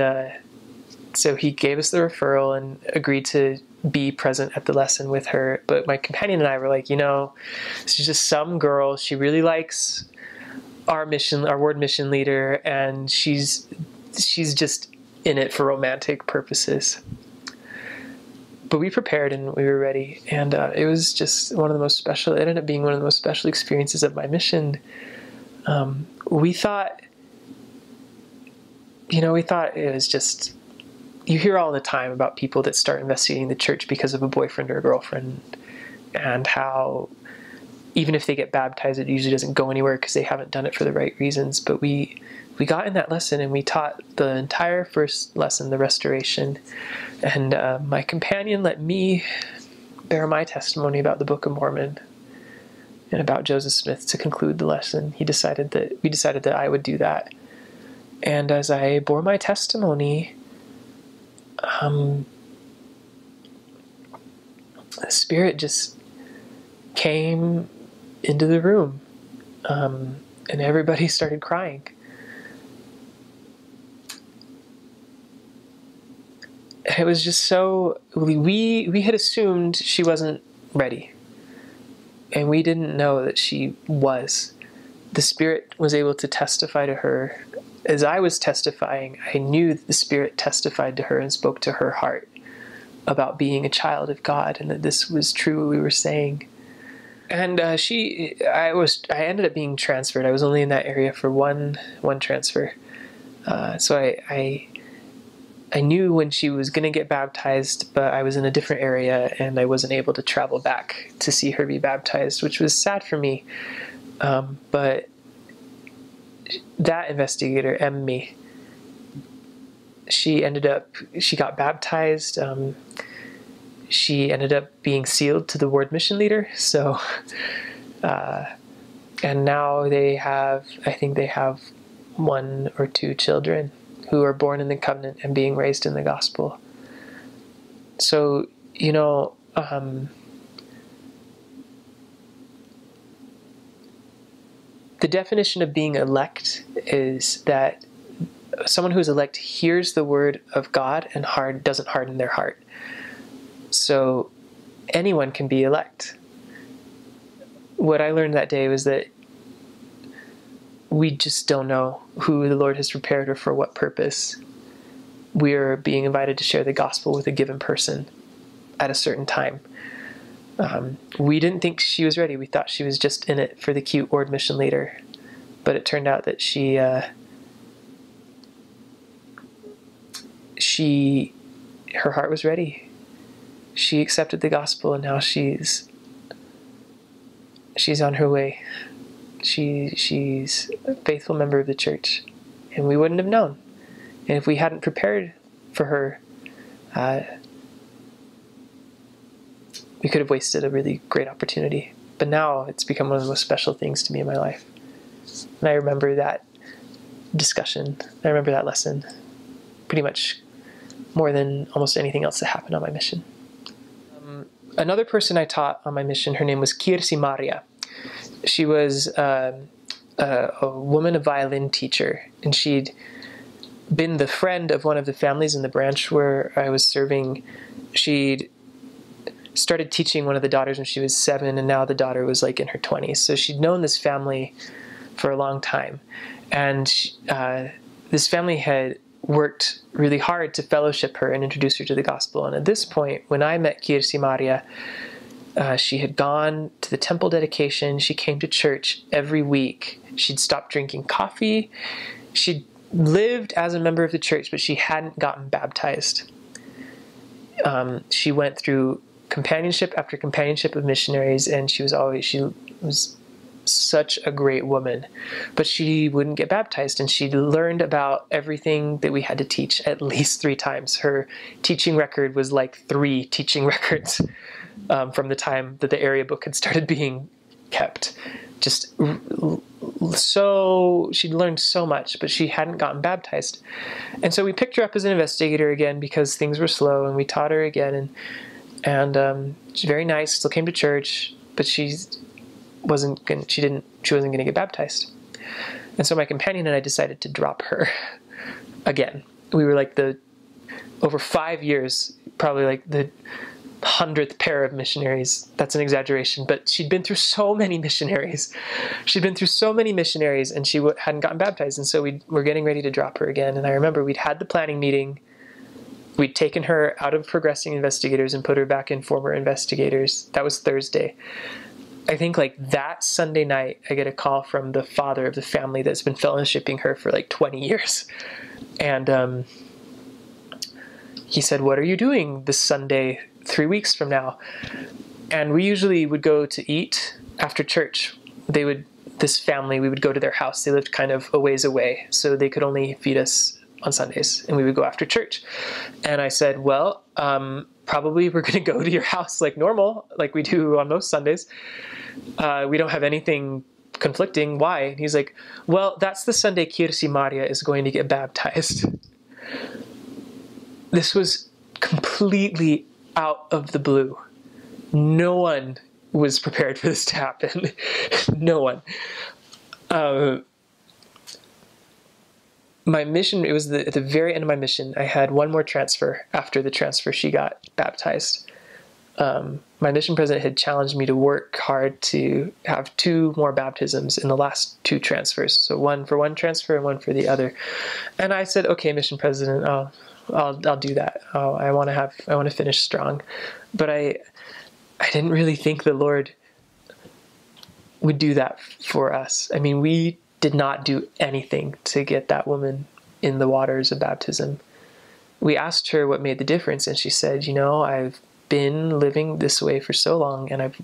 so he gave us the referral and agreed to be present at the lesson with her. But my companion and I were like, she's just some girl. She really likes our ward mission leader, and she's just in it for romantic purposes. But we prepared and we were ready, and it was just one of the most special. It ended up being one of the most special experiences of my mission. We thought it was just, you hear all the time about people that start investigating the church because of a boyfriend or a girlfriend, and how even if they get baptized, it usually doesn't go anywhere because they haven't done it for the right reasons. But we got in that lesson, and we taught the entire first lesson, the restoration. And my companion let me bear my testimony about the Book of Mormon and about Joseph Smith to conclude the lesson. We decided that I would do that. And as I bore my testimony, the Spirit just came into the room, and everybody started crying. It was just so, we had assumed she wasn't ready, and we didn't know that she was. The Spirit was able to testify to her. As I was testifying, I knew that the Spirit testified to her and spoke to her heart about being a child of God, and that this was true what we were saying. And I ended up being transferred. I was only in that area for one transfer. So I knew when she was going to get baptized, but I was in a different area, and I wasn't able to travel back to see her be baptized, which was sad for me. But that investigator, Emmy, she got baptized. She ended up being sealed to the ward mission leader. So, and now I think they have 1 or 2 children who are born in the covenant and being raised in the gospel. So, the definition of being elect is that someone who is elect hears the word of God and doesn't harden their heart. So anyone can be elect. What I learned that day was that we just don't know who the Lord has prepared or for what purpose. We're being invited to share the gospel with a given person at a certain time. We didn't think she was ready. We thought she was just in it for the cute ward mission leader. But it turned out that her heart was ready. She accepted the gospel, and now she's on her way. She's a faithful member of the church, and we wouldn't have known. And if we hadn't prepared for her, we could have wasted a really great opportunity. But now it's become one of the most special things to me in my life. And I remember that discussion. I remember that lesson pretty much more than almost anything else that happened on my mission. Another person I taught on my mission, her name was Kirsi Maria. She was a woman, a violin teacher, and she'd been the friend of one of the families in the branch where I was serving. She'd started teaching one of the daughters when she was 7, and now the daughter was like in her 20s. So she'd known this family for a long time. And this family had worked really hard to fellowship her and introduce her to the gospel. And at this point, when I met Kirsi Maria, she had gone to the temple dedication. She came to church every week. She'd stopped drinking coffee. She'd lived as a member of the church, but she hadn't gotten baptized. She went through companionship after companionship of missionaries, and she was such a great woman, but she wouldn't get baptized, and she learned about everything that we had to teach at least 3 times. Her teaching record was like 3 teaching records from the time that the area book had started being kept. So she'd learned so much, but she hadn't gotten baptized. And so we picked her up as an investigator again because things were slow, and we taught her again, and she's very nice, still came to church, but she wasn't going to get baptized. And so my companion and I decided to drop her again. We were like over 5 years, probably like the 100th pair of missionaries. That's an exaggeration, but she'd been through so many missionaries. And she hadn't gotten baptized. And so we were getting ready to drop her again. And I remember we'd had the planning meeting. We'd taken her out of progressing investigators and put her back in former investigators. That was Thursday. I think like that Sunday night, I get a call from the father of the family that's been fellowshipping her for like 20 years. And he said, "What are you doing this Sunday 3 weeks from now?" And we usually would go to eat after church. This family, we would go to their house. They lived kind of a ways away, so they could only feed us on Sundays, and we would go after church. And I said, well, probably we're going to go to your house like normal, like we do on most Sundays. We don't have anything conflicting. Why? And he's like, well, that's the Sunday Kirsi Maria is going to get baptized. This was completely out of the blue. No one was prepared for this to happen. No one. My mission, it was at the very end of my mission, I had one more transfer. After the transfer, she got baptized. My mission president had challenged me to work hard to have 2 more baptisms in the last 2 transfers. So one for one transfer and one for the other. And I said, okay, mission president, I'll do that. I want to finish strong. But I didn't really think the Lord would do that for us. I mean, we did not do anything to get that woman in the waters of baptism. We asked her what made the difference, and she said, I've been living this way for so long, and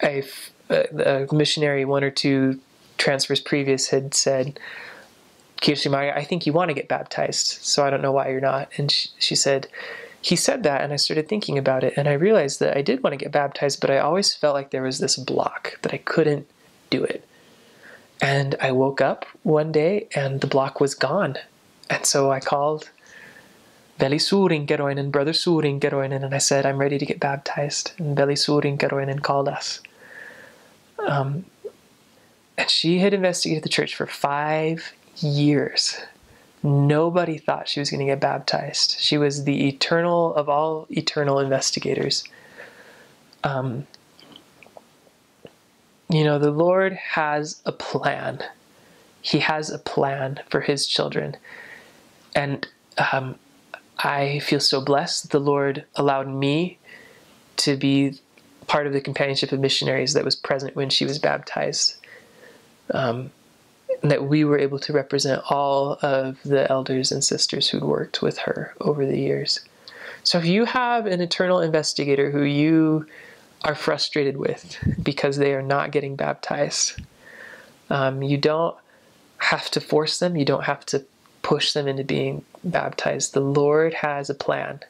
a missionary 1 or 2 transfers previous had said, Kirsi Maria, I think you want to get baptized, so I don't know why you're not. And she said, he said that, and I started thinking about it, and I realized that I did want to get baptized, but I always felt like there was this block, that I couldn't do it. And I woke up one day, and the block was gone. And so I called Veli Suurinkeroinen, Brother Suurinkeroinen, and I said, I'm ready to get baptized. And Veli Suurinkeroinen called us. And she had investigated the church for 5 years. Nobody thought she was going to get baptized. She was the eternal of all eternal investigators. The Lord has a plan. He has a plan for his children. And I feel so blessed that the Lord allowed me to be part of the companionship of missionaries that was present when she was baptized. And that we were able to represent all of the elders and sisters who'd worked with her over the years. So if you have an eternal investigator who you are frustrated with because they are not getting baptized, you don't have to force them. You don't have to push them into being baptized. The Lord has a plan.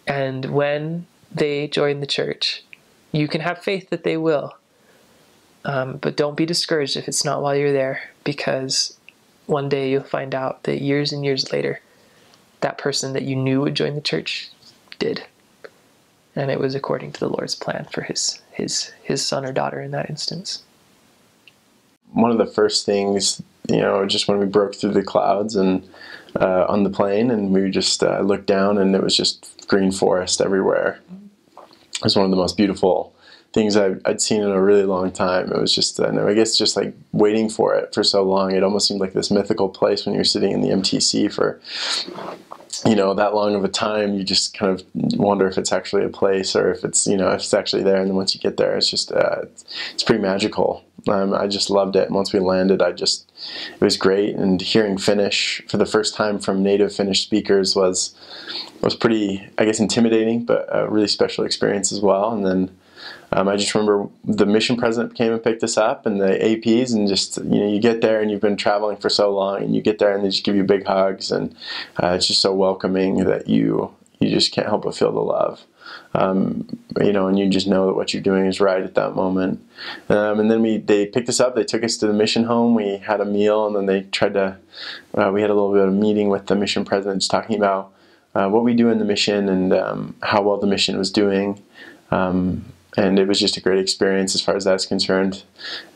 And when they join the church, you can have faith that they will. But don't be discouraged if it's not while you're there, because one day you'll find out that years and years later, that person that you knew would join the church did. And it was according to the Lord's plan for his son or daughter in that instance. One of the first things, just when we broke through the clouds and on the plane, and we just looked down, and it was just green forest everywhere. It was one of the most beautiful things I'd seen in a really long time. It was just, I guess, just like waiting for it for so long. It almost seemed like this mythical place when you're sitting in the MTC for that long of a time, you just kind of wonder if it's actually a place or if it's, if it's actually there. And then once you get there, it's just, it's pretty magical. I just loved it. And once we landed, it was great. And hearing Finnish for the first time from native Finnish speakers was pretty, I guess, intimidating, but a really special experience as well. And then I just remember the mission president came and picked us up, and the APs, and just, you get there and you've been traveling for so long, and you get there and they just give you big hugs, and it's just so welcoming that you just can't help but feel the love. And you just know that what you're doing is right at that moment. And then they picked us up, they took us to the mission home, we had a meal, and then they we had a little bit of a meeting with the mission president, just talking about what we do in the mission and how well the mission was doing. And it was just a great experience as far as that's concerned.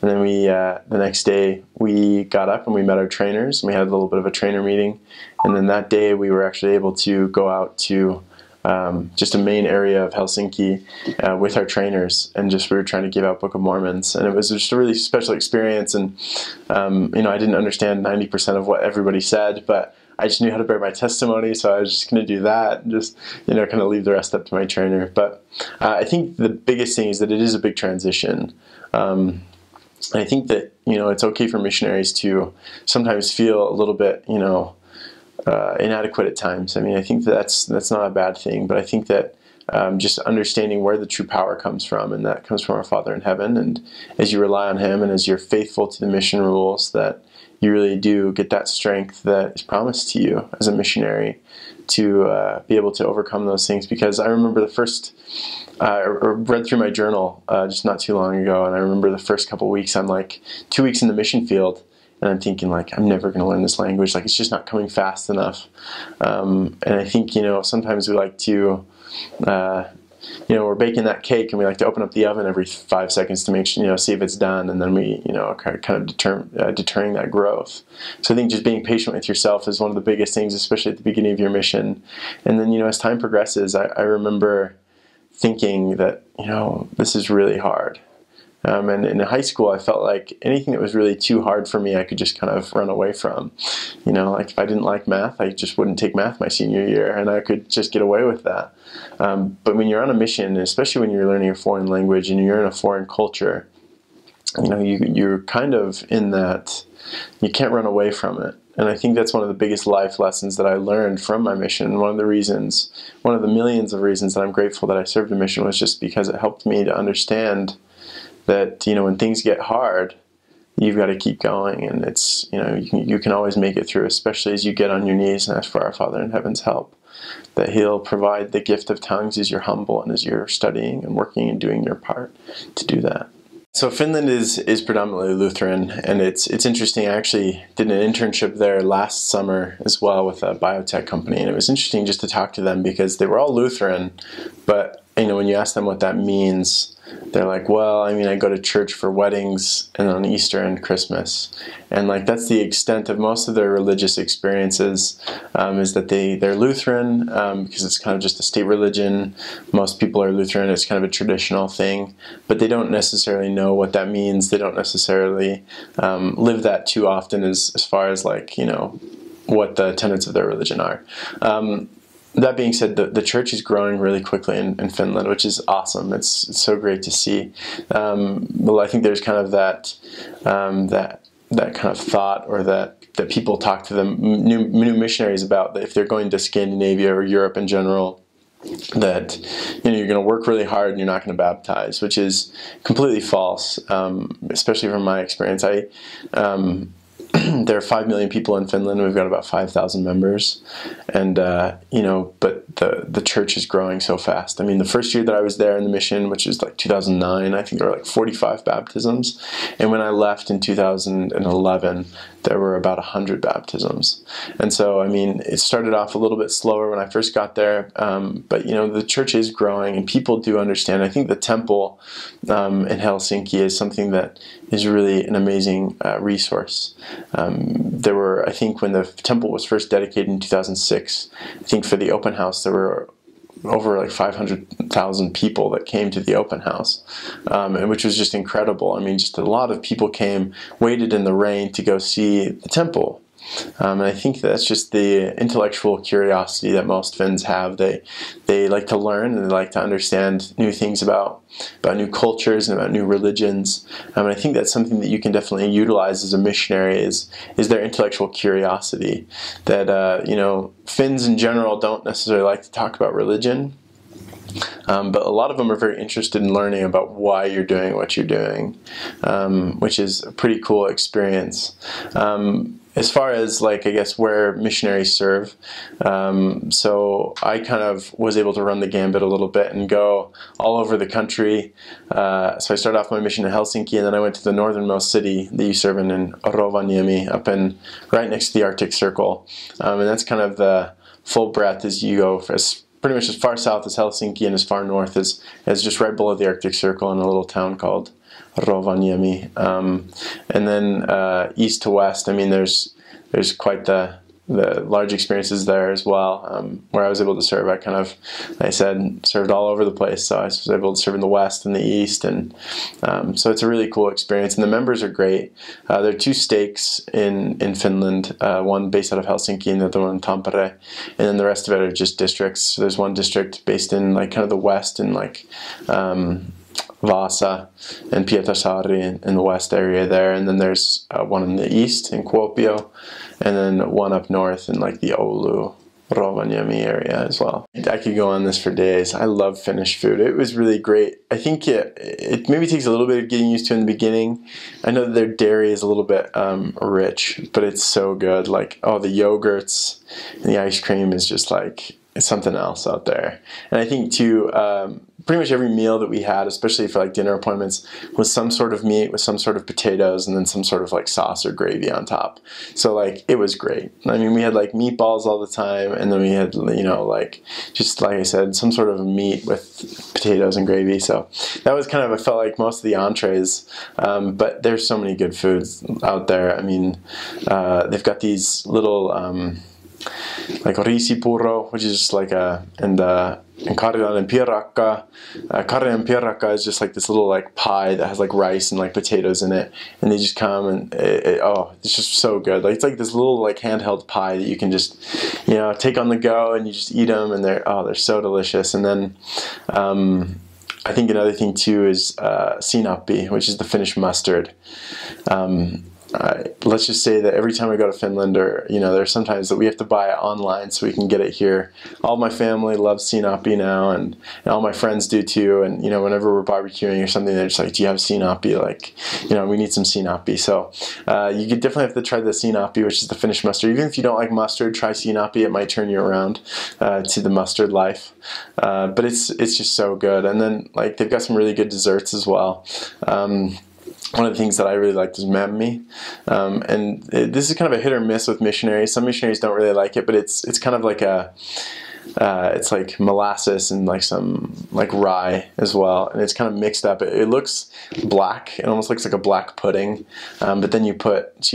And then the next day, we got up and we met our trainers, and we had a little bit of a trainer meeting. And then that day, we were actually able to go out to just a main area of Helsinki with our trainers, and we were trying to give out Book of Mormons. And it was just a really special experience. And, I didn't understand 90% of what everybody said, but I just knew how to bear my testimony, so I was just going to do that and just, kind of leave the rest up to my trainer. But I think the biggest thing is that it is a big transition. I think that, it's okay for missionaries to sometimes feel a little bit, inadequate at times. I mean, I think that's not a bad thing, but I think that just understanding where the true power comes from, and that comes from our Father in heaven. And as you rely on Him and as you're faithful to the mission rules, that you really do get that strength that is promised to you as a missionary to be able to overcome those things. Because I remember I read through my journal just not too long ago, and I remember the first couple of weeks, I'm like 2 weeks in the mission field, and I'm thinking, like, I'm never going to learn this language. Like, it's just not coming fast enough. And I think, sometimes we like to, we're baking that cake, and we like to open up the oven every 5 seconds to make sure, see if it's done, and then we, kind of deterring that growth. So I think just being patient with yourself is one of the biggest things, especially at the beginning of your mission. And then, as time progresses, I remember thinking that, this is really hard. And in high school, I felt like anything that was really too hard for me, I could just kind of run away from. Like if I didn't like math, I just wouldn't take math my senior year, and I could just get away with that. But when you're on a mission, especially when you're learning a foreign language and you're in a foreign culture, you're kind of in that, you can't run away from it. And I think that's one of the biggest life lessons that I learned from my mission. One of the millions of reasons that I'm grateful that I served a mission was just because it helped me to understand that, when things get hard, you've got to keep going, and it's, you can always make it through, especially as you get on your knees and ask for our Father in heaven's help, that He'll provide the gift of tongues as you're humble and as you're studying and working and doing your part to do that. So Finland is predominantly Lutheran, and it's interesting. I actually did an internship there last summer as well with a biotech company, and it was interesting just to talk to them because they were all Lutheran, but when you ask them what that means, they're like, well, I go to church for weddings and on Easter and Christmas. And that's the extent of most of their religious experiences, is that they're Lutheran because it's kind of just a state religion. Most people are Lutheran. It's kind of a traditional thing, but they don't necessarily know what that means. They don't necessarily live that too often as far as what the tenets of their religion are. That being said, the church is growing really quickly in Finland, which is awesome. It's so great to see. Well, I think there's kind of that kind of thought, or that people talk to them new missionaries about, that if they're going to Scandinavia or Europe in general, that you're going to work really hard and you're not going to baptize, which is completely false. Especially from my experience, there are 5 million people in Finland. We've got about 5,000 members, and but the church is growing so fast. The first year that I was there in the mission, which was 2009, I think there were 45 baptisms, and when I left in 2011, there were about 100 baptisms. And so, it started off a little bit slower when I first got there, but the church is growing, and people do understand. I think the temple in Helsinki is something that is really an amazing resource. There were, I think, when the temple was first dedicated in 2006, I think for the open house there were over 500,000 people that came to the open house, and which was just incredible. Just a lot of people came, waited in the rain to go see the temple. And I think that's just the intellectual curiosity that most Finns have. They like to learn, and they like to understand new things about new cultures and about new religions. And I think that's something that you can definitely utilize as a missionary is their intellectual curiosity. That Finns in general don't necessarily like to talk about religion. But a lot of them are very interested in learning about why you're doing what you're doing, which is a pretty cool experience. As far as I guess where missionaries serve, so I kind of was able to run the gambit a little bit and go all over the country. So I started off my mission in Helsinki, and then I went to the northernmost city that you serve in Rovaniemi, right next to the Arctic Circle. And that's kind of the full breadth as you go pretty much as far south as Helsinki and as far north as just right below the Arctic Circle in a little town called Rovaniemi. And then east to west, I mean, there's quite the large experiences there as well. Where I was able to serve, I kind of, like I said, served all over the place. So I was able to serve in the west and the east, and so it's a really cool experience. And the members are great. There are 2 stakes in Finland, one based out of Helsinki and the other one in Tampere, and then the rest of it are just districts. So there's one district based in kind of the west in Vaasa and Pietarsaari in the west area there, and then there's one in the east in Kuopio, and then one up north in the Oulu, Rovaniemi area as well. I could go on this for days. I love Finnish food. It was really great. I think it maybe takes a little bit of getting used to in the beginning. I know that their dairy is a little bit rich, but it's so good. The yogurts and the ice cream is just it's something else out there. And I think too, pretty much every meal that we had, especially for dinner appointments, was some sort of meat with some sort of potatoes and then some sort of sauce or gravy on top. So it was great. I mean, we had meatballs all the time, and then we had just like I said, some sort of meat with potatoes and gravy. So that was kind of, I felt like, most of the entrees. But there's so many good foods out there. I mean, they've got these little riisipuro, which is just and karjan pierakka. Karjan pierakka is just this little pie that has rice and potatoes in it, and they just come and it's just so good. It's this little handheld pie that you can just take on the go, and you just eat them, and they're so delicious. And then I think another thing too is sinappi, which is the Finnish mustard. Let's just say that every time I go to Finland, or there's sometimes that we have to buy it online so we can get it here. All my family loves sinappi now, and all my friends do too. And whenever we're barbecuing or something, they're just "Do you have sinappi? We need some sinappi." So you could definitely have to try the sinappi, which is the Finnish mustard. Even if you don't like mustard, try sinappi. It might turn you around to the mustard life. But it's just so good. And then they've got some really good desserts as well. One of the things that I really liked was memmi, and this is kind of a hit or miss with missionaries. Some missionaries don't really like it, but it's kind of it's like molasses and some rye as well, and it's kind of mixed up. It looks black. It almost looks like a black pudding, but then you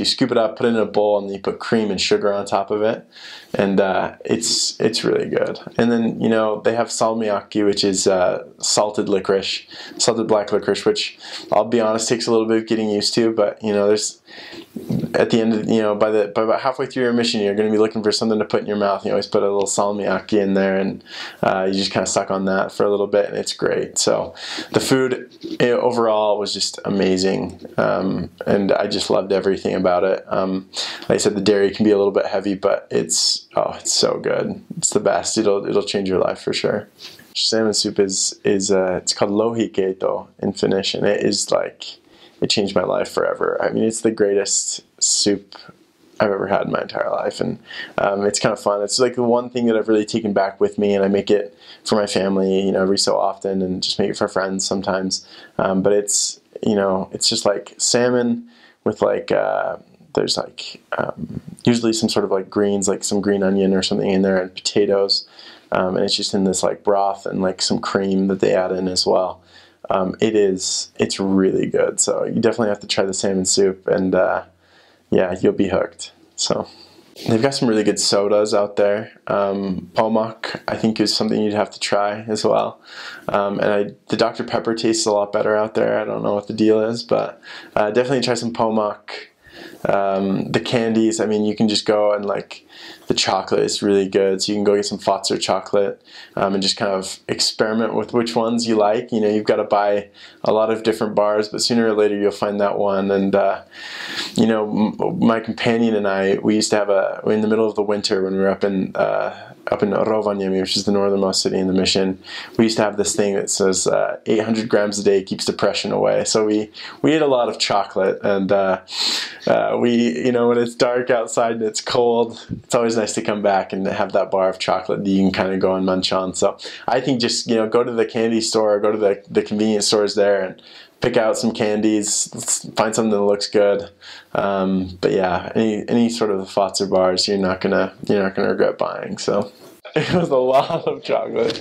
scoop it up, put it in a bowl, and then you put cream and sugar on top of it, and it's really good. And then they have salmiakki, which is salted black licorice, which I'll be honest takes a little bit of getting used to, but there's at the end of by about halfway through your mission, you're going to be looking for something to put in your mouth. You always put a little salmiakki in there, and you just kind of suck on that for a little bit, and it's great. So the food overall was just amazing, and I just loved everything about it. Like I said, the dairy can be a little bit heavy, but it's so good. It's the best. It'll change your life for sure. Salmon soup is it's called lohikeito in Finnish, and it is it changed my life forever. I mean, it's the greatest soup I've ever had in my entire life, and it's kind of fun. It's the one thing that I've really taken back with me, and I make it for my family, every so often, and just make it for friends sometimes. But it's just salmon with there's usually some sort of greens, some green onion or something in there, and potatoes, and it's just in this broth and some cream that they add in as well. It's really good. So you definitely have to try the salmon soup, and yeah, you'll be hooked. So they've got some really good sodas out there. Pommac, I think, is something you'd have to try as well. And the Dr. Pepper tastes a lot better out there. I don't know what the deal is, but definitely try some Pommac. The candies, I mean, you can just go and like, the chocolate is really good. So you can go get some Fatser chocolate and just kind of experiment with which ones you like. You know, you've got to buy a lot of different bars, but sooner or later you'll find that one. And, you know, my companion and I, we used to have in the middle of the winter when we were up in Rovaniemi, which is the northernmost city in the mission, we used to have this thing that says 800 grams a day keeps depression away. So we ate a lot of chocolate, and you know, when it's dark outside and it's cold, it's always nice to come back and have that bar of chocolate that you can kind of go and munch on. So I think just, you know, go to the candy store, go to the convenience stores there and pick out some candies, find something that looks good. But yeah, any sort of the Fatser bars, you're not gonna regret buying. So it was a lot of chocolate.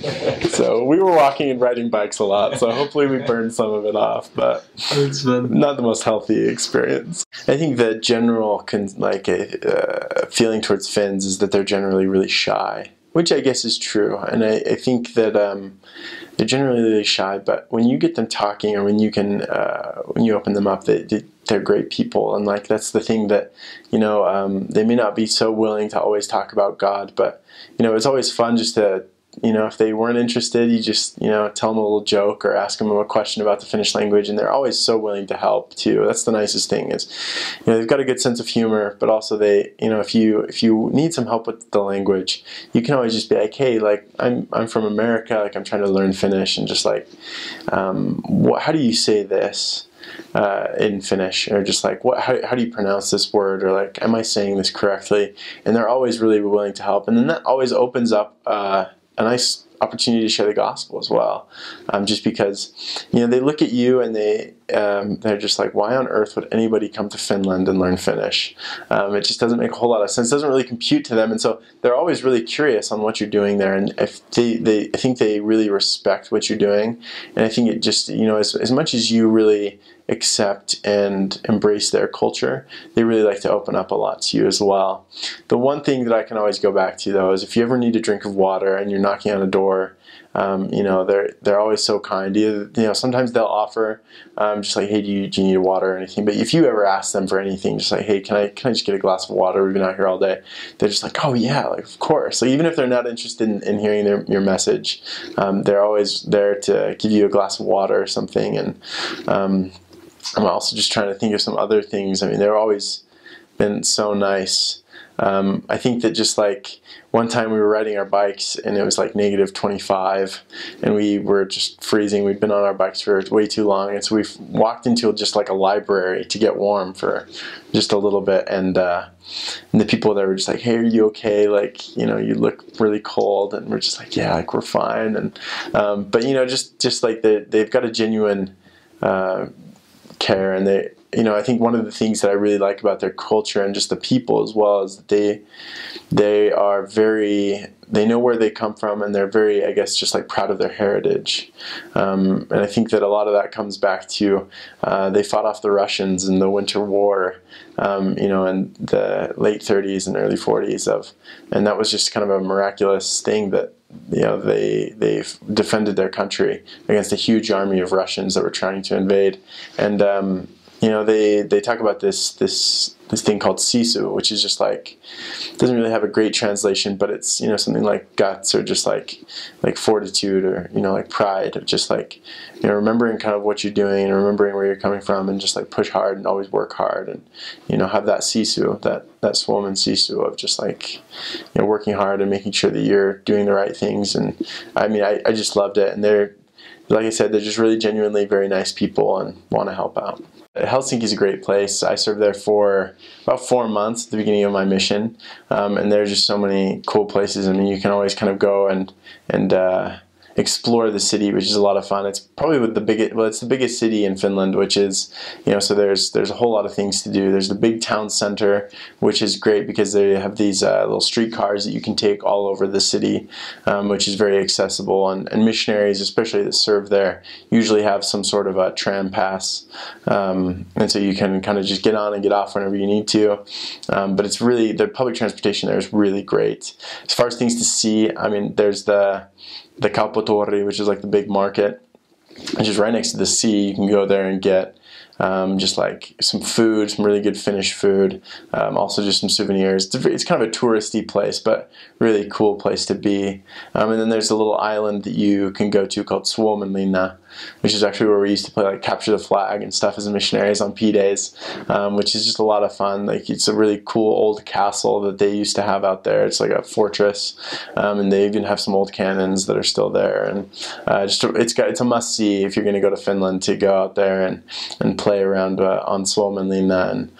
So we were walking and riding bikes a lot. So hopefully we burned some of it off, but not the most healthy experience. I think the general feeling towards Finns is that they're generally really shy, which I guess is true. And I think that they're generally really shy, but when you get them talking, or when you open them up, they're great people. And like, that's the thing that, you know, they may not be so willing to always talk about God, but, you know, it's always fun just to, you know, if they weren't interested, you just, you know, tell them a little joke or ask them a question about the Finnish language, and they're always so willing to help too. That's the nicest thing, is, you know, they've got a good sense of humor, but also they, you know, if you need some help with the language, you can always just be like, hey, like, I'm from America, like, I'm trying to learn Finnish, and just like, how do you say this in Finnish, or just like, how do you pronounce this word, or like, am I saying this correctly? And they're always really willing to help, and then that always opens up a nice opportunity to share the gospel as well, just because, you know, they look at you and they're just like, why on earth would anybody come to Finland and learn Finnish? It just doesn't make a whole lot of sense. It doesn't really compute to them, and so they're always really curious on what you're doing there. And if I think they really respect what you're doing, and I think it just, you know, as much as you really accept and embrace their culture, they really like to open up a lot to you as well. The one thing that I can always go back to, though, is if you ever need a drink of water and you're knocking on a door, you know, they're always so kind. You know, sometimes they'll offer just like, hey, do you need water or anything? But if you ever ask them for anything, just like, hey, can I just get a glass of water? We've been out here all day. They're just like, oh yeah, like, of course. So even if they're not interested in hearing your message, they're always there to give you a glass of water or something. And I'm also just trying to think of some other things. I mean, they've always been so nice. I think that just like one time we were riding our bikes and it was like -25 and we were just freezing. We'd been on our bikes for way too long, and so we walked into just like a library to get warm for just a little bit, and the people there were just like, hey, are you okay? Like, you know, you look really cold, and we're just like, yeah, like, we're fine. And but, you know, just like they've got a genuine care, and they, you know, I think one of the things that I really like about their culture and just the people as well is that they know where they come from, and they're very, I guess, just like proud of their heritage. And I think that a lot of that comes back to they fought off the Russians in the Winter War, you know, in the late 30s and early 40s and that was just kind of a miraculous thing that, you know, they've defended their country against a huge army of Russians that were trying to invade. And you know, they talk about this thing called sisu, which is just like, doesn't really have a great translation, but it's, you know, something like guts, or just like fortitude, or, you know, like pride, of just like, you know, remembering kind of what you're doing and remembering where you're coming from, and just like push hard and always work hard, and, you know, have that sisu, that swollen sisu of just like, you know, working hard and making sure that you're doing the right things. And I mean, I just loved it. And they're, like I said, they're just really genuinely very nice people and want to help out. Helsinki is a great place. I served there for about 4 months at the beginning of my mission, and there are just so many cool places. I mean, you can always kind of go and explore the city, which is a lot of fun. It's probably it's the biggest city in Finland, which is, you know, so there's a whole lot of things to do. There's the big town center, which is great because they have these little streetcars that you can take all over the city, which is very accessible. And missionaries, especially that serve there, usually have some sort of a tram pass, and so you can kind of just get on and get off whenever you need to. But it's really, the public transportation there is really great. As far as things to see, I mean, there's the Kauppatoori, which is like the big market, which is right next to the sea. You can go there and get just like some food, some really good Finnish food, also just some souvenirs. It's kind of a touristy place, but really cool place to be. And then there's a little island that you can go to called Suomenlinna, which is actually where we used to play like capture the flag and stuff as missionaries on P days, which is just a lot of fun. Like it's a really cool old castle that they used to have out there. It's like a fortress, and they even have some old cannons that are still there. And it's a must see if you're going to go to Finland, to go out there and play around on Suomenlinna. And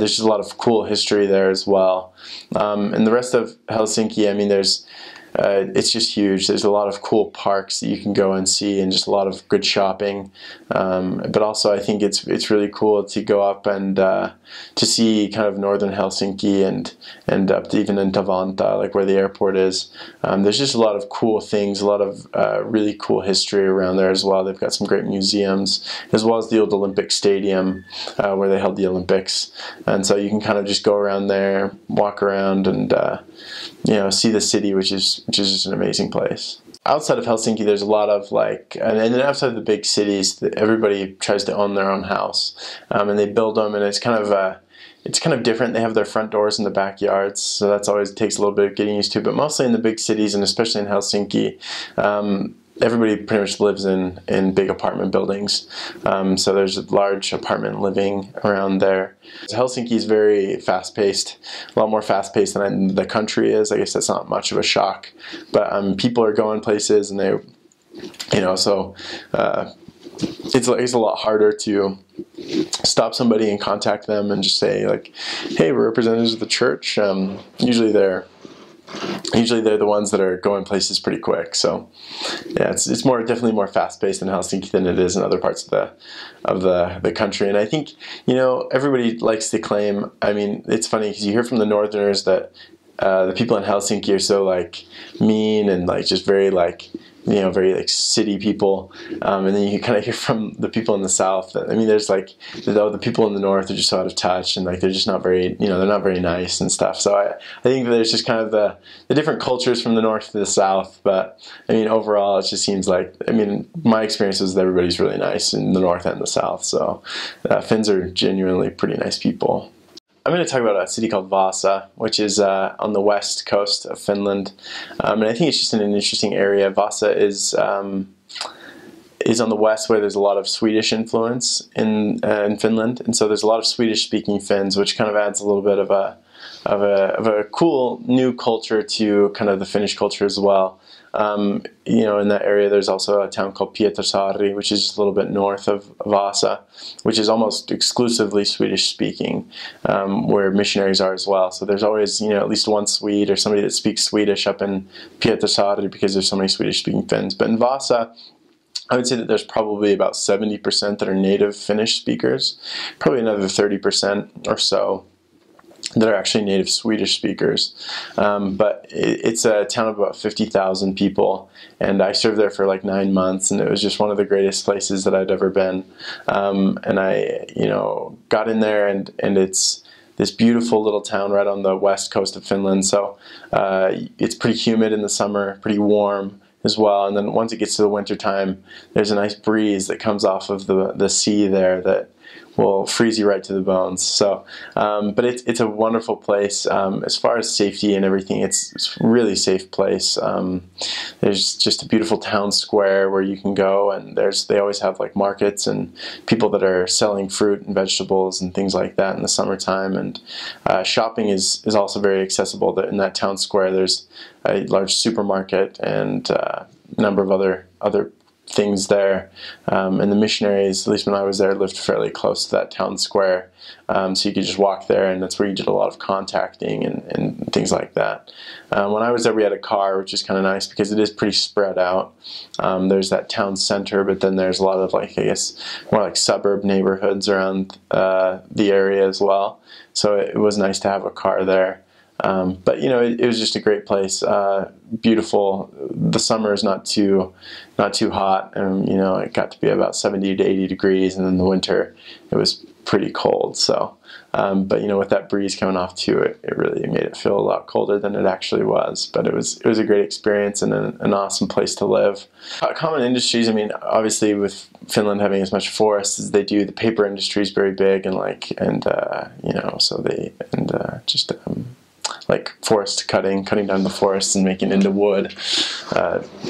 there's just a lot of cool history there as well. And the rest of Helsinki, I mean, it's just huge. There's a lot of cool parks that you can go and see, and just a lot of good shopping. But also, I think it's really cool to go up and to see kind of northern Helsinki and up to even into Vantaa, like where the airport is. There's just a lot of cool things, a lot of really cool history around there as well. They've got some great museums, as well as the old Olympic Stadium where they held the Olympics. And so you can kind of just go around there, walk around, and see the city, which is just an amazing place. Outside of Helsinki, there's a lot of and then outside of the big cities, everybody tries to own their own house, and they build them, and it's kind of different. They have their front doors in the backyards, so that's always takes a little bit of getting used to. But mostly in the big cities, and especially in Helsinki, everybody pretty much lives in big apartment buildings. So there's a large apartment living around there. So Helsinki is very fast-paced, a lot more fast-paced than the country is. I guess that's not much of a shock. But people are going places, and it's a lot harder to stop somebody and contact them and just say like, hey, we're representatives of the church. Usually they're the ones that are going places pretty quick. So yeah, it's definitely more fast-paced in Helsinki than it is in other parts of the country. And I think everybody likes to claim. I mean, it's funny because you hear from the Northerners that the people in Helsinki are so like mean and like just very like very like city people, and then you kind of hear from the people in the South that, I mean, there's like the people in the North are just so out of touch, and like they're just not very they're not very nice and stuff. So I think there's just kind of the different cultures from the North to the South. But I mean, overall, it just seems like, I mean, my experience is that everybody's really nice in the North and the South. So Finns are genuinely pretty nice people. I'm going to talk about a city called Vasa, which is on the west coast of Finland, and I think it's just an interesting area. Vasa is on the west, where there's a lot of Swedish influence in Finland, and so there's a lot of Swedish-speaking Finns, which kind of adds a little bit of a cool new culture to kind of the Finnish culture as well. In that area, there's also a town called Pietarsaari, which is just a little bit north of Vasa, which is almost exclusively Swedish-speaking, where missionaries are as well. So there's always, at least one Swede or somebody that speaks Swedish up in Pietarsaari, because there's so many Swedish-speaking Finns. But in Vasa, I would say that there's probably about 70% that are native Finnish speakers, probably another 30% or so that are actually native Swedish speakers. But it's a town of about 50,000 people, and I served there for like 9 months, and it was just one of the greatest places that I'd ever been. And I, got in there, and it's this beautiful little town right on the west coast of Finland. So it's pretty humid in the summer, pretty warm as well. And then once it gets to the winter time, there's a nice breeze that comes off of the sea there that will freeze you right to the bones. So, but it's a wonderful place. As far as safety and everything, it's a really safe place. There's just a beautiful town square where you can go, and they always have like markets and people that are selling fruit and vegetables and things like that in the summertime. And shopping is also very accessible. In that town square, there's a large supermarket and a number of other things there, and the missionaries, at least when I was there, lived fairly close to that town square, so you could just walk there, and that's where you did a lot of contacting and things like that. When I was there, we had a car, which is kind of nice because it is pretty spread out. There's that town center, but then there's a lot of more like suburb neighborhoods around the area as well, so it was nice to have a car there. But it was just a great place, beautiful. The summer is not too hot, and it got to be about 70 to 80 degrees, and then the winter it was pretty cold. So, but you know, with that breeze coming off too, it really made it feel a lot colder than it actually was. But it was a great experience and an awesome place to live. Common industries, I mean, obviously with Finland having as much forest as they do, the paper industry is very big, and you know, so like forest cutting down the forests and making it into wood,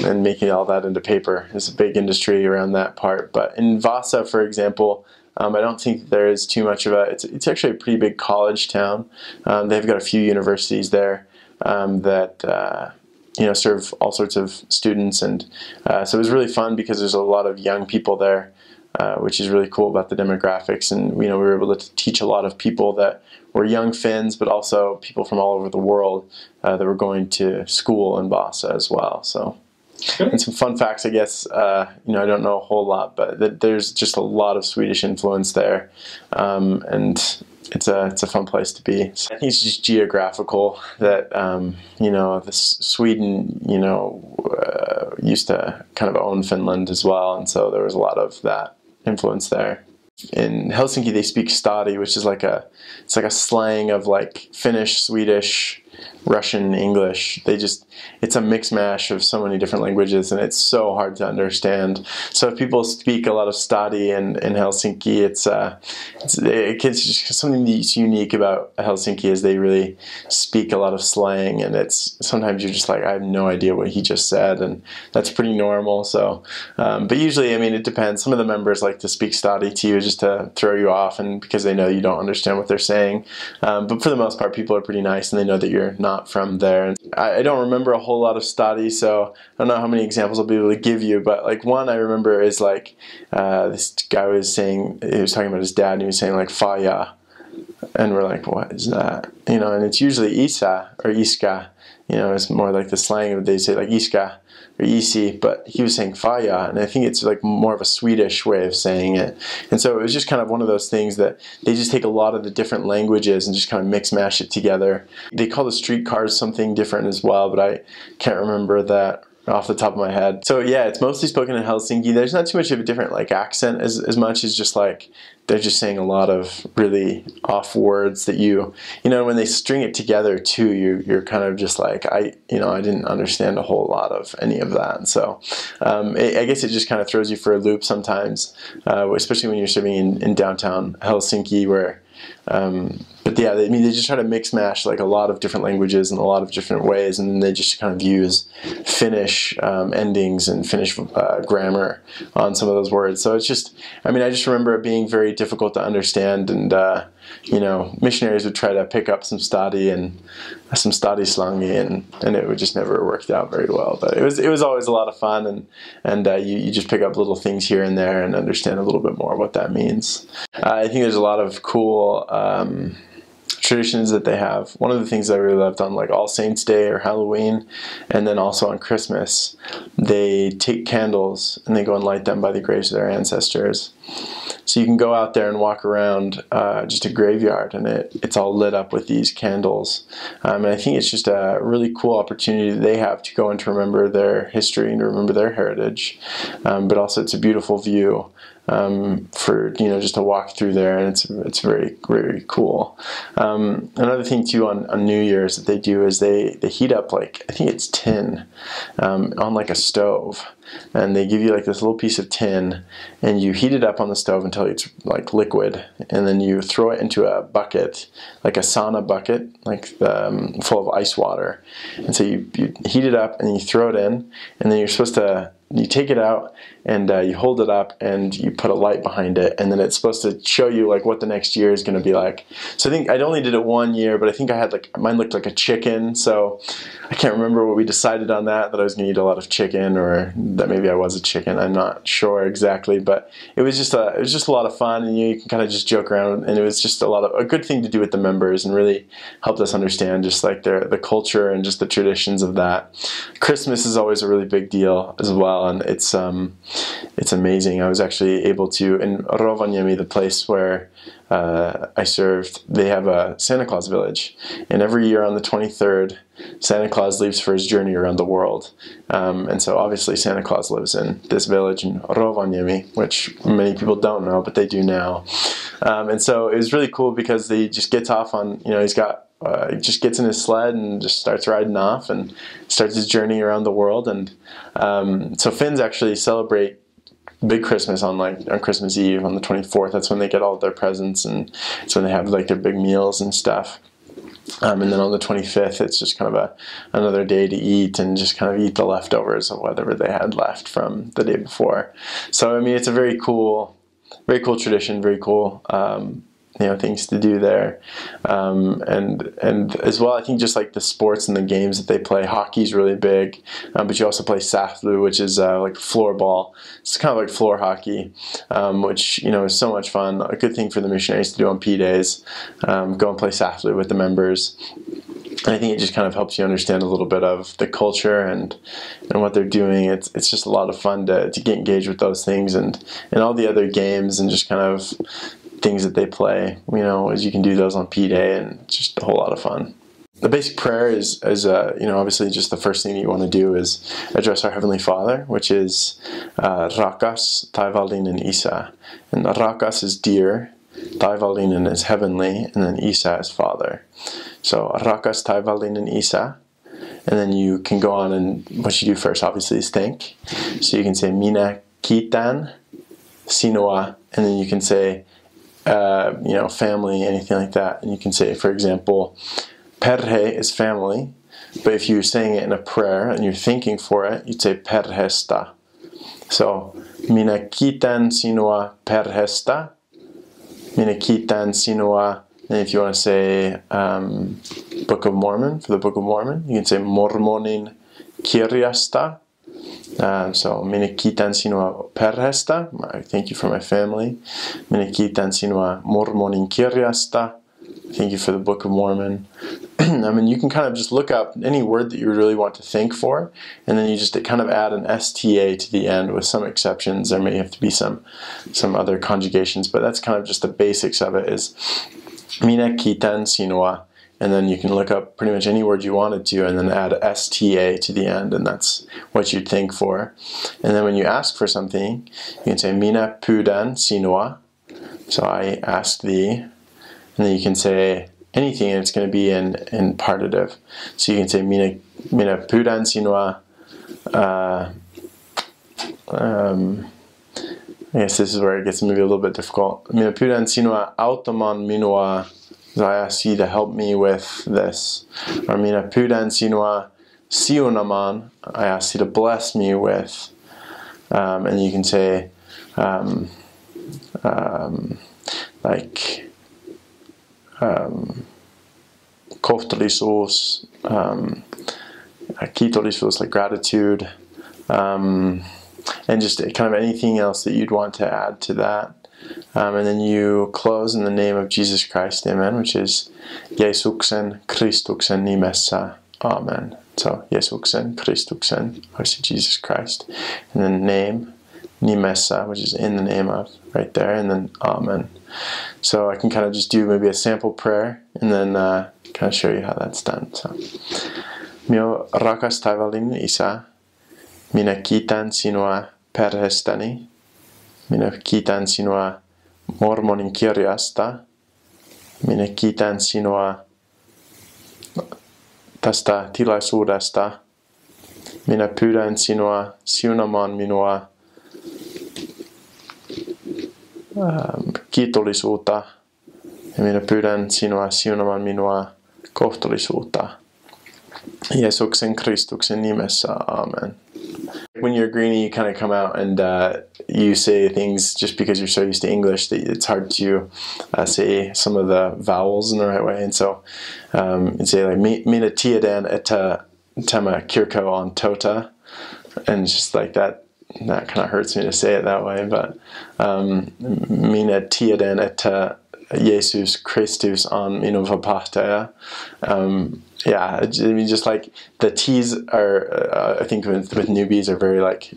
and making all that into paper is a big industry around that part. But in Vasa, for example, I don't think there is too much of it's actually a pretty big college town. They've got a few universities there that you know, serve all sorts of students, and so it was really fun because there's a lot of young people there, which is really cool about the demographics. And you know, we were able to teach a lot of people that were young Finns, but also people from all over the world that were going to school in Vasa as well. So, and some fun facts, I guess. You know, I don't know a whole lot, but there's just a lot of Swedish influence there, and it's a fun place to be. So I think it's just geographical that you know, Sweden, you know, used to kind of own Finland as well, and so there was a lot of that influence there. In Helsinki, they speak stadi, which is it's like a slang of like Finnish, Swedish, Russian, English. It's a mix mash of so many different languages, and it's so hard to understand. So if people speak a lot of stadi in Helsinki, it's just something that's unique about Helsinki is they really speak a lot of slang, and it's sometimes you're just like, I have no idea what he just said, and that's pretty normal. So, but usually, I mean, it depends. Some of the members like to speak stadi to you just to throw you off, and because they know you don't understand what they're saying. But for the most part, people are pretty nice, and they know that you're not from there. And I don't remember a whole lot of stadi, so I don't know how many examples I'll be able to give you, but like one I remember is like this guy was talking about his dad, and he was saying like faja, and we're like, what is that? You know, and it's usually isa or iska. You know, it's more like the slang of, they say like iska or isi, but he was saying faja, and I think it's like more of a Swedish way of saying it. And so it was just kind of one of those things that they just take a lot of the different languages and just kind of mix mash it together. They call the streetcars something different as well, but I can't remember that off the top of my head. So yeah, it's mostly spoken in Helsinki. There's not too much of a different like accent as much as just like they're just saying a lot of really off words that you know, when they string it together too, you're kind of just like, I didn't understand a whole lot of any of that. And so I guess it just kind of throws you for a loop sometimes, especially when you're serving in downtown Helsinki, where but yeah, they just try to mix mash like a lot of different languages in a lot of different ways, and then they just kind of use Finnish endings and Finnish grammar on some of those words. So it's just, I mean, I just remember it being very difficult to understand, and you know, missionaries would try to pick up some stadi and some stadi slangi, and it would just never worked out very well. But it was always a lot of fun, and you just pick up little things here and there and understand a little bit more what that means. I think there's a lot of cool traditions that they have. One of the things I really loved on like All Saints Day or Halloween, and then also on Christmas, they take candles and they go and light them by the graves of their ancestors. So you can go out there and walk around just a graveyard, and it's all lit up with these candles. And I think it's just a really cool opportunity that they have to go and to remember their history and to remember their heritage. But also it's a beautiful view for, you know, just to walk through there, and it's very, very cool. Another thing too on New Year's that they do is they heat up, like, I think it's tin on like a stove, and they give you like this little piece of tin, and you heat it up on the stove until it's like liquid, and then you throw it into a bucket, like a sauna bucket, like full of ice water. And so you heat it up and you throw it in, and then you take it out and you hold it up and you put a light behind it, and then it's supposed to show you like what the next year is going to be like. So I think I only did it 1 year, but I think I had like, mine looked like a chicken, so I can't remember what we decided on that I was going to eat a lot of chicken, or that maybe I was a chicken. I'm not sure exactly, but it was just a lot of fun, and you can kind of just joke around, and it was just a good thing to do with the members, and really helped us understand just like the culture and just the traditions of that. Christmas is always a really big deal as well, and it's amazing. I was actually able to, in Rovaniemi, the place where I served, they have a Santa Claus village, and every year on the 23rd, Santa Claus leaves for his journey around the world. And so obviously Santa Claus lives in this village in Rovaniemi, which many people don't know, but they do now. And so it was really cool because he just gets off on, he just gets in his sled and just starts riding off and starts his journey around the world. And so Finns actually celebrate big Christmas on Christmas Eve on the 24th. That's when they get all of their presents, and it's when they have like their big meals and stuff. And then on the 25th, it's just kind of another day to eat and just kind of eat the leftovers of whatever they had left from the day before. So I mean, it's a very cool tradition, very cool things to do there, and as well, I think just like the sports and the games that they play. Hockey's really big, but you also play Sähly, which is like floorball. It's kind of like floor hockey, which is so much fun. A good thing for the missionaries to do on P days. Go and play Sähly with the members. I think it just kind of helps you understand a little bit of the culture and what they're doing. It's just a lot of fun to get engaged with those things and all the other games and just kind of things that they play, as you can do those on P Day, and it's just a whole lot of fun. The basic prayer is obviously just the first thing you want to do is address our Heavenly Father, which is Rakas Taivallinen Isä. And Rakas is dear, Taivallinen is heavenly, and then Isä is Father. So Rakas Taivallinen Isä. And then you can go on, and what you do first obviously is thank. So you can say Minä kiitän sinua, and then you can say family, anything like that. And you can say, for example, perhe is family, but if you're saying it in a prayer and you're thinking for it, you'd say perhestä. So, minä kiitän sinua perhestä. Minä kiitän sinua. And if you want to say Book of Mormon, for the Book of Mormon, you can say Mormonin kirjasta. So, minä kiitän sinua perhestä. I thank you for my family. Minä kiitän sinua Mormonin kirjasta. Thank you for the Book of Mormon. I mean, you can kind of just look up any word that you really want to thank for, and then you just kind of add an STA to the end with some exceptions. There may have to be some other conjugations, but that's kind of just the basics of it is minä kiitän sinua. And then you can look up pretty much any word you wanted to and then add STA to the end, and that's what you'd thank for. And then when you ask for something, you can say minä pyydän sinua. So I ask thee. And then you can say anything, and it's going to be in partitive. So you can say minä pyydän sinua. I guess this is where it gets maybe a little bit difficult. Minä pyydän sinua auttamaan minua. So I ask you to help me with this. Or minä pyydän sinua siunamaan. I ask you to bless me with. And you can say kohteliisuus, kiitollisuus, like gratitude, and just kind of anything else that you'd want to add to that. And then you close in the name of Jesus Christ, amen, which is Jeesuksen Kristuksen nimessä, amen. So Jeesuksen Kristuksen, obviously Jesus Christ, and then name, nimessä, which is in the name of, right there, and then amen. So I can kind of just do maybe a sample prayer, and then kind of show you how that's done. So, Mio rakas taivallinen Isä, minä kiitän sinua perheestäni. Minä kiitän sinua Mormonin kirjasta. Minä kiitän sinua tästä tilaisuudesta. Minä pyydän sinua siunamaan minua kiitollisuutta. Ja minä pyydän sinua siunamaan minua kohteliisuutta. Jeesuksen Kristuksen nimessä, amen. When you're greenie, you kind of come out and you say things just because you're so used to English that it's hard to say some of the vowels in the right way. And so you'd say like, minä tiedän, että tämä kirkko on totta. And just like that kind of hurts me to say it that way. But minä tiedän, että Jesus Christus on minun vapahtaja. Yeah, I mean, just like the T's are, I think with newbies are very like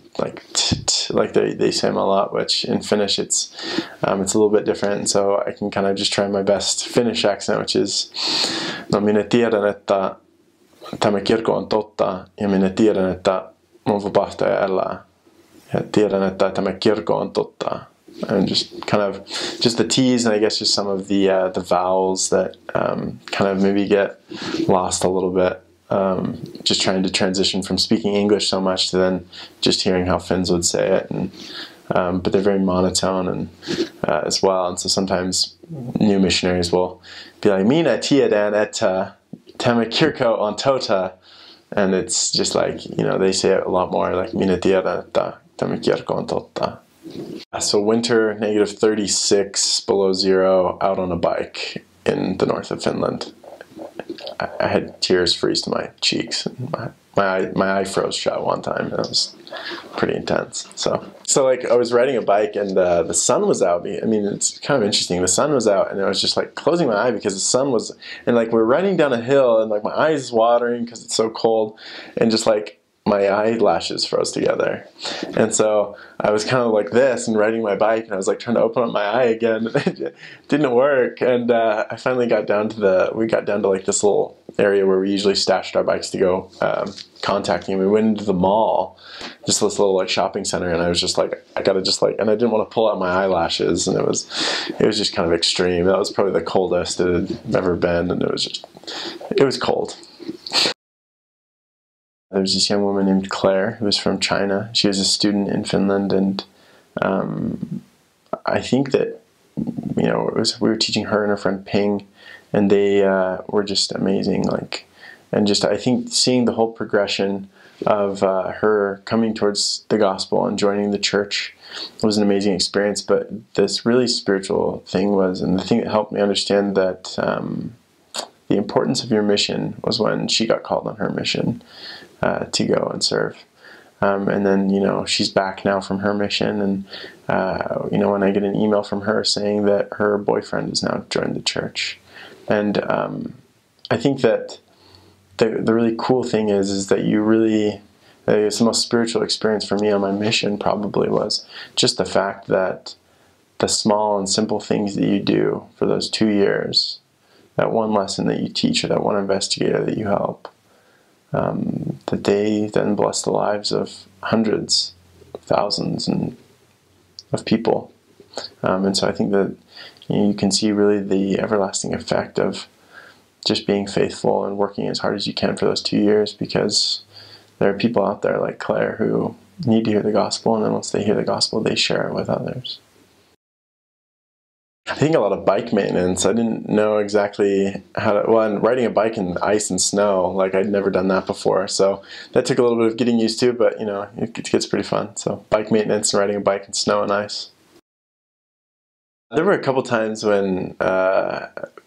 they say them a lot, which in Finnish it's a little bit different. So I can kind of just try my best Finnish accent, which is, no minä tiedän, että tämä kirkko on totta, ja minä tiedän, että mun vapahtaja elää. Ja tiedän, että tämä kirkko on totta. And just kind of just the T's, and I guess just some of the vowels that kind of maybe get lost a little bit. Just trying to transition from speaking English so much to then just hearing how Finns would say it, and but they're very monotone and as well. And so sometimes new missionaries will be like, "Minä tiedän, että tämä kirkko on totta," and it's just like, you know, they say it a lot more like, "Minä tiedän, että tämä kirkko on totta." So winter, -36 below zero, out on a bike in the north of Finland. I had tears freeze to my cheeks. My eye froze shut one time. It was pretty intense. So like I was riding a bike and the sun was out. I mean, it's kind of interesting. The sun was out and I was just like closing my eye because the sun was, and like we're riding down a hill and like my eyes is watering because it's so cold, and just like my eyelashes froze together. And so I was kind of like this and riding my bike, and I was like trying to open up my eye again, and it didn't work. And I finally got down to like this little area where we usually stashed our bikes to go contacting, and we went into the mall, just this little like shopping center, and I was just like, I gotta just like, and I didn't want to pull out my eyelashes, and it was just kind of extreme. That was probably the coldest it had ever been, and it was cold. There was this young woman named Claire who was from China. She was a student in Finland, and I think that, you know, we were teaching her and her friend Ping, and they were just amazing. Like, and just I think seeing the whole progression of her coming towards the gospel and joining the church was an amazing experience. But this really spiritual thing was, and the thing that helped me understand that the importance of your mission was when she got called on her mission. To go and serve. And then, you know, she's back now from her mission, and, you know, when I get an email from her saying that her boyfriend has now joined the church. And I think that the really cool thing is that you really, it's the most spiritual experience for me on my mission probably was just the fact that the small and simple things that you do for those 2 years, that one lesson that you teach or that one investigator that you help, that they then bless the lives of hundreds, thousands, of people. And so I think that, you know, you can see really the everlasting effect of just being faithful and working as hard as you can for those 2 years, because there are people out there like Claire who need to hear the gospel, and then once they hear the gospel, they share it with others. I think a lot of bike maintenance. I didn't know exactly how to, well, and riding a bike in ice and snow, like I'd never done that before. So that took a little bit of getting used to, but you know, it gets pretty fun. So bike maintenance and riding a bike in snow and ice. There were a couple times when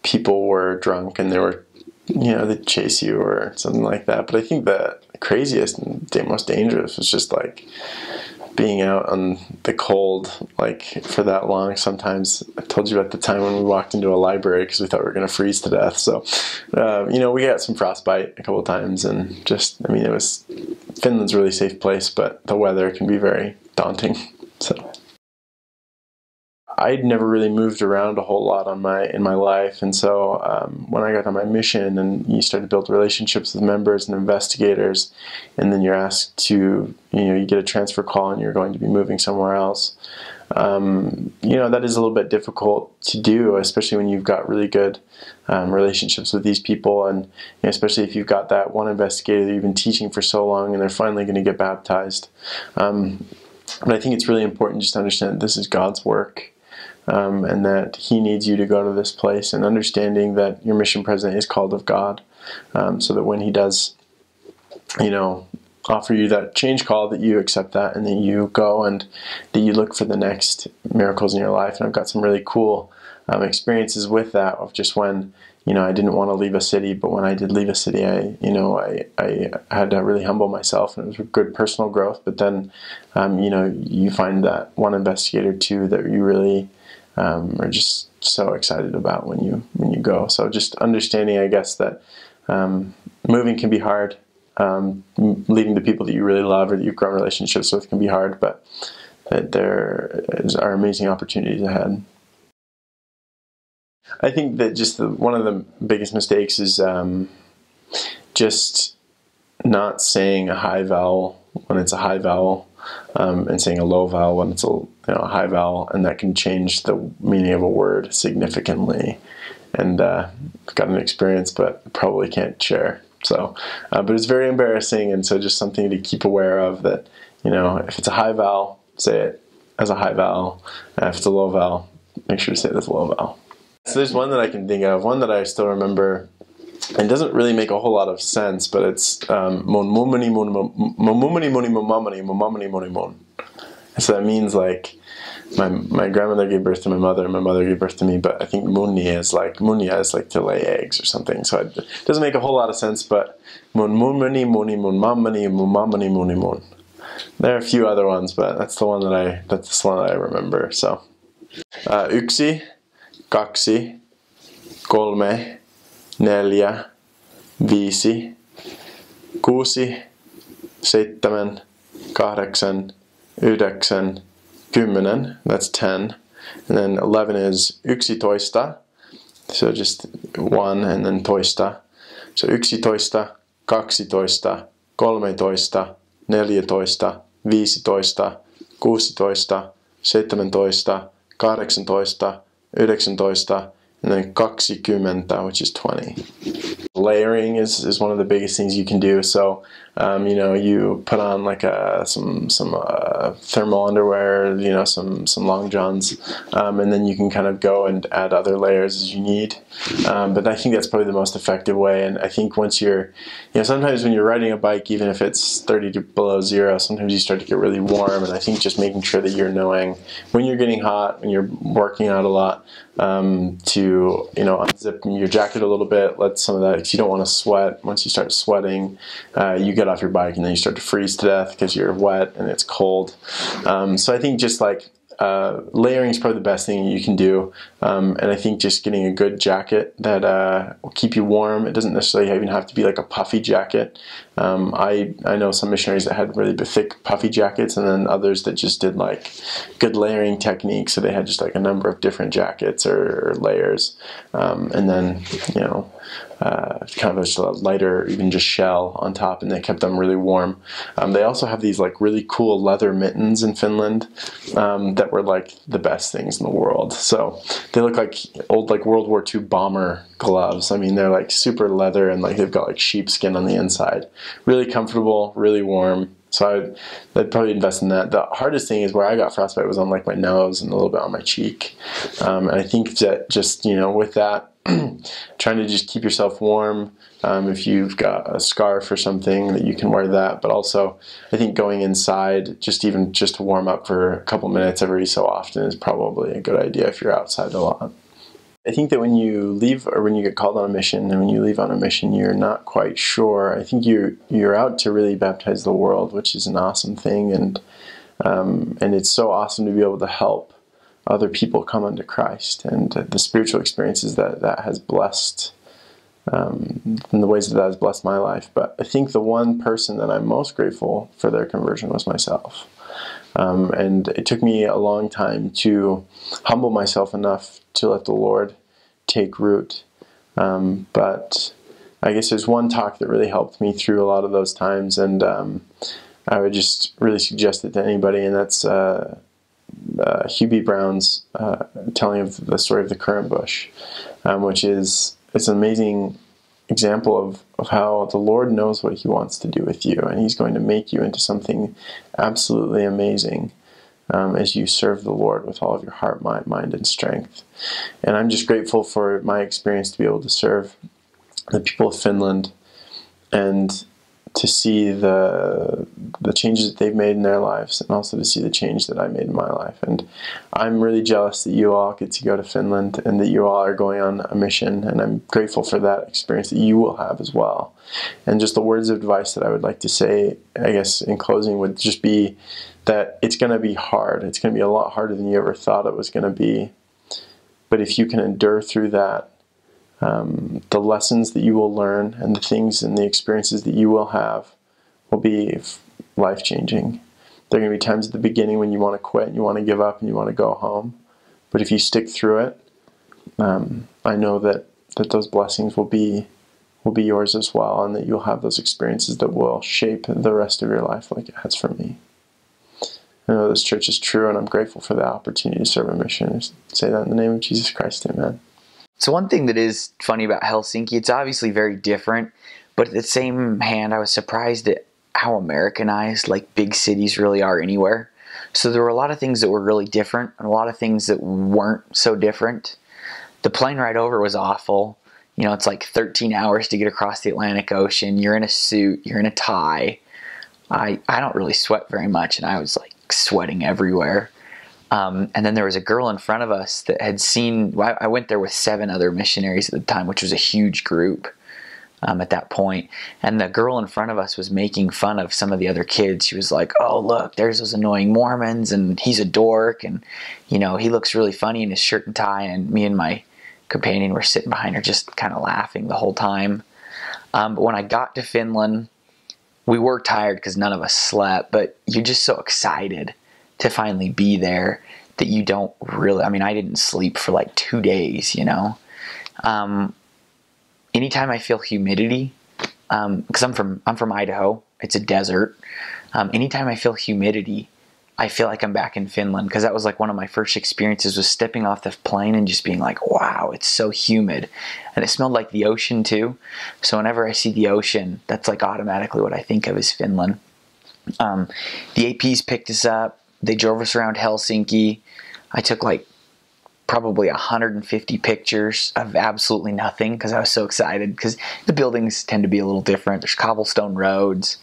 people were drunk and they were, you know, they'd chase you or something like that. But I think the craziest and most dangerous was just like being out on the cold, like for that long. Sometimes I told you about the time when we walked into a library because we thought we were going to freeze to death. So, you know, we got some frostbite a couple of times, and just, I mean, Finland's a really safe place, but the weather can be very daunting. So I'd never really moved around a whole lot in my life, and so when I got on my mission and you start to build relationships with members and investigators, and then you're asked to, you know, you get a transfer call and you're going to be moving somewhere else, you know, that is a little bit difficult to do, especially when you've got really good relationships with these people, and you know, especially if you've got that one investigator that you've been teaching for so long and they're finally going to get baptized. But I think it's really important just to understand that this is God's work. And that He needs you to go to this place, and understanding that your mission president is called of God, so that when He does, you know, offer you that change call, that you accept that, and that you go and that you look for the next miracles in your life. And I've got some really cool experiences with that, of just when, you know, I didn't want to leave a city, but when I did leave a city, I had to really humble myself, and it was good personal growth. But then, you know, you find that one investigator too that you really are just so excited about when you go. So just understanding, I guess, that moving can be hard. Leaving the people that you really love or that you've grown relationships with can be hard, but that there are amazing opportunities ahead. I think that just one of the biggest mistakes is just not saying a high vowel when it's a high vowel, and saying a low vowel when it's a high vowel, and that can change the meaning of a word significantly. And I've got an experience, but probably can't share. So, but it's very embarrassing, and so just something to keep aware of, that, if it's a high vowel, say it as a high vowel. If it's a low vowel, make sure to say it as a low vowel. So there's one that I can think of, one that I still remember. It doesn't really make a whole lot of sense, but it's mon mumani mumani mumani mon. So that means like my grandmother gave birth to my mother, and my mother gave birth to me. But I think munia is like to lay eggs or something. So it doesn't make a whole lot of sense. But mon mumani muni mon mamani mumamani muni mon. There are a few other ones, but that's the one that I remember. So yksi, kaksi, kolme, neljä, viisi, kuusi, seitsemän, kahdeksan, yhdeksän, 10. That's 10. And then 11 is yksitoista. So just 1 and then toista. So yksitoista, kaksitoista, kolmetoista, neljätoista, viisitoista, kuusitoista, 17, 18, 19, and then 20, which is 20. Layering is one of the biggest things you can do. So, you put on like some thermal underwear, some long johns, and then you can kind of go and add other layers as you need. But I think that's probably the most effective way. And I think once you're, sometimes when you're riding a bike, even if it's 30 below zero, sometimes you start to get really warm. And I think just making sure that you're knowing when you're getting hot, when you're working out a lot, to unzip your jacket a little bit, let some of that, because you don't want to sweat. Once you start sweating, you get off your bike and then you start to freeze to death because you're wet and it's cold. So I think just like layering is probably the best thing you can do, and I think just getting a good jacket that will keep you warm. It doesn't necessarily even have to be like a puffy jacket. I know some missionaries that had really thick puffy jackets, and then others that just did like good layering techniques, so they had just like a number of different jackets or layers, and then kind of a lighter, even just shell on top, and they kept them really warm. They also have these like really cool leather mittens in Finland that were like the best things in the world. So they look like old like World War II bomber gloves. I mean, they're like super leather, and like they've got like sheepskin on the inside. Really comfortable, really warm. So I'd probably invest in that. The hardest thing is where I got frostbite was on like my nose and a little bit on my cheek. And I think that just, with that, trying to just keep yourself warm. If you've got a scarf or something, that you can wear that. But also, I think going inside, just to warm up for a couple minutes every so often is probably a good idea if you're outside a lot. I think that when you leave, or when you get called on a mission, and when you leave on a mission, you're not quite sure. I think you're out to really baptize the world, which is an awesome thing, and it's so awesome to be able to help other people come unto Christ, and the spiritual experiences that has blessed, in the ways that has blessed my life. But I think the one person that I'm most grateful for their conversion was myself. And it took me a long time to humble myself enough to let the Lord take root. But I guess there's one talk that really helped me through a lot of those times, and I would just really suggest it to anybody, and that's Hugh B. Brown's telling of the story of the currant bush, which is, it's an amazing example of how the Lord knows what He wants to do with you, and He's going to make you into something absolutely amazing as you serve the Lord with all of your heart, mind, and strength. And I'm just grateful for my experience to be able to serve the people of Finland and to see the changes that they've made in their lives, and also to see the change that I made in my life. And I'm really jealous that you all get to go to Finland and that you all are going on a mission, and I'm grateful for that experience that you will have as well. And just the words of advice that I would like to say, I guess, in closing, would just be that it's going to be hard. It's going to be a lot harder than you ever thought it was going to be. But if you can endure through that, the lessons that you will learn and the things and the experiences that you will have will be life-changing. There are going to be times at the beginning when you want to quit and you want to give up and you want to go home. But if you stick through it, I know that those blessings will be yours as well, and that you'll have those experiences that will shape the rest of your life like it has for me. I know this church is true, and I'm grateful for the opportunity to serve a mission. I say that in the name of Jesus Christ, amen. So one thing that is funny about Helsinki, it's obviously very different, but at the same hand, I was surprised at how Americanized like big cities really are anywhere. So there were a lot of things that were really different and a lot of things that weren't so different. The plane ride over was awful. You know, it's like 13 hours to get across the Atlantic Ocean. You're in a suit, you're in a tie. I don't really sweat very much, and I was like sweating everywhere. And then there was a girl in front of us that had seen, I went there with 7 other missionaries at the time, which was a huge group at that point. And the girl in front of us was making fun of some of the other kids. She was like, oh, look, there's those annoying Mormons, and he's a dork, and, you know, he looks really funny in his shirt and tie. And me and my companion were sitting behind her just kind of laughing the whole time. But when I got to Finland, we were tired because none of us slept, but you're just so excited to finally be there that you don't really, I mean, I didn't sleep for like 2 days, you know. Anytime I feel humidity, because I'm from Idaho, it's a desert. Anytime I feel humidity, I feel like I'm back in Finland, because that was like one of my first experiences, was stepping off the plane and just being like, wow, it's so humid. And it smelled like the ocean too. So whenever I see the ocean, that's like automatically what I think of as Finland. The APs picked us up. They drove us around Helsinki. I took like probably 150 pictures of absolutely nothing because I was so excited, because the buildings tend to be a little different. There's cobblestone roads.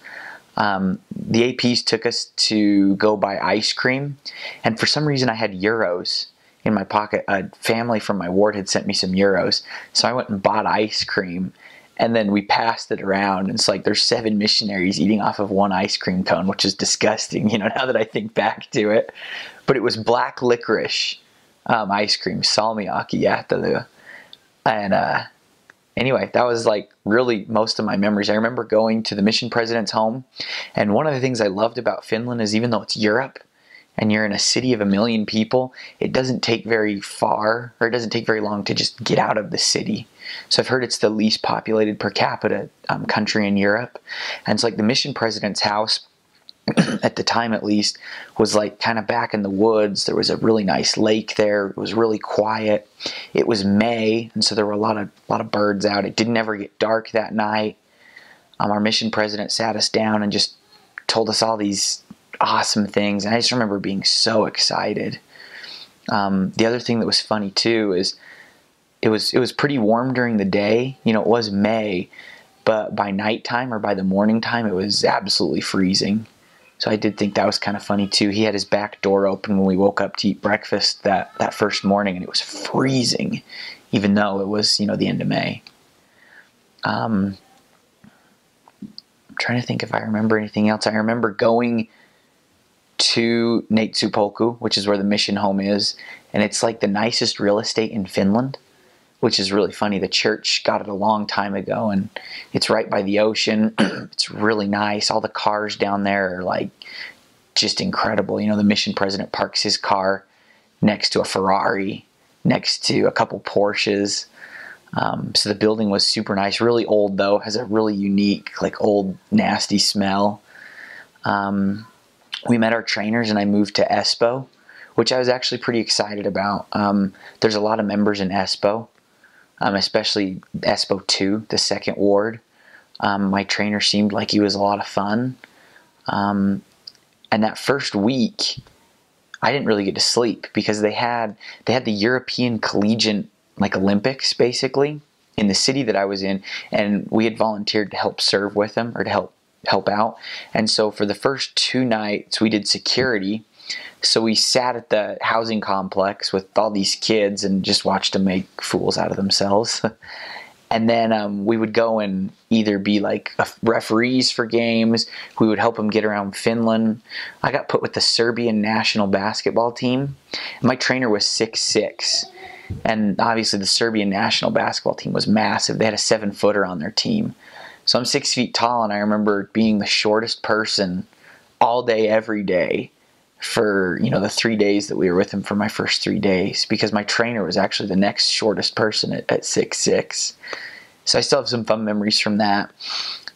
The APs took us to go buy ice cream, and for some reason I had euros in my pocket. A family from my ward had sent me some euros, so I went and bought ice cream. And then we passed it around, and it's like there's 7 missionaries eating off of 1 ice cream cone, which is disgusting, you know, now that I think back to it. But it was black licorice ice cream, salmiakki jättely. And anyway, that was like really most of my memories. I remember going to the mission president's home, and one of the things I loved about Finland is, even though it's Europe and you're in a city of 1 million people, it doesn't take very far, or it doesn't take very long to just get out of the city. So I've heard it's the least populated per capita country in Europe. And it's like the mission president's house, at the time at least, was like kind of back in the woods. There was a really nice lake there. It was really quiet. It was May, and so there were a lot of birds out. It didn't ever get dark that night. Our mission president sat us down and just told us all these awesome things, and I just remember being so excited. The other thing that was funny too is it was pretty warm during the day. You know, it was May, but by nighttime or by the morning time, it was absolutely freezing. So I did think that was kind of funny too. He had his back door open when we woke up to eat breakfast that first morning, and it was freezing, even though it was, you know, the end of May. I'm trying to think if I remember anything else. I remember going to Neitsupolku, which is where the mission home is, and it's like the nicest real estate in Finland, which is really funny. The church got it a long time ago, and it's right by the ocean. It's really nice. All the cars down there are like just incredible. You know, the mission president parks his car next to a Ferrari, next to a couple Porsches. So the building was super nice. Really old though, has a really unique, like old, nasty smell. We met our trainers, and I moved to Espoo, which I was actually pretty excited about. There's a lot of members in Espoo. Especially Espoo 2, the 2nd ward. My trainer seemed like he was a lot of fun. And that first week, I didn't really get to sleep, because they had the European Collegiate like Olympics basically in the city that I was in, and we had volunteered to help serve with them, or to help out. And so for the first 2 nights, we did security. So we sat at the housing complex with all these kids and just watched them make fools out of themselves. And then we would go and either be like referees for games. We would help them get around Finland. I got put with the Serbian national basketball team. My trainer was 6'6", And obviously the Serbian national basketball team was massive. They had a 7-footer on their team. So I'm 6 feet tall, and I remember being the shortest person all day, every day for, the 3 days that we were with him for my first 3 days, because my trainer was actually the next shortest person at 6'6". So I still have some fun memories from that.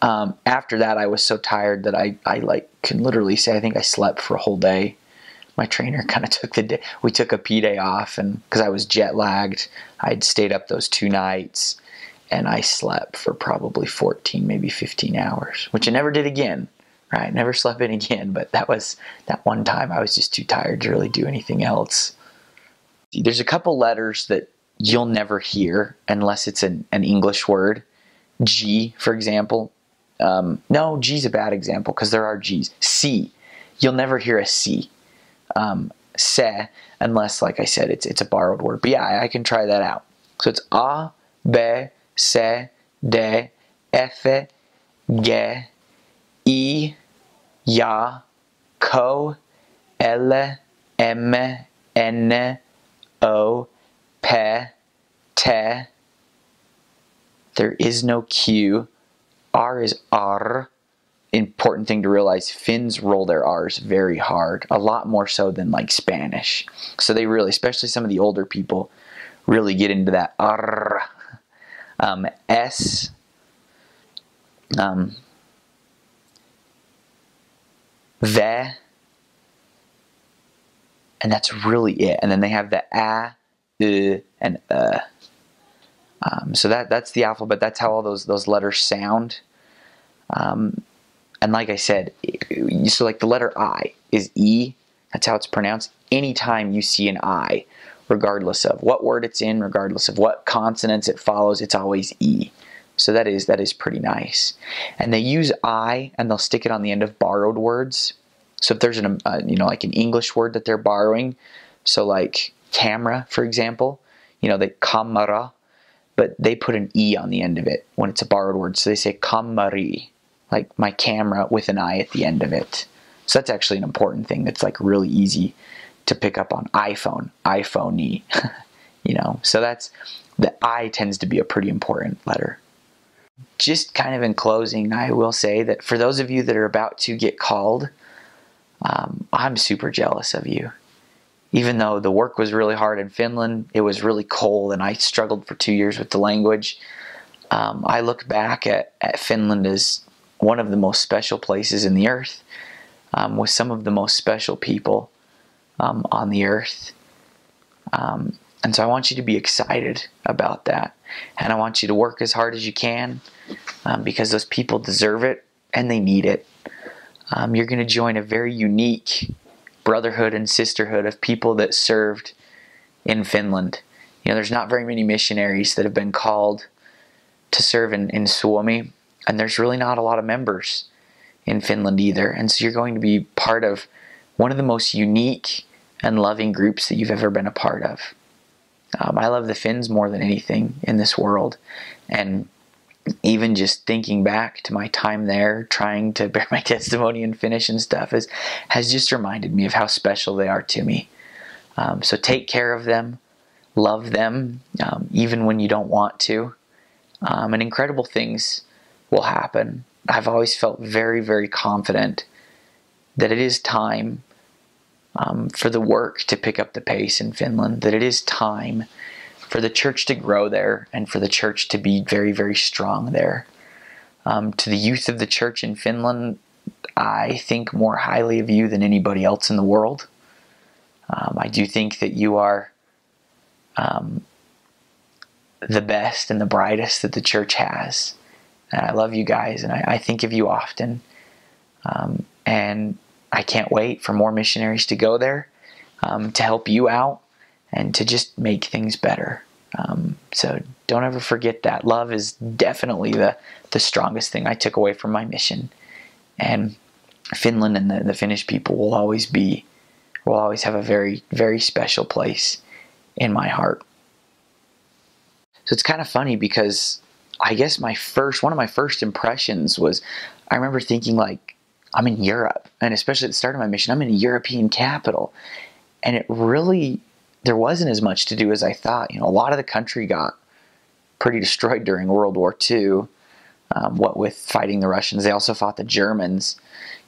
After that, I was so tired that I can literally say I think I slept for a whole day. My trainer kind of took the day. We took a P-day off, and because I was jet lagged, I'd stayed up those 2 nights, and I slept for probably 14, maybe 15 hours, which I never did again. Right, never slept in again. But that was that one time I was just too tired to really do anything else. There's a couple letters that you'll never hear unless it's an English word. G, for example. No, G's a bad example because there are G's. C, you'll never hear a C. Se, unless, like I said, it's a borrowed word. But yeah, I can try that out. So it's A, B, C, D, F, G, I, Ja, Ko, L, M, N, O, P, T. There is no Q. R is R. Important thing to realize, Finns roll their R's very hard, a lot more so than like Spanish. So they really, especially some of the older people, really get into that R. S. The, and that's really it. And then they have the A, and so that's the alphabet. That's how all those letters sound. And like I said, so like the letter I is E. That's how it's pronounced. Anytime you see an I, regardless of what word it's in, regardless of what consonants it follows, it's always E. So that is pretty nice. And they use I, and they'll stick it on the end of borrowed words. So if there's like an English word that they're borrowing, so like camera, for example, they kamera, but they put an E on the end of it when it's a borrowed word. So they say kamari, like my camera with an I at the end of it. So that's actually an important thing that's like really easy to pick up on. iPhone, iPhone-y, So that's, the I tends to be a pretty important letter. Just kind of in closing, I will say that for those of you that are about to get called, I'm super jealous of you. Even though the work was really hard in Finland, it was really cold, and I struggled for 2 years with the language. I look back at Finland as one of the most special places in the earth, with some of the most special people on the earth. And so I want you to be excited about that. And I want you to work as hard as you can, because those people deserve it and they need it. You're going to join a very unique brotherhood and sisterhood of people that served in Finland. There's not very many missionaries that have been called to serve in Suomi, and there's really not a lot of members in Finland either. And so you're going to be part of one of the most unique and loving groups that you've ever been a part of. I love the Finns more than anything in this world, and even just thinking back to my time there, trying to bear my testimony in Finnish and stuff, has just reminded me of how special they are to me. So take care of them, love them, even when you don't want to, and incredible things will happen. I've always felt very, very confident that it is time for the work to pick up the pace in Finland, that it is time for the church to grow there and for the church to be very, very strong there. To the youth of the church in Finland, I think more highly of you than anybody else in the world. I do think that you are the best and the brightest that the church has. And I love you guys, and I think of you often. And I can't wait for more missionaries to go there, to help you out and to just make things better. So don't ever forget that. Love is definitely the strongest thing I took away from my mission. And Finland and the Finnish people will always have a very, very special place in my heart. So it's kind of funny because I guess one of my first impressions was, I remember thinking like, I'm in Europe, and especially at the start of my mission, I'm in a European capital. And it really there wasn't as much to do as I thought. You know, a lot of the country got pretty destroyed during World War II. What with fighting the Russians, they also fought the Germans.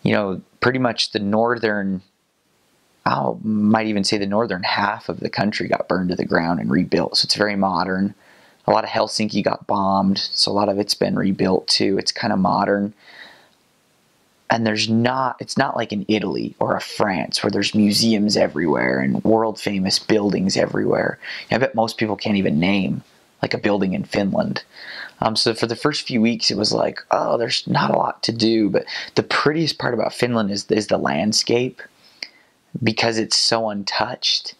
You know, pretty much the northern, I might even say the northern half of the country got burned to the ground and rebuilt. So it's very modern. A lot of Helsinki got bombed, so a lot of it's been rebuilt too. It's kind of modern. And it's not like in Italy or a France where there's museums everywhere and world famous buildings everywhere. I bet most people can't even name like a building in Finland. So for the first few weeks, it was like, oh, there's not a lot to do. But the prettiest part about Finland is the landscape, because it's so untouched.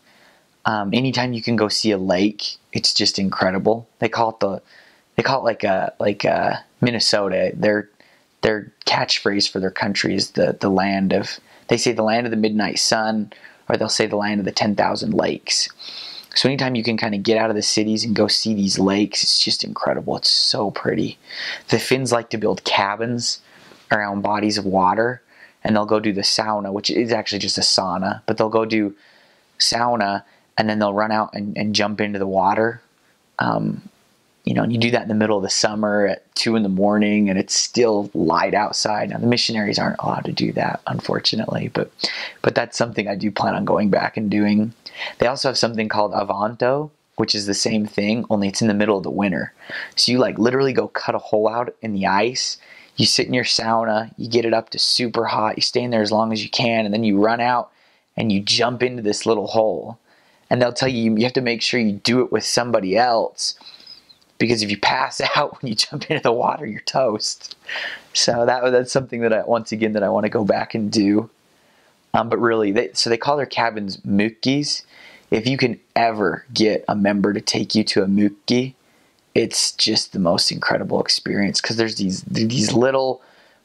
Anytime you can go see a lake, it's just incredible. They call it like Minnesota. Their catchphrase for their country is the land of, they say the land of the midnight sun, or they'll say the land of the 10,000 lakes. So anytime you can kind of get out of the cities and go see these lakes, it's just incredible. It's so pretty. The Finns like to build cabins around bodies of water, and they'll go do the sauna, which is actually just a sauna, but they'll go do sauna, and then they'll run out and jump into the water. You know, and you do that in the middle of the summer at 2 a.m, and it's still light outside. Now, the missionaries aren't allowed to do that, unfortunately, but that's something I do plan on going back and doing. They also have something called Avanto, which is the same thing, only it's in the middle of the winter. So you like literally go cut a hole out in the ice, you sit in your sauna, you get it up to super hot, you stay in there as long as you can, and then you run out and you jump into this little hole. And they'll tell you have to make sure you do it with somebody else, because if you pass out when you jump into the water, you're toast. So that's something that I want to go back and do. But really, they call their cabins mukkis. If you can ever get a member to take you to a mukki, it's just the most incredible experience, because there's these little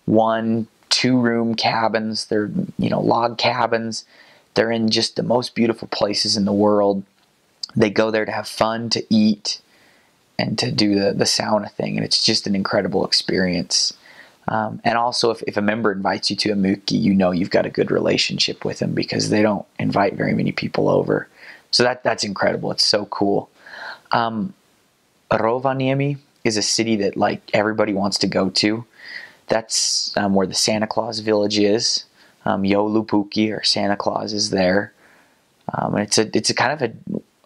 1-2 room cabins. They're, you know, log cabins. They're in just the most beautiful places in the world. They go there to have fun, to eat, and to do the sauna thing, and it's just an incredible experience. And also, if a member invites you to a mukki, you know you've got a good relationship with them, because they don't invite very many people over. So that's incredible. It's so cool. Rovaniemi is a city that like everybody wants to go to. That's where the Santa Claus village is. Joulupuki, or Santa Claus, is there. And it's a kind of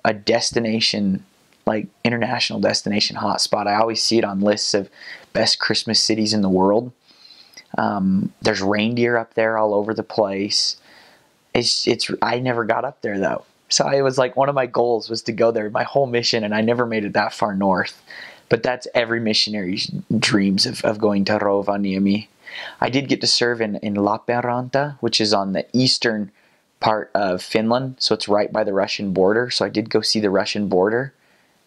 a destination, like international destination hotspot. I always see it on lists of best Christmas cities in the world. There's reindeer up there all over the place. I never got up there though. So it was like one of my goals was to go there, my whole mission, and I never made it that far north. But that's every missionary's dreams of going to Rovaniemi. I did get to serve in Lappeenranta, which is on the eastern part of Finland. So it's right by the Russian border. So I did go see the Russian border,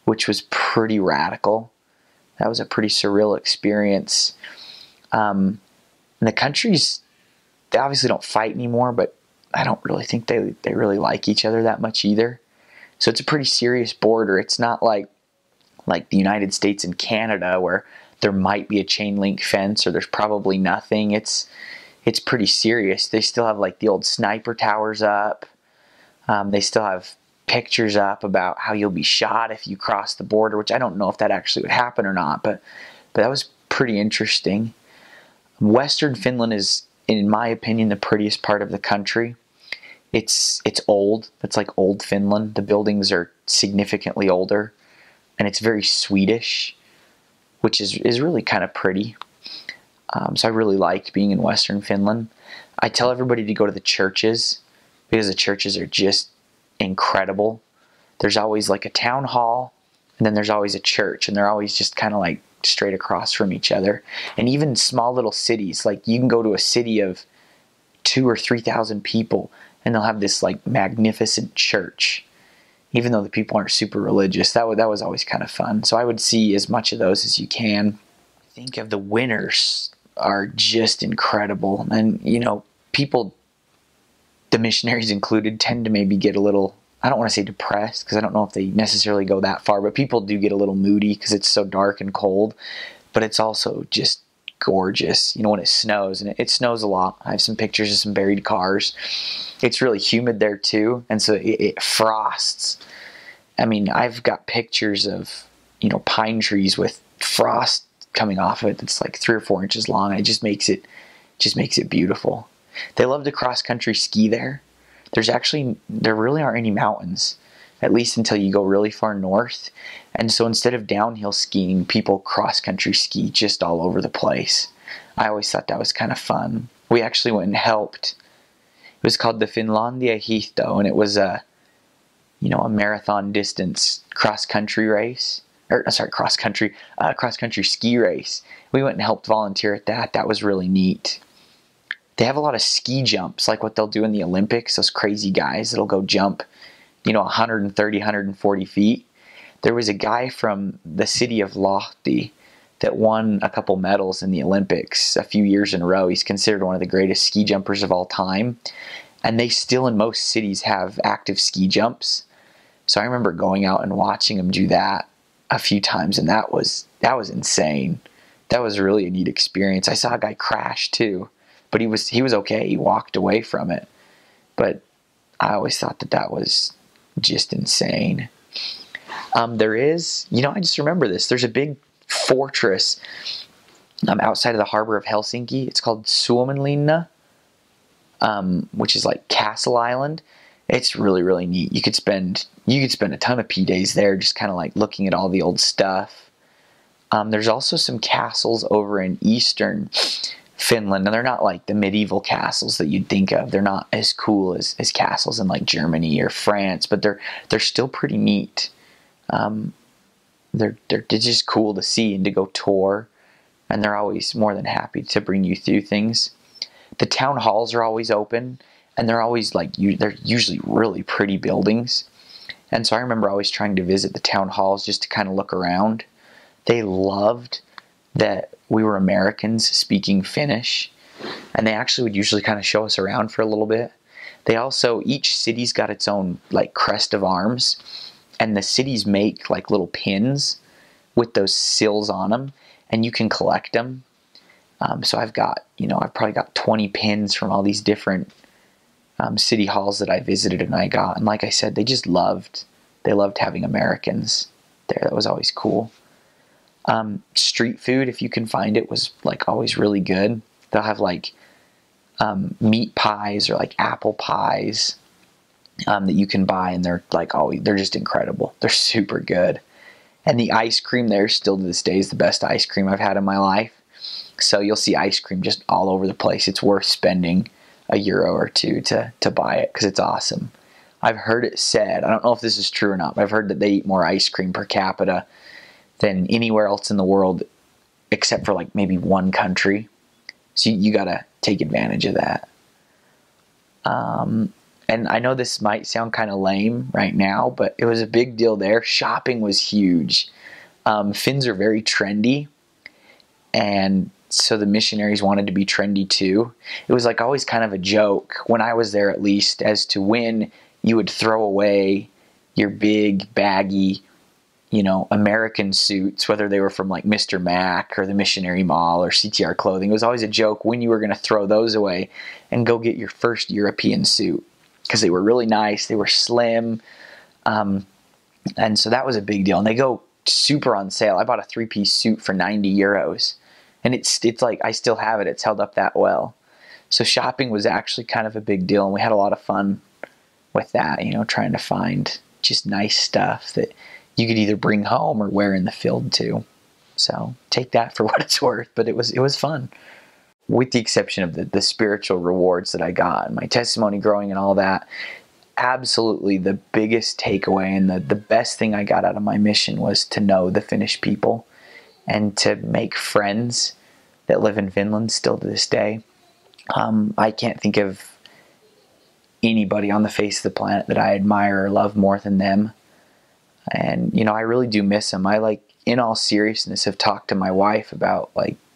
which was pretty radical. That was a pretty surreal experience. And the countries, they obviously don't fight anymore, but I don't really think they really like each other that much either. So it's a pretty serious border. It's not like the United States and Canada, where there might be a chain link fence or there's probably nothing. It's pretty serious. They still have like the old sniper towers up. They still have pictures up about how you'll be shot if you cross the border, which I don't know if that actually would happen or not, but that was pretty interesting. Western Finland is, in my opinion, the prettiest part of the country. It's old. It's like old Finland. The buildings are significantly older, and it's very Swedish, which is really kind of pretty. So I really liked being in Western Finland. I tell everybody to go to the churches, because the churches are just incredible. There's always like a town hall, and then there's always a church, and they're always just kind of like straight across from each other. And even small little cities, like you can go to a city of 2,000 or 3,000 people, and they'll have this like magnificent church, even though the people aren't super religious. That was always kind of fun. So I would see as much of those as you can. Think of the winters are just incredible, and you know, people, the missionaries included, tend to maybe get a little, I don't want to say depressed, because I don't know if they necessarily go that far, but people do get a little moody because it's so dark and cold. But it's also just gorgeous. You know, when it snows, and it snows a lot. I have some pictures of some buried cars. It's really humid there too, and so it frosts. I mean, I've got pictures of, you know, pine trees with frost coming off of it that's like 3 or 4 inches long. And it just makes it beautiful. They love to cross country ski there. There really aren't any mountains, at least until you go really far north. And so instead of downhill skiing, people cross country ski just all over the place. I always thought that was kind of fun. We actually went and helped. It was called the Finlandia Hiihto, and it was a marathon distance cross country race. Cross country ski race. We went and helped volunteer at that. That was really neat. They have a lot of ski jumps, like what they'll do in the Olympics, those crazy guys that'll go jump, 130, 140 feet. There was a guy from the city of Lahti that won a couple medals in the Olympics a few years in a row. He's considered one of the greatest ski jumpers of all time. And they still in most cities have active ski jumps. So I remember going out and watching him do that a few times, and that was insane. That was really a neat experience. I saw a guy crash too, but he was okay. He walked away from it. But I always thought that was just insane. There is, I just remember this. There's a big fortress outside of the harbor of Helsinki. It's called Suomenlinna, which is like Castle Island. It's really, really neat. You could spend a ton of P-days there, just kind of like looking at all the old stuff. There's also some castles over in eastern Finland, and they're not like the medieval castles that you'd think of. They're not as cool as castles in like Germany or France, but they're still pretty neat. They're just cool to see and to go tour, and they're always more than happy to bring you through things. The town halls are always open, and they're always they're usually really pretty buildings. And so I remember always trying to visit the town halls just to kind of look around. They loved that we were Americans speaking Finnish, and they actually would usually kind of show us around for a little bit. They also, each city's got its own like crest of arms, and the cities make like little pins with those sills on them, and you can collect them. So I've probably got 20 pins from all these different city halls that I visited, and like I said, they loved having Americans there. That was always cool. Street food, if you can find it, was like always really good. They'll have like meat pies or like apple pies that you can buy, and they're just incredible. They're super good. And the ice cream there still to this day is the best ice cream I've had in my life. So you'll see ice cream just all over the place. It's worth spending €1 or €2 to buy it because it's awesome. I've heard it said, I don't know if this is true or not, but I've heard that they eat more ice cream per capita than anywhere else in the world except for like maybe one country. So you gotta take advantage of that. And I know this might sound kind of lame right now, but it was a big deal there. Shopping was huge. Finns are very trendy, and so the missionaries wanted to be trendy too. It was like always kind of a joke, when I was there at least, as to when you would throw away your big baggy, American suits, whether they were from like Mr. Mac or the Missionary Mall or CTR Clothing. It was always a joke when you were going to throw those away and go get your first European suit, because they were really nice, they were slim, and so that was a big deal. And they go super on sale. I bought a 3-piece suit for €90, and it's like I still have it. It's held up that well. So shopping was actually kind of a big deal, and we had a lot of fun with that, trying to find just nice stuff that you could either bring home or wear in the field too. So take that for what it's worth, but it was fun. With the exception of the spiritual rewards that I got, and my testimony growing and all that, absolutely the biggest takeaway and the best thing I got out of my mission was to know the Finnish people and to make friends that live in Finland still to this day. I can't think of anybody on the face of the planet that I admire or love more than them. And, I really do miss them. I in all seriousness, have talked to my wife about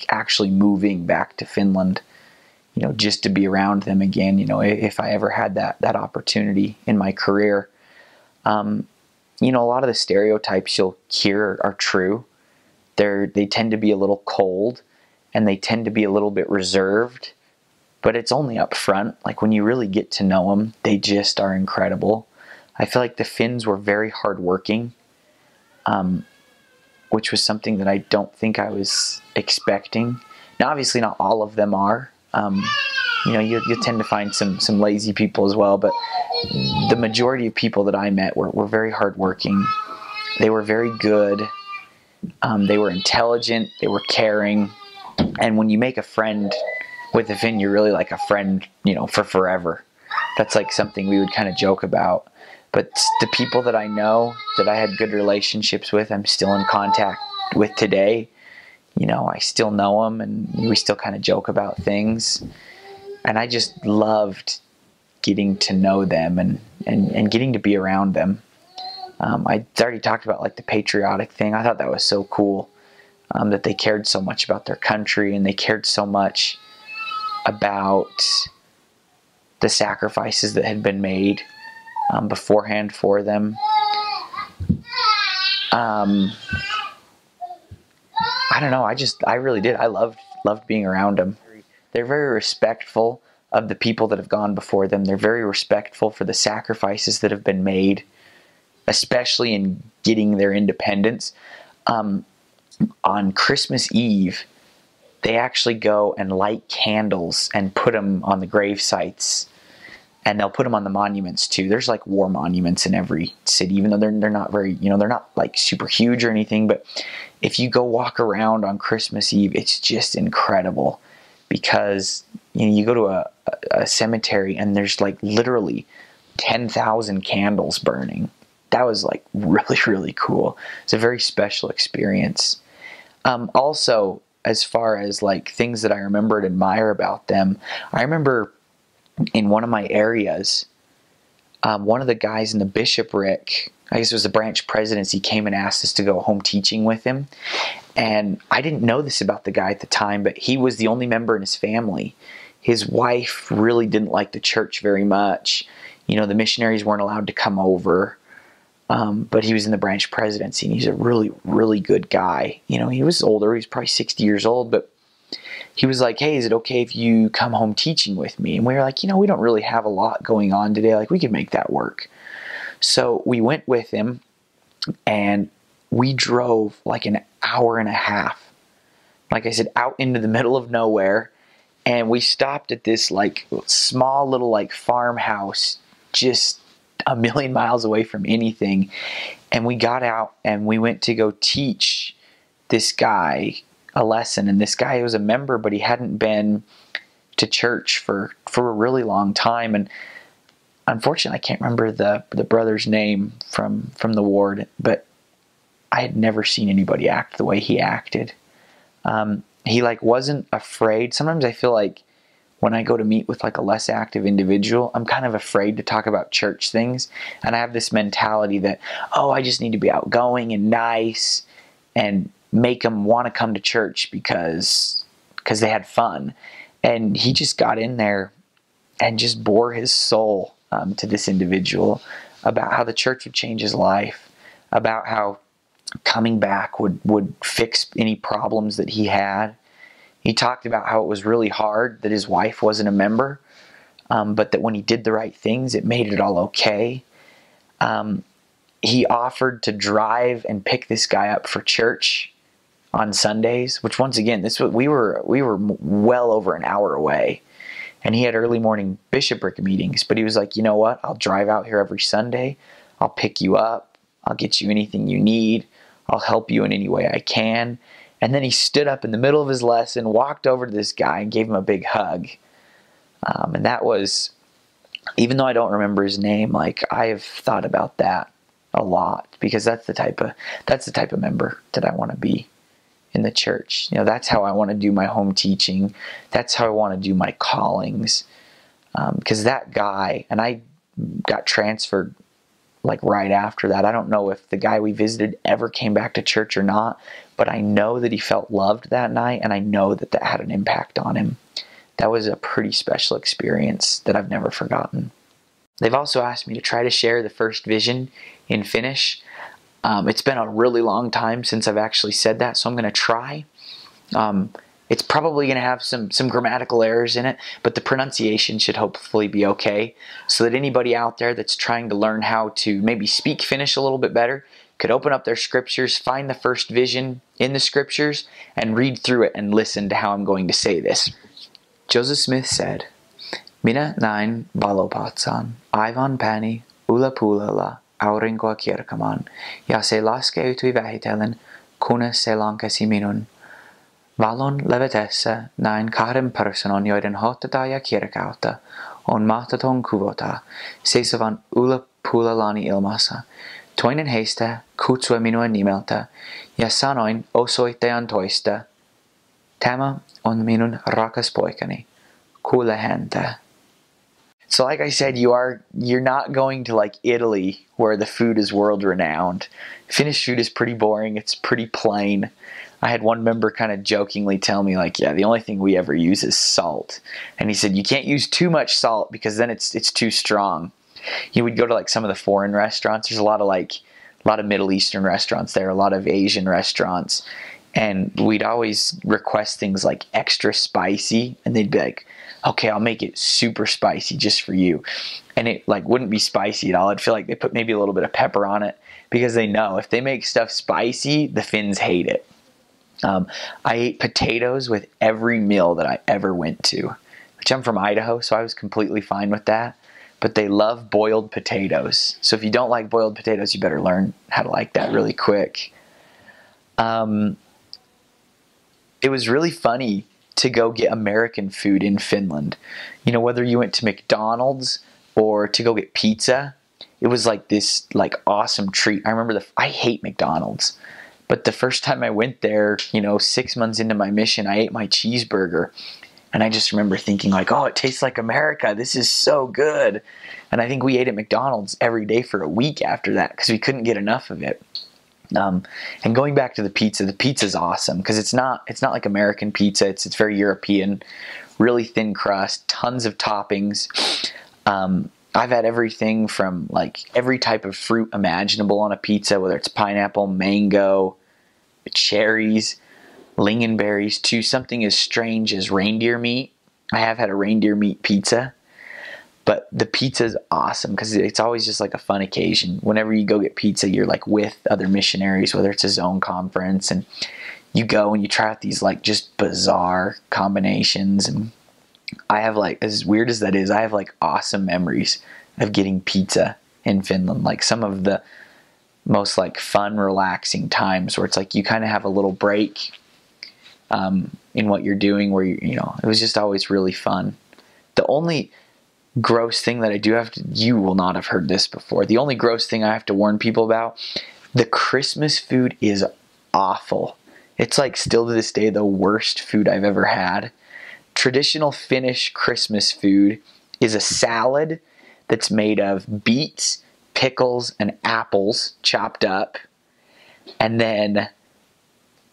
actually moving back to Finland, just to be around them again, if I ever had that opportunity in my career. A lot of the stereotypes you'll hear are true. They tend to be a little cold, and they tend to be a little bit reserved, but it's only up front. Like when you really get to know them, they just are incredible. I feel like the Finns were very hardworking, which was something that I don't think I was expecting. Now, obviously not all of them are. You tend to find some lazy people as well, but the majority of people that I met were very hardworking. They were very good. They were intelligent. They were caring. And when you make a friend with a Finn, you're really like a friend, for forever. That's like something we would kind of joke about. But the people that I know, that I had good relationships with, I'm still in contact with today. I still know them, and we still kind of joke about things. And I just loved getting to know them and getting to be around them. I already talked about like the patriotic thing. I thought that was so cool, that they cared so much about their country, and they cared so much about the sacrifices that had been made beforehand for them. I don't know. I really did. I loved being around them. They're very respectful of the people that have gone before them. They're very respectful for the sacrifices that have been made, especially in getting their independence. On Christmas Eve, they actually go and light candles and put them on the grave sites, and they'll put them on the monuments too. There's like war monuments in every city, even though they're not very, they're not like super huge or anything. But if you go walk around on Christmas Eve, it's just incredible, because you go to a cemetery and there's like literally 10,000 candles burning. That was like really, really cool. It's a very special experience. Also, as far as like things that I remember and admire about them, I remember in one of my areas, one of the guys in the bishopric, I guess it was the branch presidency, came and asked us to go home teaching with him. And I didn't know this about the guy at the time, but he was the only member in his family. His wife really didn't like the church very much. The missionaries weren't allowed to come over. But he was in the branch presidency, and he's a really, really good guy. He was older. He was probably 60 years old, but he was like, hey, is it okay if you come home teaching with me? And we were like, we don't really have a lot going on today. Like, we could make that work. So we went with him, and we drove like an hour and a half, like I said, out into the middle of nowhere. And we stopped at this like small little like farmhouse, just a million miles away from anything. And we got out and we went to go teach this guy a lesson. And this guy was a member, but he hadn't been to church for a really long time. And unfortunately, I can't remember the brother's name from the ward, but I had never seen anybody act the way he acted. He like wasn't afraid. Sometimes I feel like when I go to meet with like a less active individual, I'm kind of afraid to talk about church things. And I have this mentality that, I just need to be outgoing and nice and make them want to come to church because they had fun. And he just got in there and just bore his soul to this individual about how the church would change his life, about how coming back would fix any problems that he had. He talked about how it was really hard that his wife wasn't a member, but that when he did the right things, it made it all okay. He offered to drive and pick this guy up for church on Sundays, which once again, we were well over an hour away, and he had early morning bishopric meetings. But he was like, you know what? I'll drive out here every Sunday. I'll pick you up. I'll get you anything you need. I'll help you in any way I can. And then he stood up in the middle of his lesson, walked over to this guy and gave him a big hug. And that was, even though I don't remember his name, like I've thought about that a lot, because that's the type of member that I want to be in the church. That's how I want to do my home teaching. That's how I want to do my callings. Because that guy, and I got transferred like right after that. I don't know if the guy we visited ever came back to church or not, but I know that he felt loved that night, and I know that that had an impact on him. That was a pretty special experience that I've never forgotten. They've also asked me to try to share the first vision in Finnish. It's been a really long time since I've actually said that, so I'm going to try. It's probably going to have some grammatical errors in it, but the pronunciation should hopefully be okay, so that anybody out there that's trying to learn how to maybe speak Finnish a little bit better could open up their scriptures, find the first vision in the scriptures, and read through it and listen to how I'm going to say this. Joseph Smith said, "Minä näin valopatsan aivan päni yläpuolella aurinkoa kirkamaan, ja se laskeutui vähitellen, kunnes se lankesi minun. Valon levetessä näin kahden personan, joiden hohtoa ja kirkautta on mahdoton kuvata, seisovan yläpuolellani ilmassa. Toinen heistä kutsui minua nimeltä, ja sanoin osoittajan toista, tämä on minun rakas poikani, kuule häntä." So like I said, you're not going to like Italy where the food is world renowned. Finnish food is pretty boring. It's pretty plain. I had one member kind of jokingly tell me like, yeah, the only thing we ever use is salt. And he said, you can't use too much salt because then it's too strong. You would go to like some of the foreign restaurants. There's a lot of Middle Eastern restaurants there, a lot of Asian restaurants. And we'd always request things like extra spicy, and they'd be like, okay, I'll make it super spicy just for you. And it like wouldn't be spicy at all. I'd feel like they put maybe a little bit of pepper on it because they know if they make stuff spicy, the Finns hate it. I ate potatoes with every meal that I ever went to, which I'm from Idaho, so I was completely fine with that. But they love boiled potatoes. So if you don't like boiled potatoes, you better learn how to like that really quick. It was really funny to go get American food in Finland. You know, whether you went to McDonald's or to go get pizza, it was like this like awesome treat. I remember I hate McDonald's, but the first time I went there, 6 months into my mission, I ate my cheeseburger. And I just remember thinking like, oh, it tastes like America. This is so good. And I think we ate at McDonald's every day for a week after that because we couldn't get enough of it. And going back to the pizza's awesome because it's not like American pizza. It's very European, really thin crust, tons of toppings. I've had everything from like every type of fruit imaginable on a pizza, whether it's pineapple, mango, cherries, lingonberries, to something as strange as reindeer meat. I have had a reindeer meat pizza. But the pizza is awesome because it's always just like a fun occasion. Whenever you go get pizza, you're like with other missionaries, whether it's a zone conference, and you go and you try out these like just bizarre combinations. And I have like, as weird as that is, I have like awesome memories of getting pizza in Finland. Like some of the most like fun, relaxing times where it's like you kind of have a little break in what you're doing where it was just always really fun. The only gross thing that I do have to, you will not have heard this before. The only gross thing I have to warn people about, the Christmas food is awful. It's like still to this day the worst food I've ever had. Traditional Finnish Christmas food is a salad that's made of beets, pickles, and apples chopped up. And then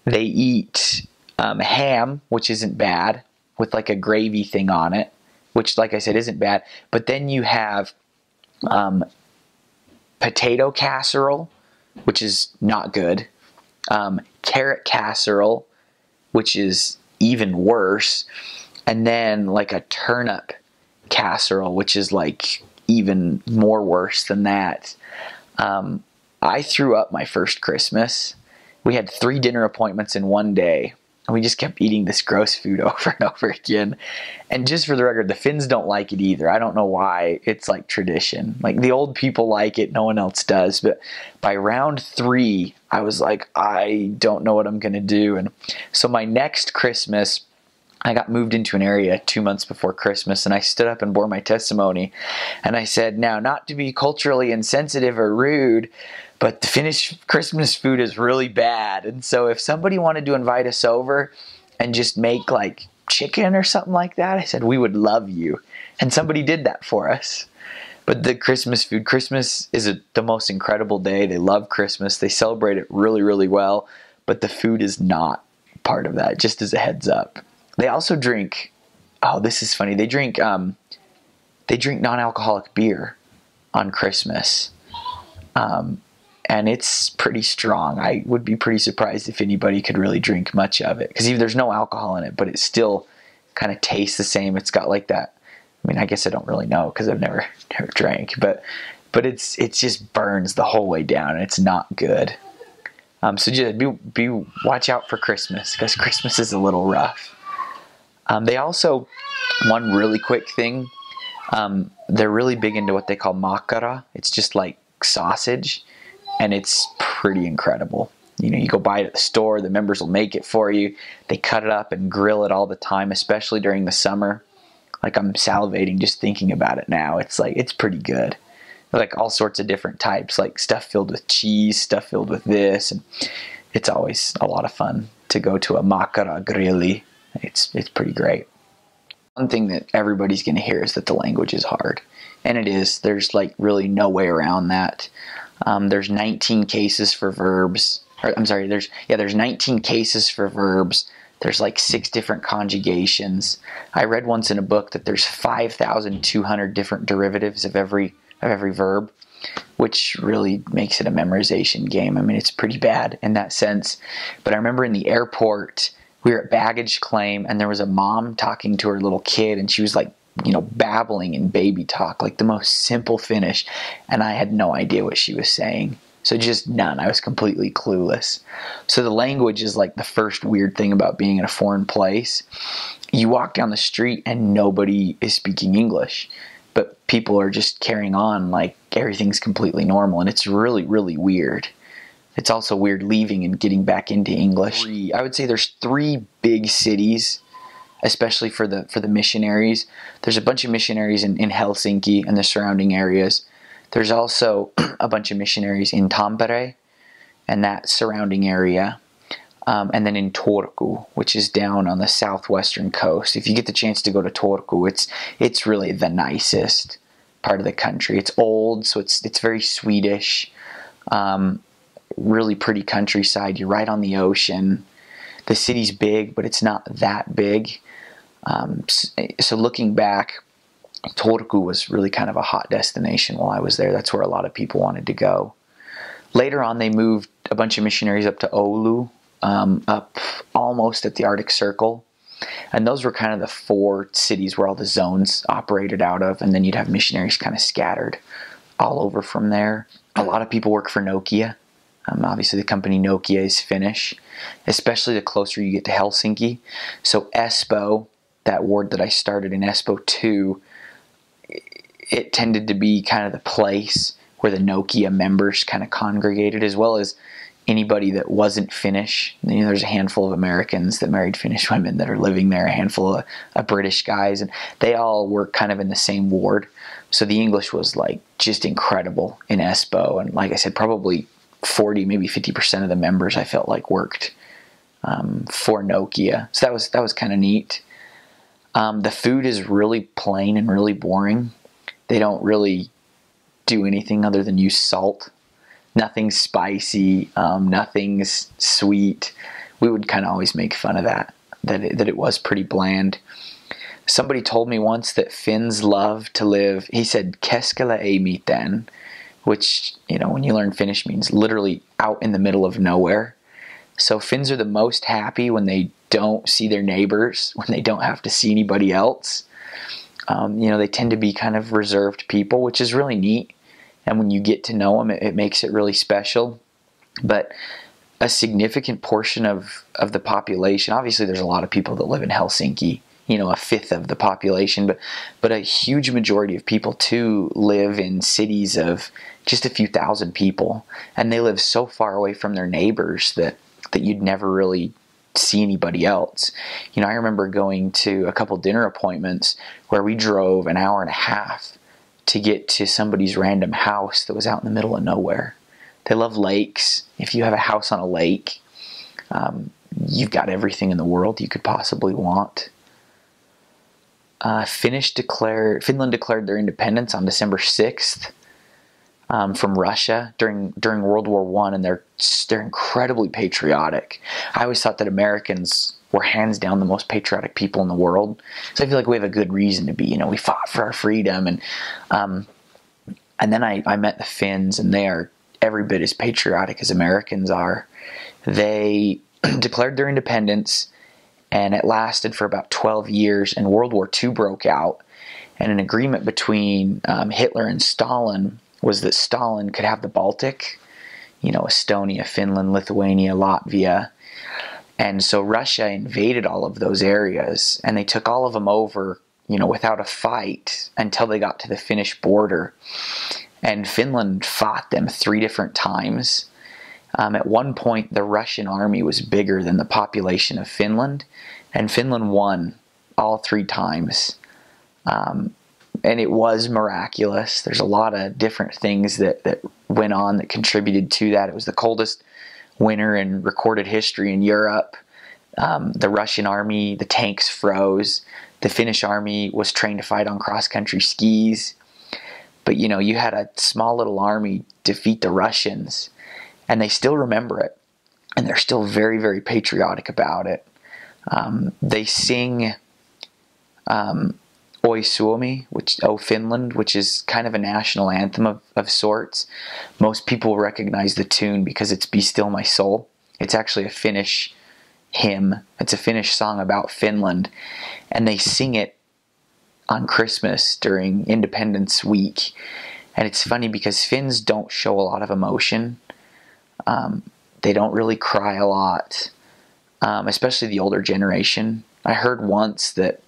they eat ham, which isn't bad, with like a gravy thing on it, which, like I said, isn't bad. But then you have potato casserole, which is not good. Carrot casserole, which is even worse. And then like a turnip casserole, which is like even more worse than that. I threw up my first Christmas. We had 3 dinner appointments in one day. And we just kept eating this gross food over and over again. And just for the record, the Finns don't like it either. I don't know why. It's like tradition. Like the old people like it. No one else does. But by round 3, I was like, I don't know what I'm going to do. And so my next Christmas, I got moved into an area 2 months before Christmas. And I stood up and bore my testimony. And I said, now, not to be culturally insensitive or rude, but the Finnish Christmas food is really bad. And so if somebody wanted to invite us over and just make like chicken or something like that, I said, we would love you. And somebody did that for us. But the Christmas food, Christmas is the most incredible day. They love Christmas. They celebrate it really, really well. But the food is not part of that, just as a heads up. They also drink, oh, this is funny. They drink non-alcoholic beer on Christmas. and it's pretty strong. I would be pretty surprised if anybody could really drink much of it, because there's no alcohol in it, but it still kind of tastes the same. It's got like that. I mean, I guess I don't really know because I've never drank, but it just burns the whole way down, and it's not good. So just watch out for Christmas, because Christmas is a little rough. They also, one really quick thing, they're really big into what they call makara. It's just like sausage, and it's pretty incredible. You go buy it at the store, the members will make it for you. They cut it up and grill it all the time, especially during the summer. Like, I'm salivating just thinking about it now. It's pretty good. Like all sorts of different types, like stuff filled with cheese, stuff filled with this, and it's always a lot of fun to go to a makara grilli. It's pretty great. One thing that everybody's going to hear is that the language is hard, and it is. There's like really no way around that. There's 19 cases for verbs. There's 19 cases for verbs. There's like 6 different conjugations. I read once in a book that there's 5,200 different derivatives of every verb, which really makes it a memorization game. I mean, it's pretty bad in that sense. But I remember in the airport, we were at baggage claim, and there was a mom talking to her little kid, and she was like, babbling in baby talk, like the most simple Finnish, and I had no idea what she was saying. So just none. I was completely clueless. So the language is like the first weird thing about being in a foreign place. You walk down the street and nobody is speaking English, but people are just carrying on like everything's completely normal, and it's really, really weird. It's also weird leaving and getting back into English. I would say there's 3 big cities, especially for the missionaries. There's a bunch of missionaries in Helsinki and the surrounding areas. There's also a bunch of missionaries in Tampere and that surrounding area. And then in Turku, which is down on the southwestern coast. If you get the chance to go to Turku, it's really the nicest part of the country. It's old, so it's very Swedish. Really pretty countryside. You're right on the ocean. The city's big, but it's not that big. So looking back, Turku was really kind of a hot destination while I was there. That's where a lot of people wanted to go. Later on, they moved a bunch of missionaries up to Oulu, up almost at the Arctic Circle. And those were kind of the 4 cities where all the zones operated out of. And then you'd have missionaries kind of scattered all over from there. A lot of people work for Nokia. Obviously, the company Nokia is Finnish, especially the closer you get to Helsinki. So Espoo, that ward that I started in Espoo 2, it tended to be kind of the place where the Nokia members kind of congregated, as well as anybody that wasn't Finnish. There's a handful of Americans that married Finnish women that are living there, a handful of British guys, and they all work kind of in the same ward. So the English was like just incredible in Espoo, and like I said, probably 40, maybe 50% of the members I felt like worked for Nokia. So that was kind of neat. The food is really plain and really boring. They don't really do anything other than use salt. Nothing's spicy, nothing's sweet. We would kind of always make fun of that it was pretty bland. Somebody told me once that Finns love to live, he said, keskellä ei mitään, which, when you learn Finnish means literally out in the middle of nowhere. So Finns are the most happy when they don't see their neighbors, when they don't have to see anybody else. They tend to be kind of reserved people, which is really neat. And when you get to know them, it makes it really special. But a significant portion of the population, obviously there's a lot of people that live in Helsinki, a fifth of the population, but a huge majority of people too live in cities of just a few thousand people. And they live so far away from their neighbors that you'd never really see anybody else. I remember going to a couple dinner appointments where we drove an hour and a half to get to somebody's random house that was out in the middle of nowhere. They love lakes. If you have a house on a lake, you've got everything in the world you could possibly want. Finland declared their independence on December 6th from Russia during World War I, and they're incredibly patriotic. I always thought that Americans were hands down the most patriotic people in the world. So I feel like we have a good reason to be. We fought for our freedom, and then I met the Finns, and they are every bit as patriotic as Americans are. They declared their independence, and it lasted for about 12 years, and World War II broke out. And an agreement between Hitler and Stalin was that Stalin could have the Baltic, Estonia, Finland, Lithuania, Latvia. And so Russia invaded all of those areas, and they took all of them over, without a fight until they got to the Finnish border. And Finland fought them 3 different times. At one point, the Russian army was bigger than the population of Finland, and Finland won all 3 times. And it was miraculous. There's a lot of different things that went on that contributed to that. It was the coldest winter in recorded history in Europe. The Russian army, the tanks froze. The Finnish army was trained to fight on cross-country skis. But, you had a small little army defeat the Russians, and they still remember it. And they're still very, very patriotic about it. They sing Oi Suomi, O Finland, which is kind of a national anthem of sorts. Most people recognize the tune because it's Be Still My Soul. It's actually a Finnish hymn. It's a Finnish song about Finland, and they sing it on Christmas during Independence Week. And it's funny because Finns don't show a lot of emotion. They don't really cry a lot, especially the older generation. I heard once that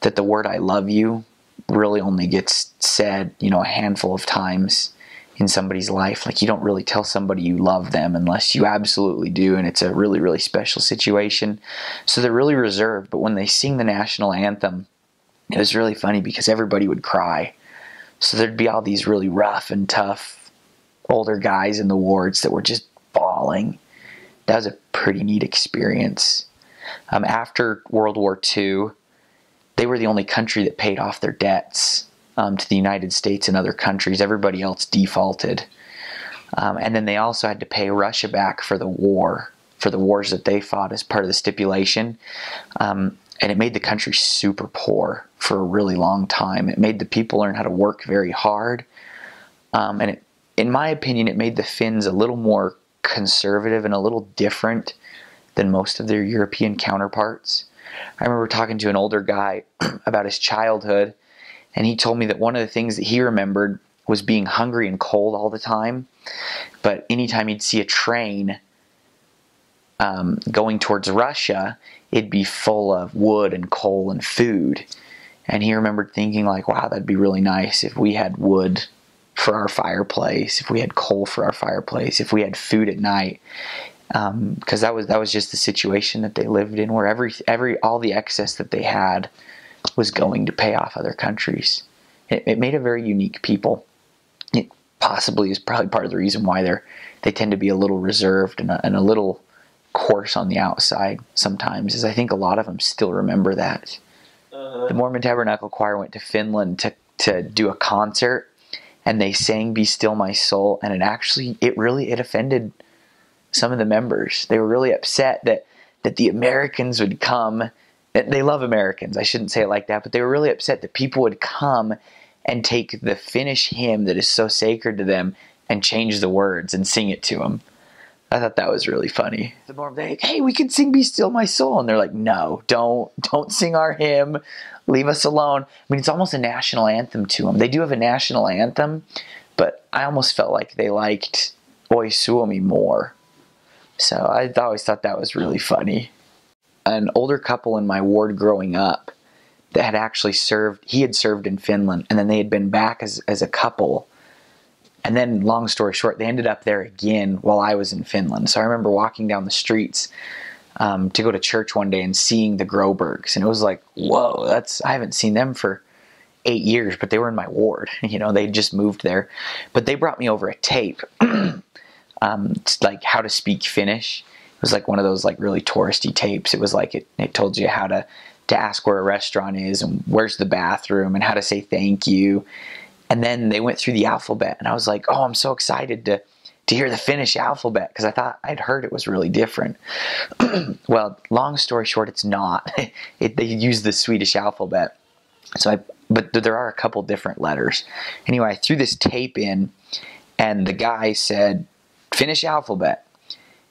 the word I love you really only gets said, a handful of times in somebody's life. Like, you don't really tell somebody you love them unless you absolutely do, and it's a really, really special situation. So they're really reserved, but when they sing the national anthem, it was really funny because everybody would cry. So there'd be all these really rough and tough older guys in the wards that were just bawling. That was a pretty neat experience. After World War II, they were the only country that paid off their debts to the United States and other countries. Everybody else defaulted. And then they also had to pay Russia back for the wars that they fought as part of the stipulation. And it made the country super poor for a really long time. It made the people learn how to work very hard. And in my opinion, it made the Finns a little more conservative and a little different than most of their European counterparts. I remember talking to an older guy about his childhood, and he told me that one of the things that he remembered was being hungry and cold all the time. But anytime he'd see a train going towards Russia, it'd be full of wood and coal and food. And he remembered thinking like, wow, that'd be really nice if we had wood for our fireplace, if we had coal for our fireplace, if we had food at night. Because that was just the situation that they lived in, where all the excess that they had was going to pay off other countries. It made a very unique people. It possibly is probably part of the reason why they tend to be a little reserved and a little coarse on the outside sometimes, is I think a lot of them still remember that. The Mormon Tabernacle Choir went to Finland to do a concert, and they sang Be Still My Soul, and it offended some of the members. They were really upset that the Americans would come. They love Americans, I shouldn't say it like that, but they were really upset that people would come and take the Finnish hymn that is so sacred to them and change the words and sing it to them. I thought that was really funny. The Mormons, they're like, hey, we can sing Be Still My Soul. And they're like, no, don't sing our hymn. Leave us alone. I mean, it's almost a national anthem to them. They do have a national anthem, but I almost felt like they liked Oi Suomi more. So I always thought that was really funny. An older couple in my ward growing up that had actually he had served in Finland, and then they had been back as a couple. And then, long story short, they ended up there again while I was in Finland. So I remember walking down the streets to go to church one day and seeing the Grobergs. And it was like, whoa, I haven't seen them for 8 years, but they were in my ward. They just moved there. But they brought me over a tape, like how to speak Finnish. It was like one of those like really touristy tapes. It was like it told you how to ask where a restaurant is and where's the bathroom and how to say thank you. And then they went through the alphabet, and I was like, oh, I'm so excited to hear the Finnish alphabet, because I thought I'd heard it was really different. Well, long story short, it's not. They use the Swedish alphabet. But there are a couple different letters. Anyway, I threw this tape in, And the guy said, Finnish alphabet.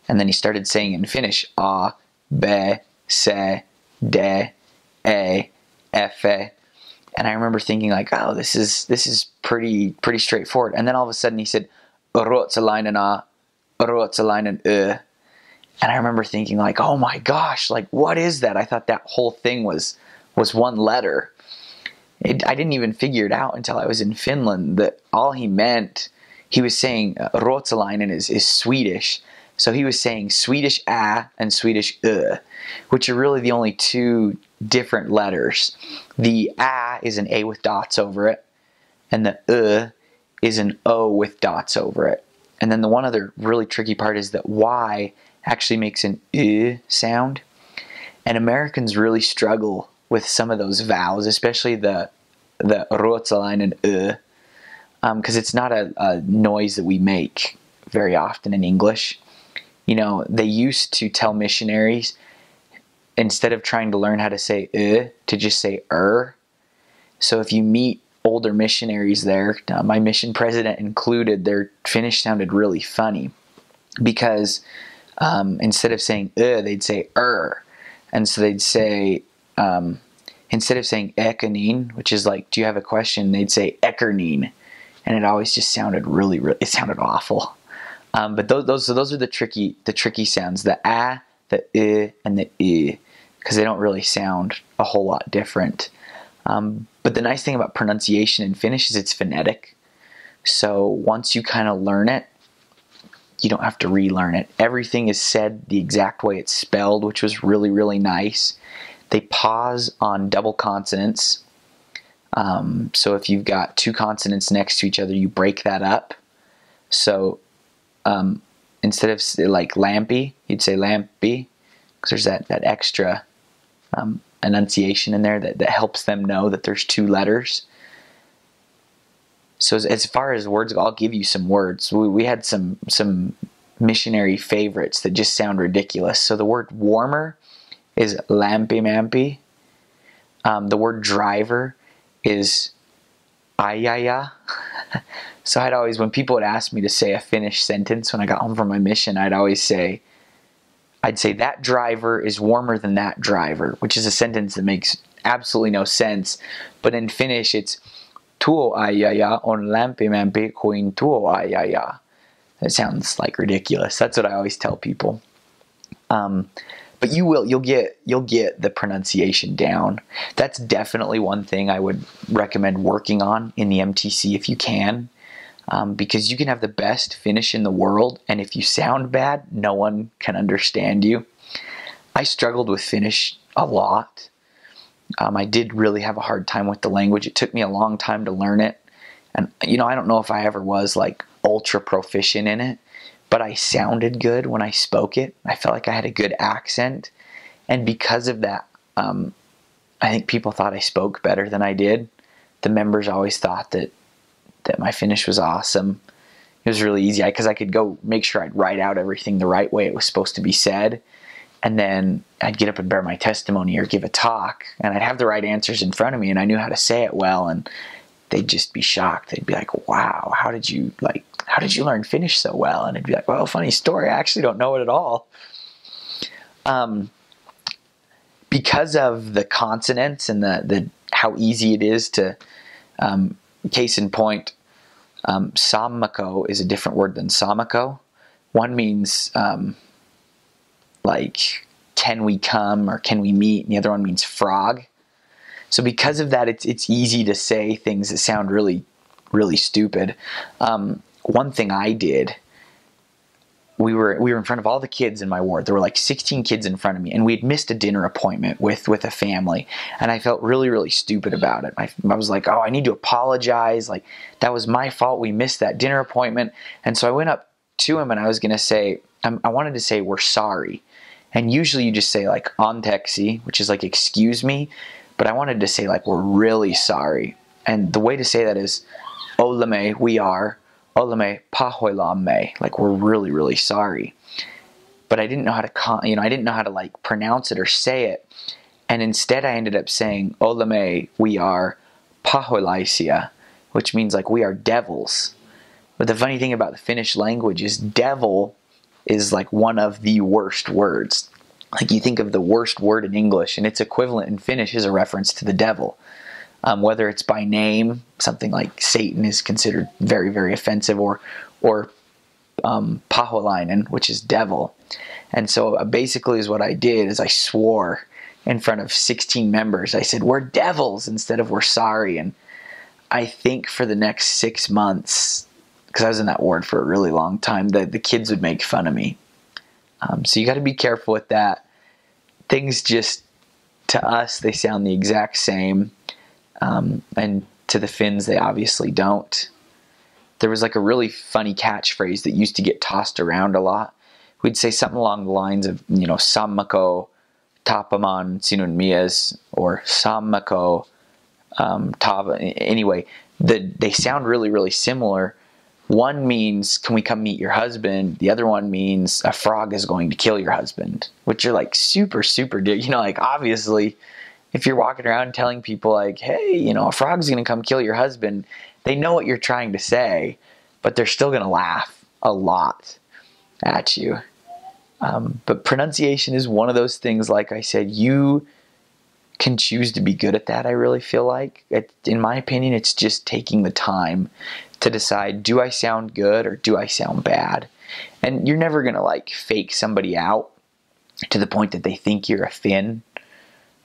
And then he started saying in Finnish, A, B, C, D, E, F. And I remember thinking like, oh, this is pretty straightforward. And then all of a sudden he said, Ruotsalainen A, Ruotsalainen Ö. And I remember thinking like, oh my gosh, like what is that? I thought that whole thing was one letter. I didn't even figure it out until I was in Finland that all he meant, he was saying Ruotsalainen is Swedish. So he was saying Swedish A and Swedish Ö, which are really the only two different letters. The A is an A with dots over it, and the Ö is an O with dots over it. And then the one other really tricky part is that Y actually makes an Ö sound. And Americans really struggle with some of those vowels, especially the Ruotsalainen Ö, because it's not a noise that we make very often in English. You know, they used to tell missionaries, instead of trying to learn how to say to just say So if you meet older missionaries there, my mission president included, their Finnish sounded really funny because instead of saying they'd say And so they'd say, instead of saying ekanin, which is like, do you have a question? They'd say ekernin. And it always just sounded it sounded awful. But those are the tricky sounds, the a, the and the I, because they don't really sound a whole lot different. But the nice thing about pronunciation in Finnish is it's phonetic. So once you kind of learn it, you don't have to relearn it. Everything is said the exact way it's spelled, which was really, really nice. They pause on double consonants. So if you've got two consonants next to each other, you break that up. So instead of like lampy, you'd say lampy, because there's that extra enunciation in there that helps them know that there's two letters. So as far as words go, I'll give you some words. We had some missionary favorites that just sound ridiculous. So the word warmer is lampy-mampy. The word driver is ajaya. So I'd always, when people would ask me to say a Finnish sentence when I got home from my mission, I'd say that driver is warmer than that driver, which is a sentence that makes absolutely no sense. But in Finnish, it's tuo ajaya on lämpimämpi kuin tuo ajaya. That sounds like ridiculous. That's what I always tell people. But you'll get the pronunciation down. That's definitely one thing I would recommend working on in the MTC if you can. Because you can have the best Finnish in the world, and if you sound bad, no one can understand you. I struggled with Finnish a lot. I did really have a hard time with the language. It took me a long time to learn it. And, you know, I don't know if I ever was like ultra proficient in it, but I sounded good when I spoke it. I felt like I had a good accent. And because of that, I think people thought I spoke better than I did. The members always thought that my Finnish was awesome. It was really easy because I could go make sure I'd write out everything the right way it was supposed to be said. And then I'd get up and bear my testimony or give a talk, and I'd have the right answers in front of me, and I knew how to say it well, and they'd just be shocked. They'd be like, wow, how did you learn Finnish so well? And I'd be like, well, funny story, I actually don't know it at all. Because of the consonants and the how easy it is to, case in point, sammako is a different word than samako. One means like, can we come or can we meet? And the other one means frog. So because of that, it's easy to say things that sound really, really stupid. One thing I did, we were in front of all the kids in my ward. There were like 16 kids in front of me, and we had missed a dinner appointment with a family, and I felt really, really stupid about it. I was like, oh, I need to apologize. Like, that was my fault. We missed that dinner appointment. And so I went up to him, and I was going to say, I wanted to say, we're sorry. And usually you just say like anteeksi, which is like excuse me, but I wanted to say like we're really sorry. And the way to say that is olemme, we are, olemme pahoillamme, like we're really, really sorry. But I didn't know how to I didn't know how to like pronounce it or say it. And instead I ended up saying olemme, we are pahoillaisia, which means like we are devils. But the funny thing about the Finnish language is devil is like one of the worst words. Like you think of the worst word in English, and its equivalent in Finnish is a reference to the devil. Whether it's by name, something like Satan is considered very, very offensive, or paholainen, which is devil. And so basically is what I did is I swore in front of 16 members. I said, we're devils instead of we're sorry. And I think for the next 6 months, because I was in that ward for a really long time, the kids would make fun of me. So you got to be careful with that. Things just, to us, they sound the exact same. And to the Finns, they obviously don't. There was like a really funny catchphrase that used to get tossed around a lot. We'd say something along the lines of, Sammako tapaman sinun mies, or Sammako tava. Anyway, they sound really, really similar. One means, can we come meet your husband? The other one means a frog is going to kill your husband, which are like super, super, like obviously if you're walking around telling people like, hey, a frog's going to come kill your husband, they know what you're trying to say, but they're still going to laugh a lot at you. But pronunciation is one of those things, like I said, you can choose to be good at that, I really feel like. In my opinion, it's just taking the time to decide, do I sound good or do I sound bad? And you're never going to like fake somebody out to the point that they think you're a Finn.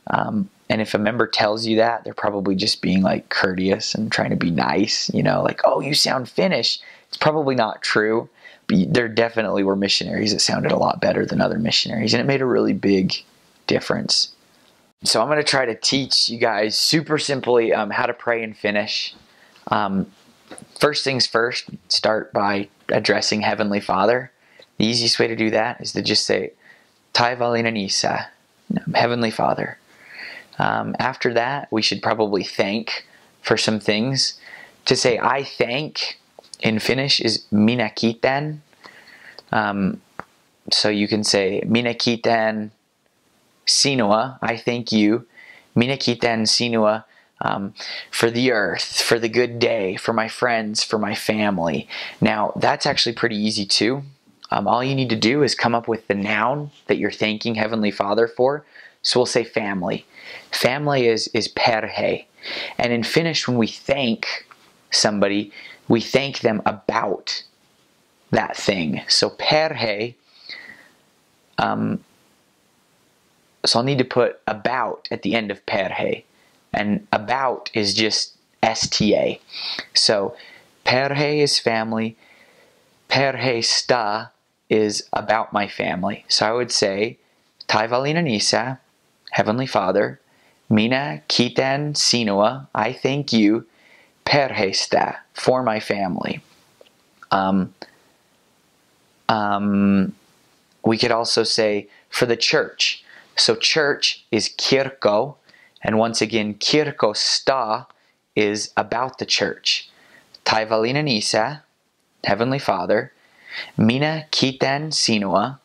And if a member tells you that, they're probably just being like courteous and trying to be nice, like, oh, you sound Finnish. It's probably not true, but there definitely were missionaries that sounded a lot better than other missionaries, and it made a really big difference. So I'm going to try to teach you guys super simply how to pray in Finnish. First things first, start by addressing Heavenly Father. The easiest way to do that is to just say, Taivallinen Isä, Heavenly Father. After that, we should probably thank for some things. To say I thank in Finnish is minä kiitän. So you can say minä kiitän sinua, I thank you. Minä kiitän sinua for the earth, for the good day, for my friends, for my family. Now, that's actually pretty easy too. All you need to do is come up with the noun that you're thanking Heavenly Father for. So we'll say family. Family is perhe. And in Finnish, when we thank somebody, we thank them about that thing. So perhe, so I'll need to put about at the end of perhe. And about is just sta. So perhe is family. Perheistä is about my family. So I would say, Taivallinen Isä, Heavenly Father, minä kiitän sinua, I thank you, perheistä, for my family. We could also say for the church. So church is kirkko, and once again, kirkosta is about the church. Taivallinen Isä, Heavenly Father, minä kiitän sinua,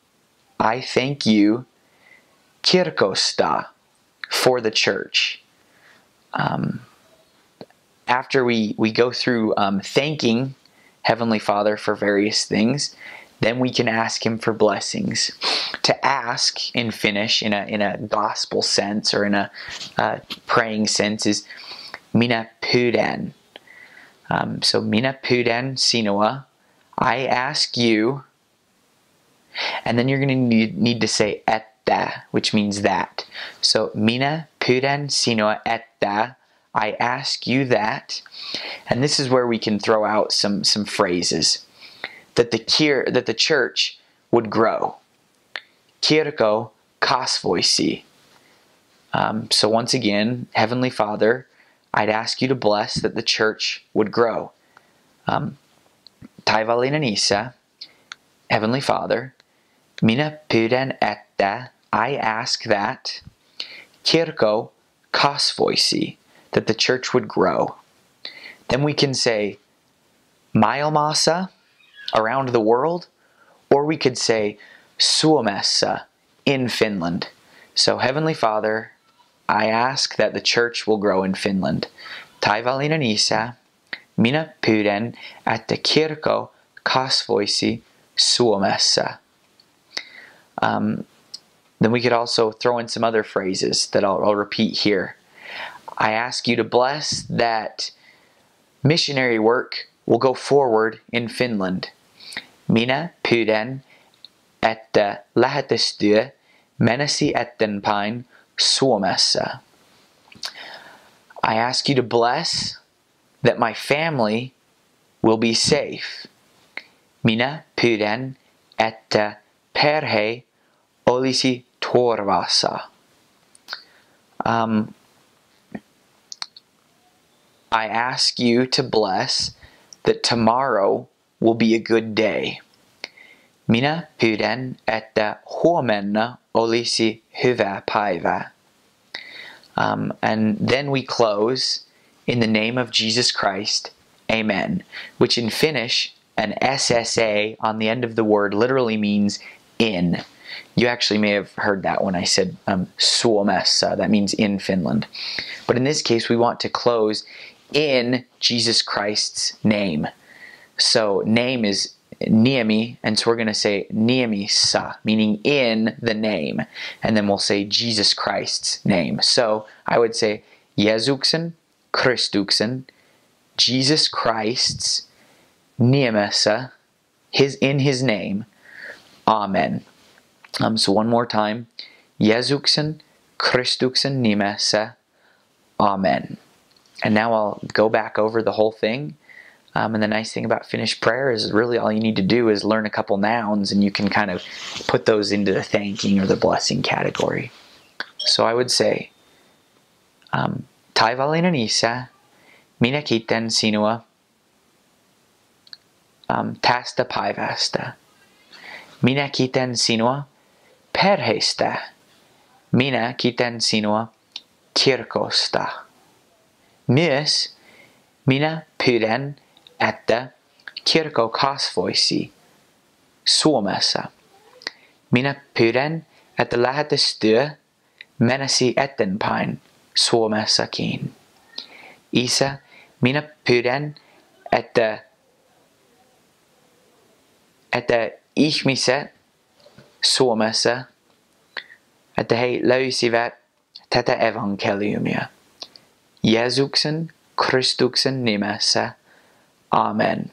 I thank you, kirkosta, for the church. After we go through thanking Heavenly Father for various things, then we can ask Him for blessings. To ask in Finnish, in a gospel sense or in a praying sense, is minä pyydän. So minä pyydän sinua, I ask you, and then you're going to need to say että, which means that. So minä pyydän sinua että, I ask you that. And this is where we can throw out some phrases that the church would grow. Kirkko kasvoisi. So once again, Heavenly Father, I'd ask you to bless that the church would grow. Taivallinen Isä, Heavenly Father, minä pyydän että, I ask that kirkko kasvoisi, that the church would grow. Then we can say maailmassa, around the world, or we could say Suomessa, in Finland. So Heavenly Father, I ask that the church will grow in Finland. Taivallinen Isä, minä pyydän, että kirkko kasvoisi Suomessa. Then we could also throw in some other phrases that I'll repeat here. I ask you to bless that missionary work will go forward in Finland. Minä pyydän, että lähetystyö menisi eteenpäin Suomessa. I ask you to bless that my family will be safe. Minä pyydän, että perhe olisi turvassa. I ask you to bless that tomorrow will be a good day. Minä pyydän, että huomenna olisi hyvä päivä. And then we close in the name of Jesus Christ, Amen, which in Finnish, an SSA on the end of the word literally means in. You actually may have heard that when I said Suomessa, that means in Finland. But in this case, we want to close in Jesus Christ's name. So name is Niemi, and so we're going to say Niemissa, meaning in the name. And then we'll say Jesus Christ's name. So I would say Jeesuksen, Kristuksen, Jesus Christ's Niemessä, in his name. Amen. So one more time. Jeesuksen, Kristuksen nimessä. Amen. And now I'll go back over the whole thing. And the nice thing about Finnish prayer is really all you need to do is learn a couple nouns and you can kind of put those into the thanking or the blessing category. So I would say, Taivaallinen Isä, minä kiitän sinua tästä päivästä. Minä kiitän sinua perheestä. Minä kiitän sinua kirkosta. Myös minä pyydän, että kirkko kasvoisi Suomessa. Minä pyydän, että lähetystyö menisi eteenpäin Suomessakin. Isä, minä pyydän, että ihmiset Suomessa, että he löysivät tätä evankeliumia. Jeesuksen, Kristuksen nimessä. Amen.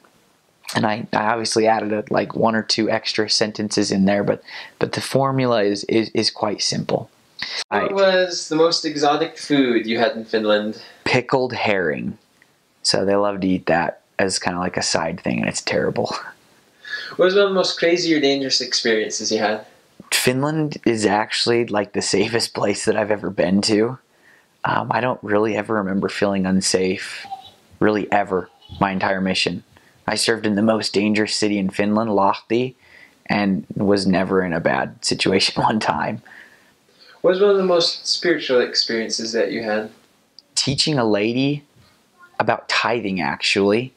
And I obviously added like one or two extra sentences in there, but the formula is quite simple. What was the most exotic food you had in Finland? Pickled herring. So they love to eat that as kind of like a side thing, and it's terrible. What was one of the most crazy or dangerous experiences you had? Finland is actually like the safest place that I've ever been to. I don't really ever remember feeling unsafe, really ever, my entire mission. I served in the most dangerous city in Finland, Lahti, and was never in a bad situation one time. What was one of the most spiritual experiences that you had? Teaching a lady about tithing, actually,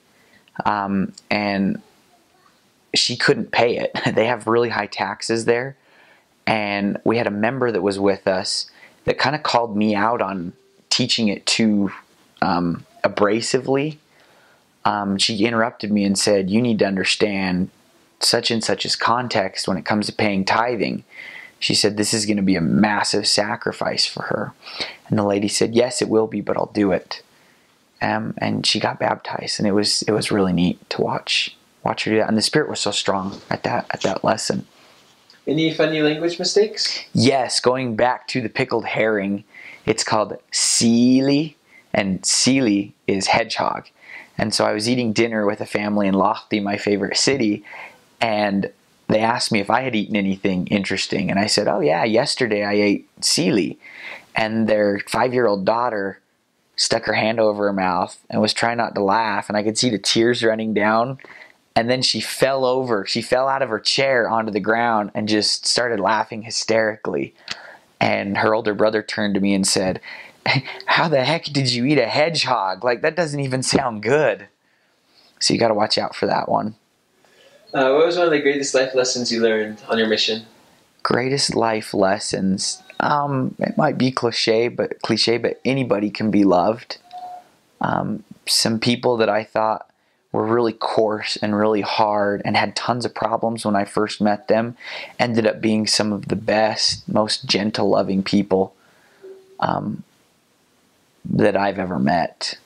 and she couldn't pay it. They have really high taxes there, and we had a member that was with us that kind of called me out on teaching it too abrasively. She interrupted me and said, you need to understand such and such's context when it comes to paying tithing. She said, this is going to be a massive sacrifice for her. And the lady said, yes, it will be, but I'll do it. And she got baptized, and it was really neat to watch her do that. And the Spirit was so strong at that lesson. Any funny language mistakes? Yes, going back to the pickled herring, it's called siili, and siili is hedgehog. And so I was eating dinner with a family in Lahti, my favorite city, and they asked me if I had eaten anything interesting. And I said, oh yeah, yesterday I ate siili. And their 5-year-old daughter stuck her hand over her mouth and was trying not to laugh, and I could see the tears running down. And then she fell over. She fell out of her chair onto the ground and just started laughing hysterically. And her older brother turned to me and said, how the heck did you eat a hedgehog? Like, that doesn't even sound good. So you got to watch out for that one. What was one of the greatest life lessons you learned on your mission? Greatest life lessons. It might be cliche, but anybody can be loved. Some people that I thought were really coarse and really hard and had tons of problems when I first met them ended up being some of the best, most gentle, loving people that I've ever met.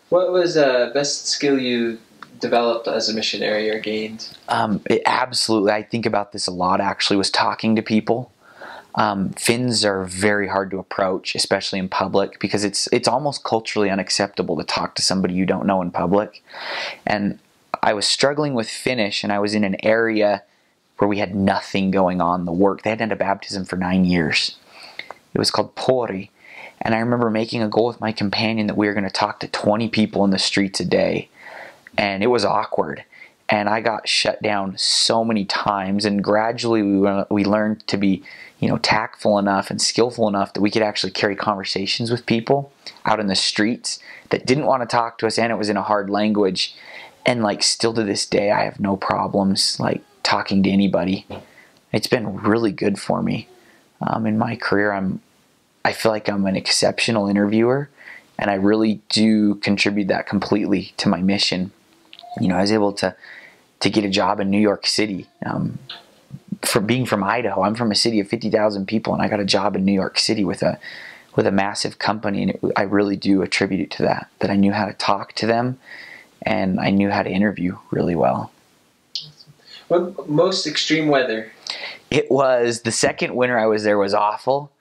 What was the best skill you developed as a missionary or gained? Absolutely, I think about this a lot actually, was talking to people. Finns are very hard to approach, especially in public, because it's almost culturally unacceptable to talk to somebody you don't know in public. And I was struggling with Finnish, and I was in an area where we had nothing going on. The work, they hadn't had a baptism for 9 years. It was called Pori. And I remember making a goal with my companion that we were going to talk to 20 people in the streets a day. And it was awkward. And I got shut down so many times. And gradually we learned to be, tactful enough and skillful enough that we could actually carry conversations with people out in the streets that didn't want to talk to us, and it was in a hard language. And still to this day, I have no problems talking to anybody. It's been really good for me. In my career, I feel like I'm an exceptional interviewer, and I really do contribute that completely to my mission. I was able to get a job in New York City. For being from Idaho, I'm from a city of 50,000 people, and I got a job in New York City with a massive company, and I really do attribute it to that I knew how to talk to them, and I knew how to interview really well. What most extreme weather? It was the second winter I was there was awful,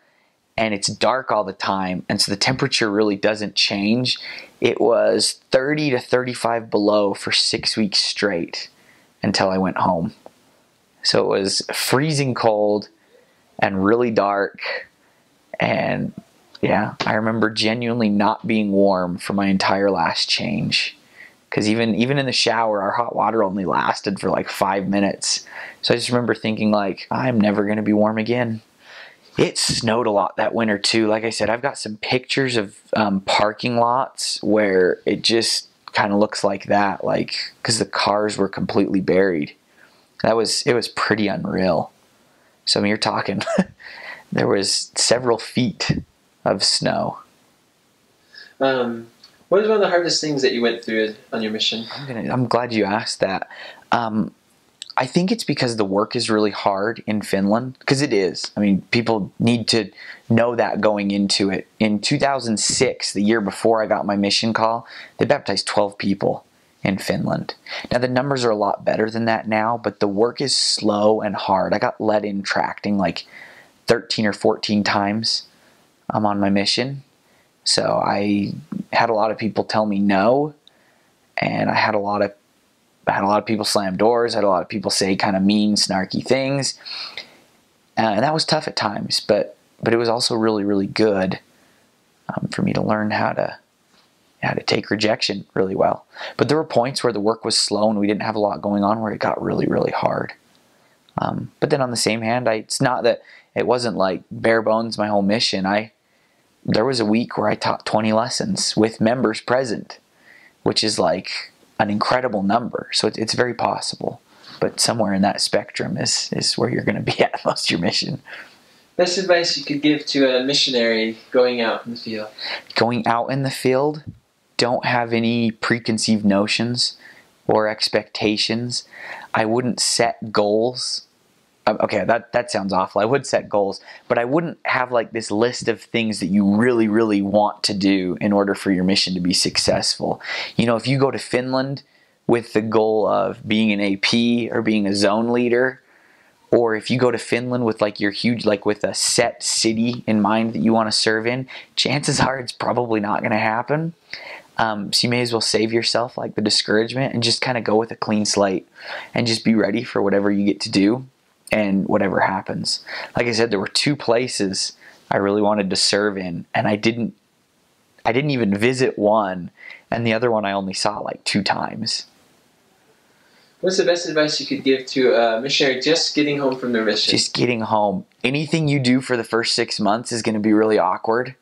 and it's dark all the time, and so the temperature really doesn't change. It was 30 to 35 below for 6 weeks straight until I went home. So it was freezing cold and really dark, and yeah, I remember genuinely not being warm for my entire last change, because even in the shower, our hot water only lasted for 5 minutes. So I just remember thinking I'm never going to be warm again. It snowed a lot that winter too. Like I said, I've got some pictures of parking lots where it just kind of looks like that, because the cars were completely buried. It was pretty unreal. So you're talking, there was several feet of snow. What was one of the hardest things that you went through on your mission? I'm glad you asked that. I think it's because the work is really hard in Finland, because it is. People need to know that going into it. In 2006, the year before I got my mission call, they baptized 12 people in Finland. Now the numbers are a lot better than that now, but the work is slow and hard. I got let in tracting 13 or 14 times on my mission. So I had a lot of people tell me no, and I had a lot of people slam doors. I had a lot of people say kind of mean, snarky things, and that was tough at times. But it was also really, really good for me to learn how to take rejection really well. But there were points where the work was slow and we didn't have a lot going on, where it got really, really hard. But then on the same hand, it's not that it wasn't bare bones my whole mission. There was a week where I taught 20 lessons with members present, which is an incredible number. So it's very possible. But somewhere in that spectrum is where you're going to be at most of your mission. Best advice you could give to a missionary going out in the field? Going out in the field, don't have any preconceived notions or expectations. I wouldn't set goals. Okay, that sounds awful. I would set goals, but I wouldn't have this list of things that you really, really want to do in order for your mission to be successful. If you go to Finland with the goal of being an AP or being a zone leader, or if you go to Finland with your huge, with a set city in mind that you want to serve in, chances are it's probably not going to happen. So you may as well save yourself the discouragement and just kind of go with a clean slate and just be ready for whatever you get to do and whatever happens. Like I said, there were 2 places I really wanted to serve in, and I didn't even visit one, and the other one I only saw 2 times. What's the best advice you could give to a missionary just getting home from their mission? Just getting home. Anything you do for the first 6 months is going to be really awkward.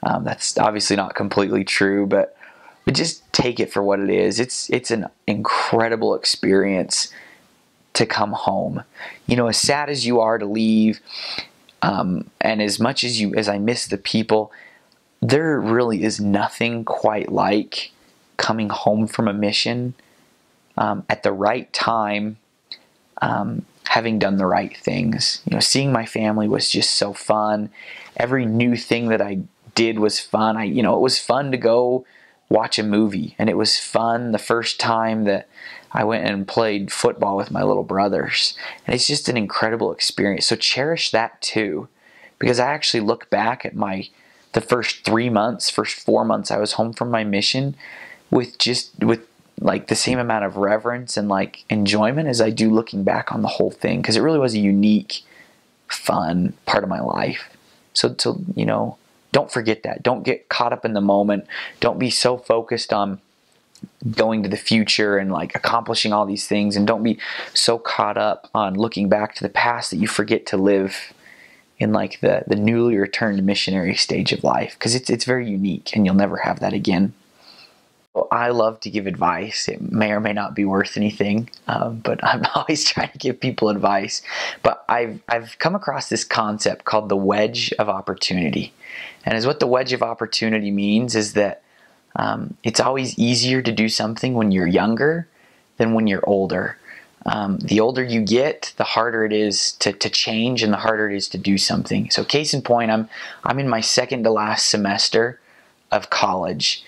That's obviously not completely true, but just take it for what it is. It's an incredible experience to come home. As sad as you are to leave, and as much as I miss the people, there really is nothing quite like coming home from a mission at the right time, having done the right things. You know, seeing my family was just so fun. Every new thing that I did was fun. It was fun to go watch a movie, and it was fun the first time that I went and played football with my little brothers. And it's just an incredible experience. So cherish that too, because I actually look back at the first 4 months I was home from my mission with like the same amount of reverence and like enjoyment as I do looking back on the whole thing, because it really was a unique, fun part of my life. So you know, don't forget that. Don't get caught up in the moment. Don't be so focused on going to the future and like accomplishing all these things, and don't be so caught up on looking back to the past that you forget to live in like the newly returned missionary stage of life, because it's very unique and you'll never have that again. Well, I love to give advice. It may or may not be worth anything, but I'm always trying to give people advice. But I've come across this concept called the wedge of opportunity. And as what the wedge of opportunity means is that it's always easier to do something when you're younger than when you're older. The older you get, the harder it is to change, and the harder it is to do something. So case in point, I'm in my second to last semester of college,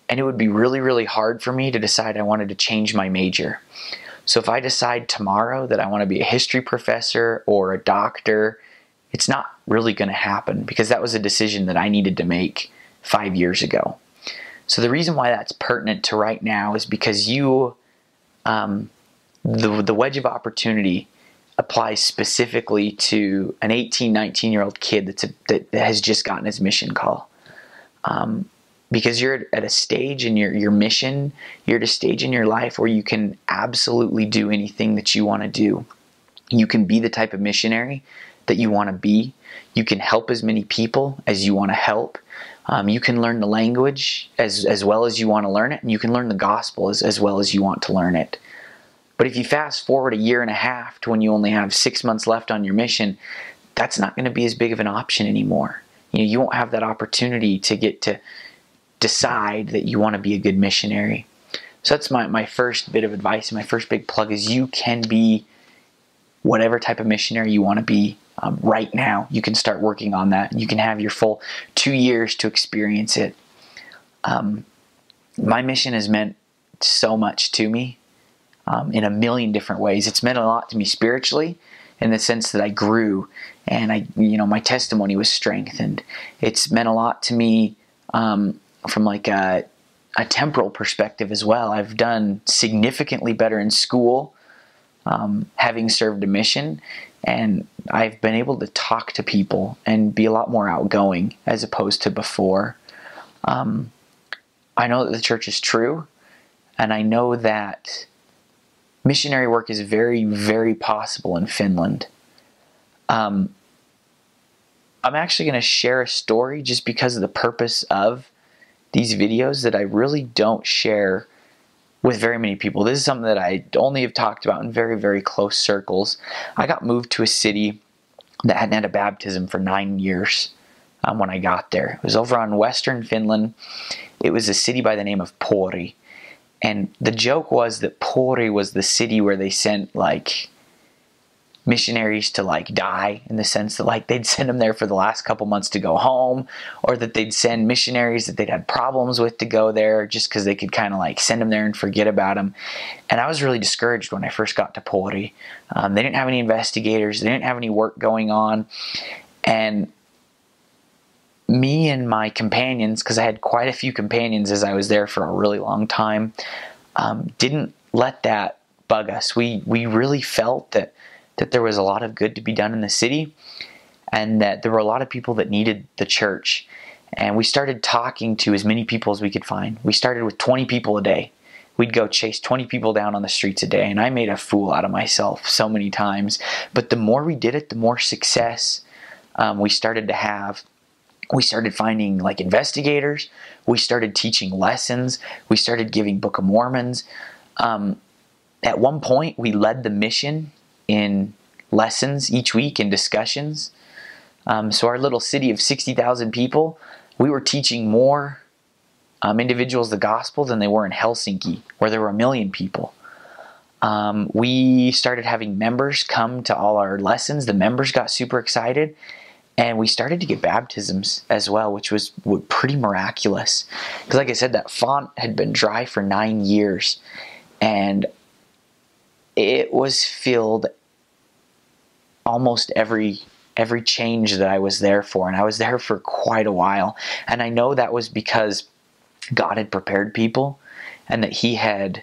and it would be really, really hard for me to decide I wanted to change my major. So if I decide tomorrow that I want to be a history professor or a doctor, it's not really going to happen, because that was a decision that I needed to make 5 years ago. So the reason why that's pertinent to right now is because the wedge of opportunity applies specifically to an 18, 19-year-old kid that has just gotten his mission call. Because you're at a stage in your mission, you're at a stage in your life where you can absolutely do anything that you want to do. You can be the type of missionary that you want to be. You can help as many people as you want to help. You can learn the language as well as you want to learn it, and you can learn the gospel as well as you want to learn it. But if you fast forward a year and a half to when you only have 6 months left on your mission, that's not going to be as big of an option anymore. You won't have that opportunity to get to decide that you want to be a good missionary. So that's my first bit of advice, and my first big plug is you can be whatever type of missionary you want to be right now. You can start working on that, and you can have your full 2 years to experience it. My mission has meant so much to me in a million different ways. It's meant a lot to me spiritually, in the sense that I grew and my testimony was strengthened. It's meant a lot to me from like a temporal perspective as well. I've done significantly better in school, having served a mission, and I've been able to talk to people and be a lot more outgoing as opposed to before. I know that the church is true, and I know that missionary work is very, very possible in Finland. I'm actually going to share a story just because of the purpose of these videos that I really don't share with very many people. This is something that I only have talked about in very, very close circles. I got moved to a city that hadn't had a baptism for 9 years when I got there. It was over on western Finland. It was a city by the name of Pori. And the joke was that Pori was the city where they sent like missionaries to like die, in the sense that like they'd send them there for the last couple months to go home, or that they'd send missionaries that they'd had problems with to go there just because they could kind of like send them there and forget about them. And I was really discouraged when I first got to Pori. They didn't have any investigators. They didn't have any work going on. And me and my companions, because I had quite a few companions as I was there for a really long time, didn't let that bug us. We really felt that there was a lot of good to be done in the city, and that there were a lot of people that needed the church. And we started talking to as many people as we could find. We started with 20 people a day. We'd go chase 20 people down on the streets a day, and I made a fool out of myself so many times. But the more we did it, the more success we started to have. We started finding like investigators. We started teaching lessons. We started giving Book of Mormons. At one point, we led the mission in lessons each week in discussions. So our little city of 60,000 people we were teaching more individuals the gospel than they were in Helsinki, where there were 1 million people. We started having members come to all our lessons. The members got super excited, and we started to get baptisms as well, which was pretty miraculous. Because like I said, that font had been dry for 9 years, and it was filled almost every change that I was there for, and I was there for quite a while. And I know that was because God had prepared people, and that He had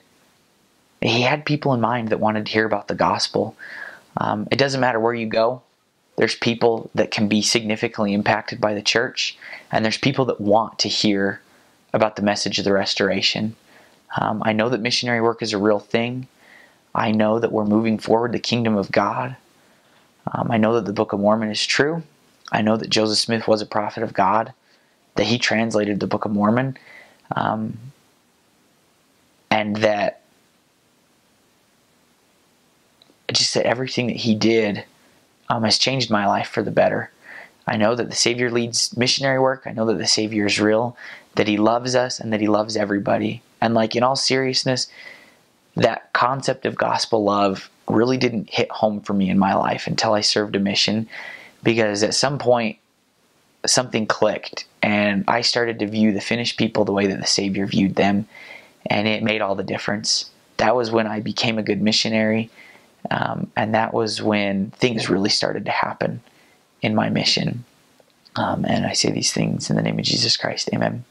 people in mind that wanted to hear about the gospel. It doesn't matter where you go. There's people that can be significantly impacted by the church, and there's people that want to hear about the message of the restoration. I know that missionary work is a real thing. I know that we're moving forward the kingdom of God. I know that the Book of Mormon is true. I know that Joseph Smith was a prophet of God, that he translated the Book of Mormon, and that just that everything that he did has changed my life for the better. I know that the Savior leads missionary work. I know that the Savior is real, that He loves us, and that He loves everybody. And like, in all seriousness, that concept of gospel love really didn't hit home for me in my life until I served a mission, because at some point something clicked, and I started to view the Finnish people the way that the Savior viewed them, and it made all the difference. That was when I became a good missionary, and that was when things really started to happen in my mission. And I say these things in the name of Jesus Christ. Amen.